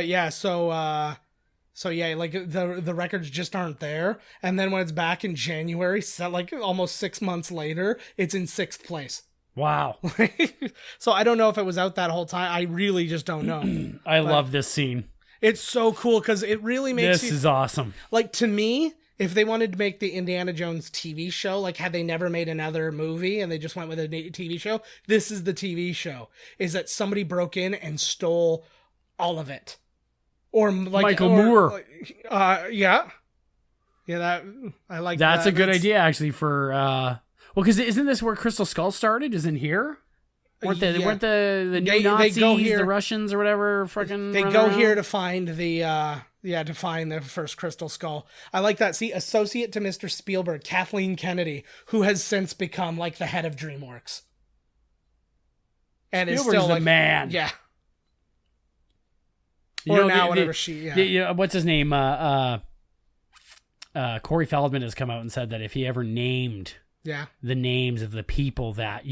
yeah, so So yeah, like the records just aren't there. And then when it's back in January, so like almost 6 months later, it's in 6th place.
Wow.
So I don't know if it was out that whole time. I really just don't know.
I love this scene.
It's so cool because it really makes
This is awesome.
Like, to me, if they wanted to make the Indiana Jones TV show, like had they never made another movie and they just went with a TV show, this is the TV show. Is that somebody broke in and stole all of it. Or like
Michael Moore.
Yeah. Yeah, that I like
That's
that.
a good idea, actually, for... well, because isn't this where Crystal Skull started? Isn't here? Weren't the new Nazis,
they go here,
the Russians or whatever, fucking...
They go here to find the... to find the first Crystal Skull. I like that. See, associate to Mr. Spielberg, Kathleen Kennedy, who has since become like the head of DreamWorks. And
Spielberg's
is still
the
like,
man.
Yeah.
You
Or
know,
now, whatever she... Yeah.
What's his name? Corey Feldman has come out and said that if he ever named the names of the people that,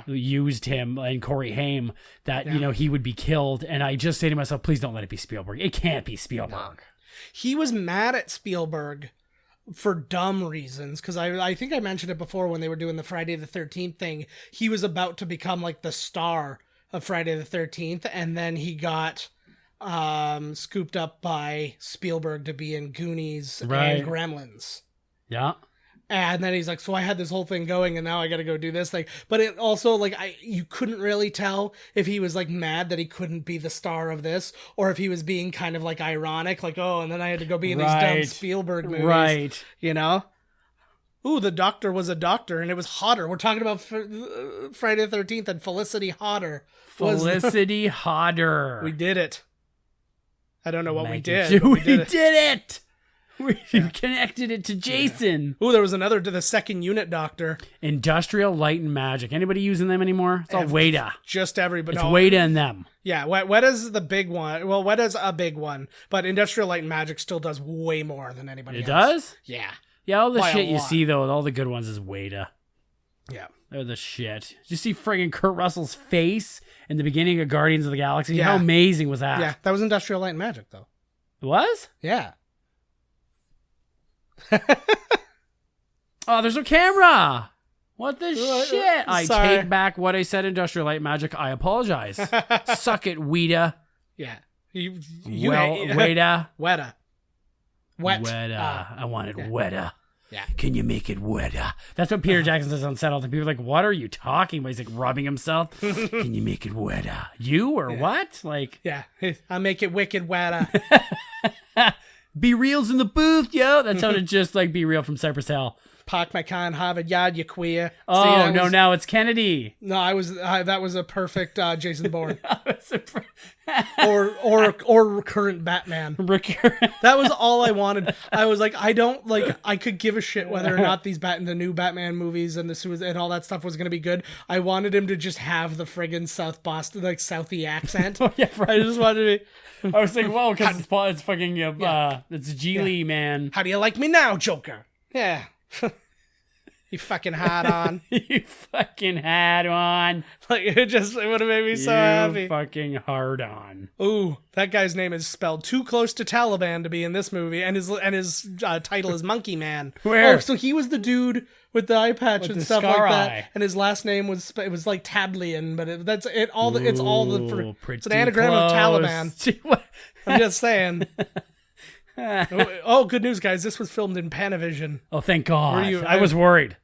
used him and Corey Haim, that, he would be killed. And I just say to myself, please don't let it be Spielberg. It can't be Spielberg. No.
He was mad at Spielberg for dumb reasons. Because I think I mentioned it before when they were doing the Friday the 13th thing. He was about to become like the star of Friday the 13th. And then he got scooped up by Spielberg to be in Goonies and Gremlins.
Yeah.
And then he's like, so I had this whole thing going and now I got to go do this thing. But it also, like, you couldn't really tell if he was like mad that he couldn't be the star of this, or if he was being kind of like ironic, like, oh, and then I had to go be in these dumb Spielberg movies.
Right.
Ooh, the doctor was a doctor and it was Hodder. We're talking about Friday the 13th and Felicity Hodder.
Felicity Hodder.
We did it. I don't know what we did.
We did it. We connected it to Jason.
Ooh, there was another to the second unit doctor.
Industrial Light and Magic. Anybody using them anymore? It's all Weta.
Just everybody.
It's Weta and them.
Yeah, Weta's the big one. Well, Weta's a big one, but Industrial Light and Magic still does way more than anybody else.
It does?
Yeah.
Yeah, all the shit you see, though, all the good ones is Weta.
Yeah.
They're the shit. Did you see friggin' Kurt Russell's face in the beginning of Guardians of the Galaxy? Yeah. How amazing was that?
Yeah, that was Industrial Light and Magic, though.
It was?
Yeah.
Oh, there's no camera. What the shit? I take back what I said, Industrial Light and Magic. I apologize. Suck it, Weta.
Yeah.
Weta.
Weta.
I wanted Weta.
Yeah.
Can you make it wetter? That's what Peter Jackson says on set all the time. People are like, what are you talking about? He's like rubbing himself. Can you make it wetter? You or what? Like,
yeah, I'll make it wicked wetter.
Be Real's in the booth, yo. That sounded just like Be Real from Cypress Hill.
Park my car in Harvard Yard, you queer.
Oh, no, now it's Kennedy.
No, that was a perfect Jason Bourne. or current Batman. That was all I wanted. I was like, I could give a shit whether or not the new Batman movies and and all that stuff was going to be good. I wanted him to just have the friggin' South Boston, like Southie accent. Oh, yeah, right. I just wanted to be...
I was thinking, well, because it's fucking, it's Geely, man.
How do you like me now, Joker? Yeah. You fucking had on.
You fucking had on.
Like, it would have made me so happy.
You fucking hard on.
Ooh, that guy's name is spelled too close to Taliban to be in this movie, and his title is Monkey Man.
Where?
Oh, so he was the dude with the eye patch and stuff like that, and his last name was like Tablian, but it's an anagram of Taliban. I'm just saying. Oh, good news, guys! This was filmed in Panavision.
Oh, thank God! I was worried.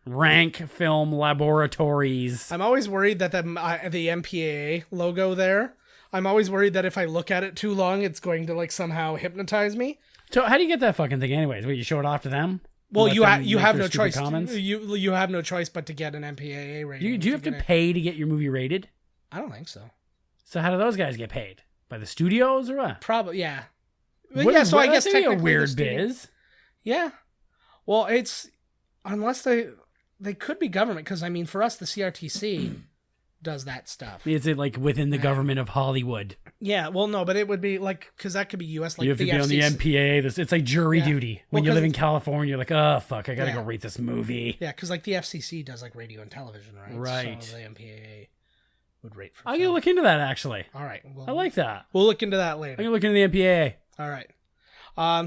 Rank Film Laboratories.
I'm always worried that the MPAA logo there. I'm always worried that if I look at it too long, it's going to like somehow hypnose me.
So how do you get that fucking thing, anyways? Will you show it off to them?
Well, you have no choice. You have no choice but to get an MPAA rating.
Do you have to pay to get your movie rated?
I don't think so.
So how do those guys get paid? By the studios or what?
Probably, yeah. So I guess technically
a weird biz.
Yeah. Well, it's unless they could be government, because I mean, for us, the CRTC does that stuff.
Is it like within the government of Hollywood?
Yeah. Well, no, but it would be like, because that could be U.S. Like
you have to be on the MPA. It's like jury duty. When you live in California, you're like, oh fuck, I gotta go rate this movie.
Yeah, because like the FCC does like radio and television, right?
Right.
So the MPAA would rate for
I'm
film.
gonna look into that actually.
All right.
I like that.
We'll look into that
I'm
later.
gonna look into the MPAA.
All right.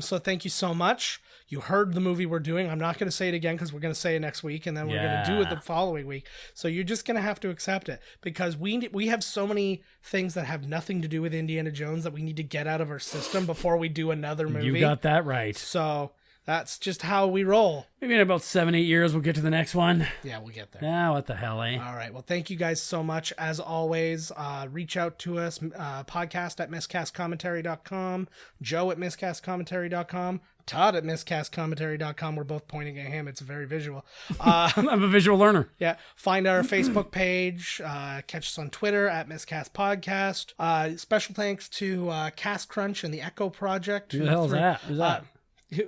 So thank you so much. You heard the movie we're doing. I'm not going to say it again because we're going to say it next week, and then we're going to do it the following week. So you're just going to have to accept it because we have so many things that have nothing to do with Indiana Jones that we need to get out of our system before we do another movie.
You got that right.
So that's just how we roll.
Maybe in about 7-8 years we'll get to the next one.
Yeah, we'll get there.
Ah, what the hell, eh?
All right. Well, thank you guys so much. As always, reach out to us, podcast at miscastcommentary.com, Joe at miscastcommentary.com, Todd at miscastcommentary.com. We're both pointing at him. It's very visual.
I'm a visual learner.
Yeah. Find our Facebook page. Catch us on Twitter at Miscast Podcast. Special thanks to Cast Crunch and the Echo Project.
Who the hell is that? Who's that?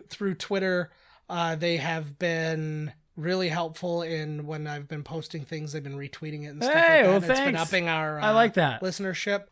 Through Twitter, they have been really helpful in when I've been posting things. They've been retweeting it and stuff like that.
Well,
It's been
thanks.
upping our
I like that.
listenership.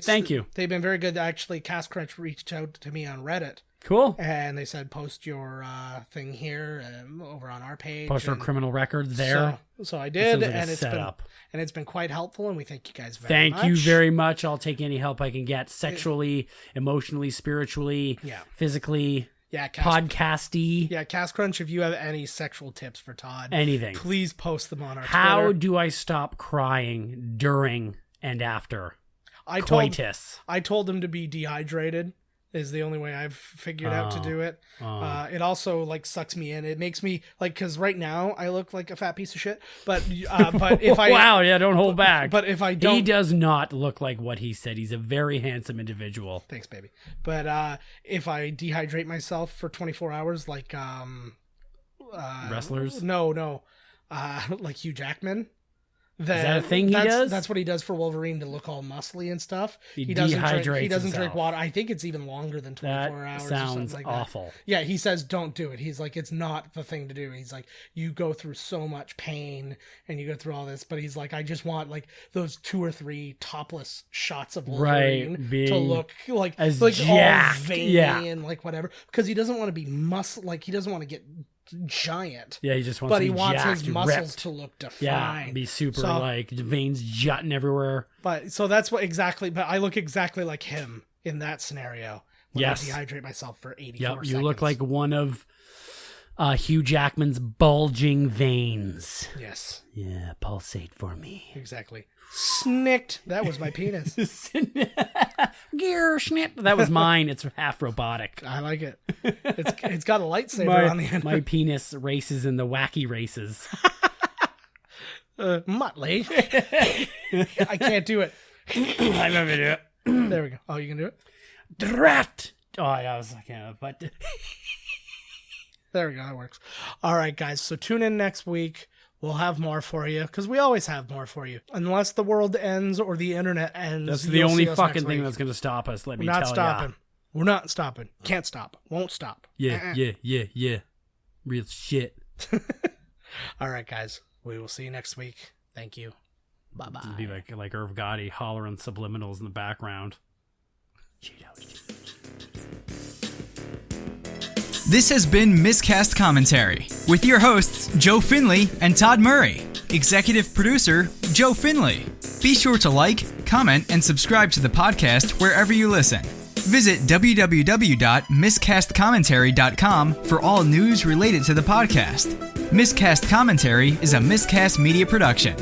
Thank you.
They've been very good. Actually, Cast Crunch reached out to me on Reddit.
Cool.
And they said, post your thing here over on our page.
Post our criminal records there.
So I did,
Like
and
it's
been quite helpful, and we thank you guys very much.
Thank you very much. I'll take any help I can get, sexually, emotionally, spiritually, physically, podcasty.
Yeah, Cast Crunch, if you have any sexual tips for Todd,
anything,
please post them on our
How
Twitter.
do I stop crying during and after
I
coitus?
I told him to be dehydrated. Is the only way I've figured out to do it. It also like sucks me in. It makes me like, because right now I look like a fat piece of shit. But if I
wow, yeah, don't hold back.
But if I don't,
he does not look like what he said. He's a very handsome individual.
Thanks, baby. But if I dehydrate myself for 24 hours, like
wrestlers,
no, like Hugh Jackman.
Is that a thing he does?
That's what he does for Wolverine to look all muscly and stuff.
He doesn't
drink water. I think it's even longer than 24 hours.
Sounds
or something like
awful.
That. Yeah, he says don't do it. He's like, it's not the thing to do. He's like, you go through so much pain and you go through all this, but he's like, I just want like those 2 or 3 topless shots of Wolverine to look like
as
all
jacked.
veiny and like whatever, because he doesn't want to be he doesn't want to get giant.
Yeah, he just wants to be
wants his
jacked,
muscles
ripped.
to look defined.
Yeah, be super like veins jutting everywhere.
But so that's what exactly. But I look exactly like him in that scenario. When I dehydrate myself for 84 seconds.
You look like one of Hugh Jackman's bulging veins.
Yes.
Yeah, pulsate for me.
Exactly. Snicked. That was my penis.
Gear snip. That was mine. It's half robotic.
I like it. It's got a lightsaber on the end.
My penis races in the wacky races.
Muttley. I can't do it.
I love it.
There we go. Oh, you can do it?
Drat. Oh, yeah, I was like, yeah, but
there we go. That works. All right, guys. So tune in next week. We'll have more for you because we always have more for you. Unless the world ends or the internet ends.
That's the only fucking thing that's going to stop us. Let me tell you.
We're not stopping. We're not stopping. Can't stop. Won't stop.
Yeah. Real shit.
All right, guys. We will see you next week. Thank you. Bye-bye.
It'd be like Irv Gotti hollering subliminals in the background.
This has been Miscast Commentary with your hosts, Joe Finley and Todd Murray. Executive producer, Joe Finley. Be sure to like, comment, and subscribe to the podcast wherever you listen. Visit www.miscastcommentary.com for all news related to the podcast. Miscast Commentary is a Miscast Media production.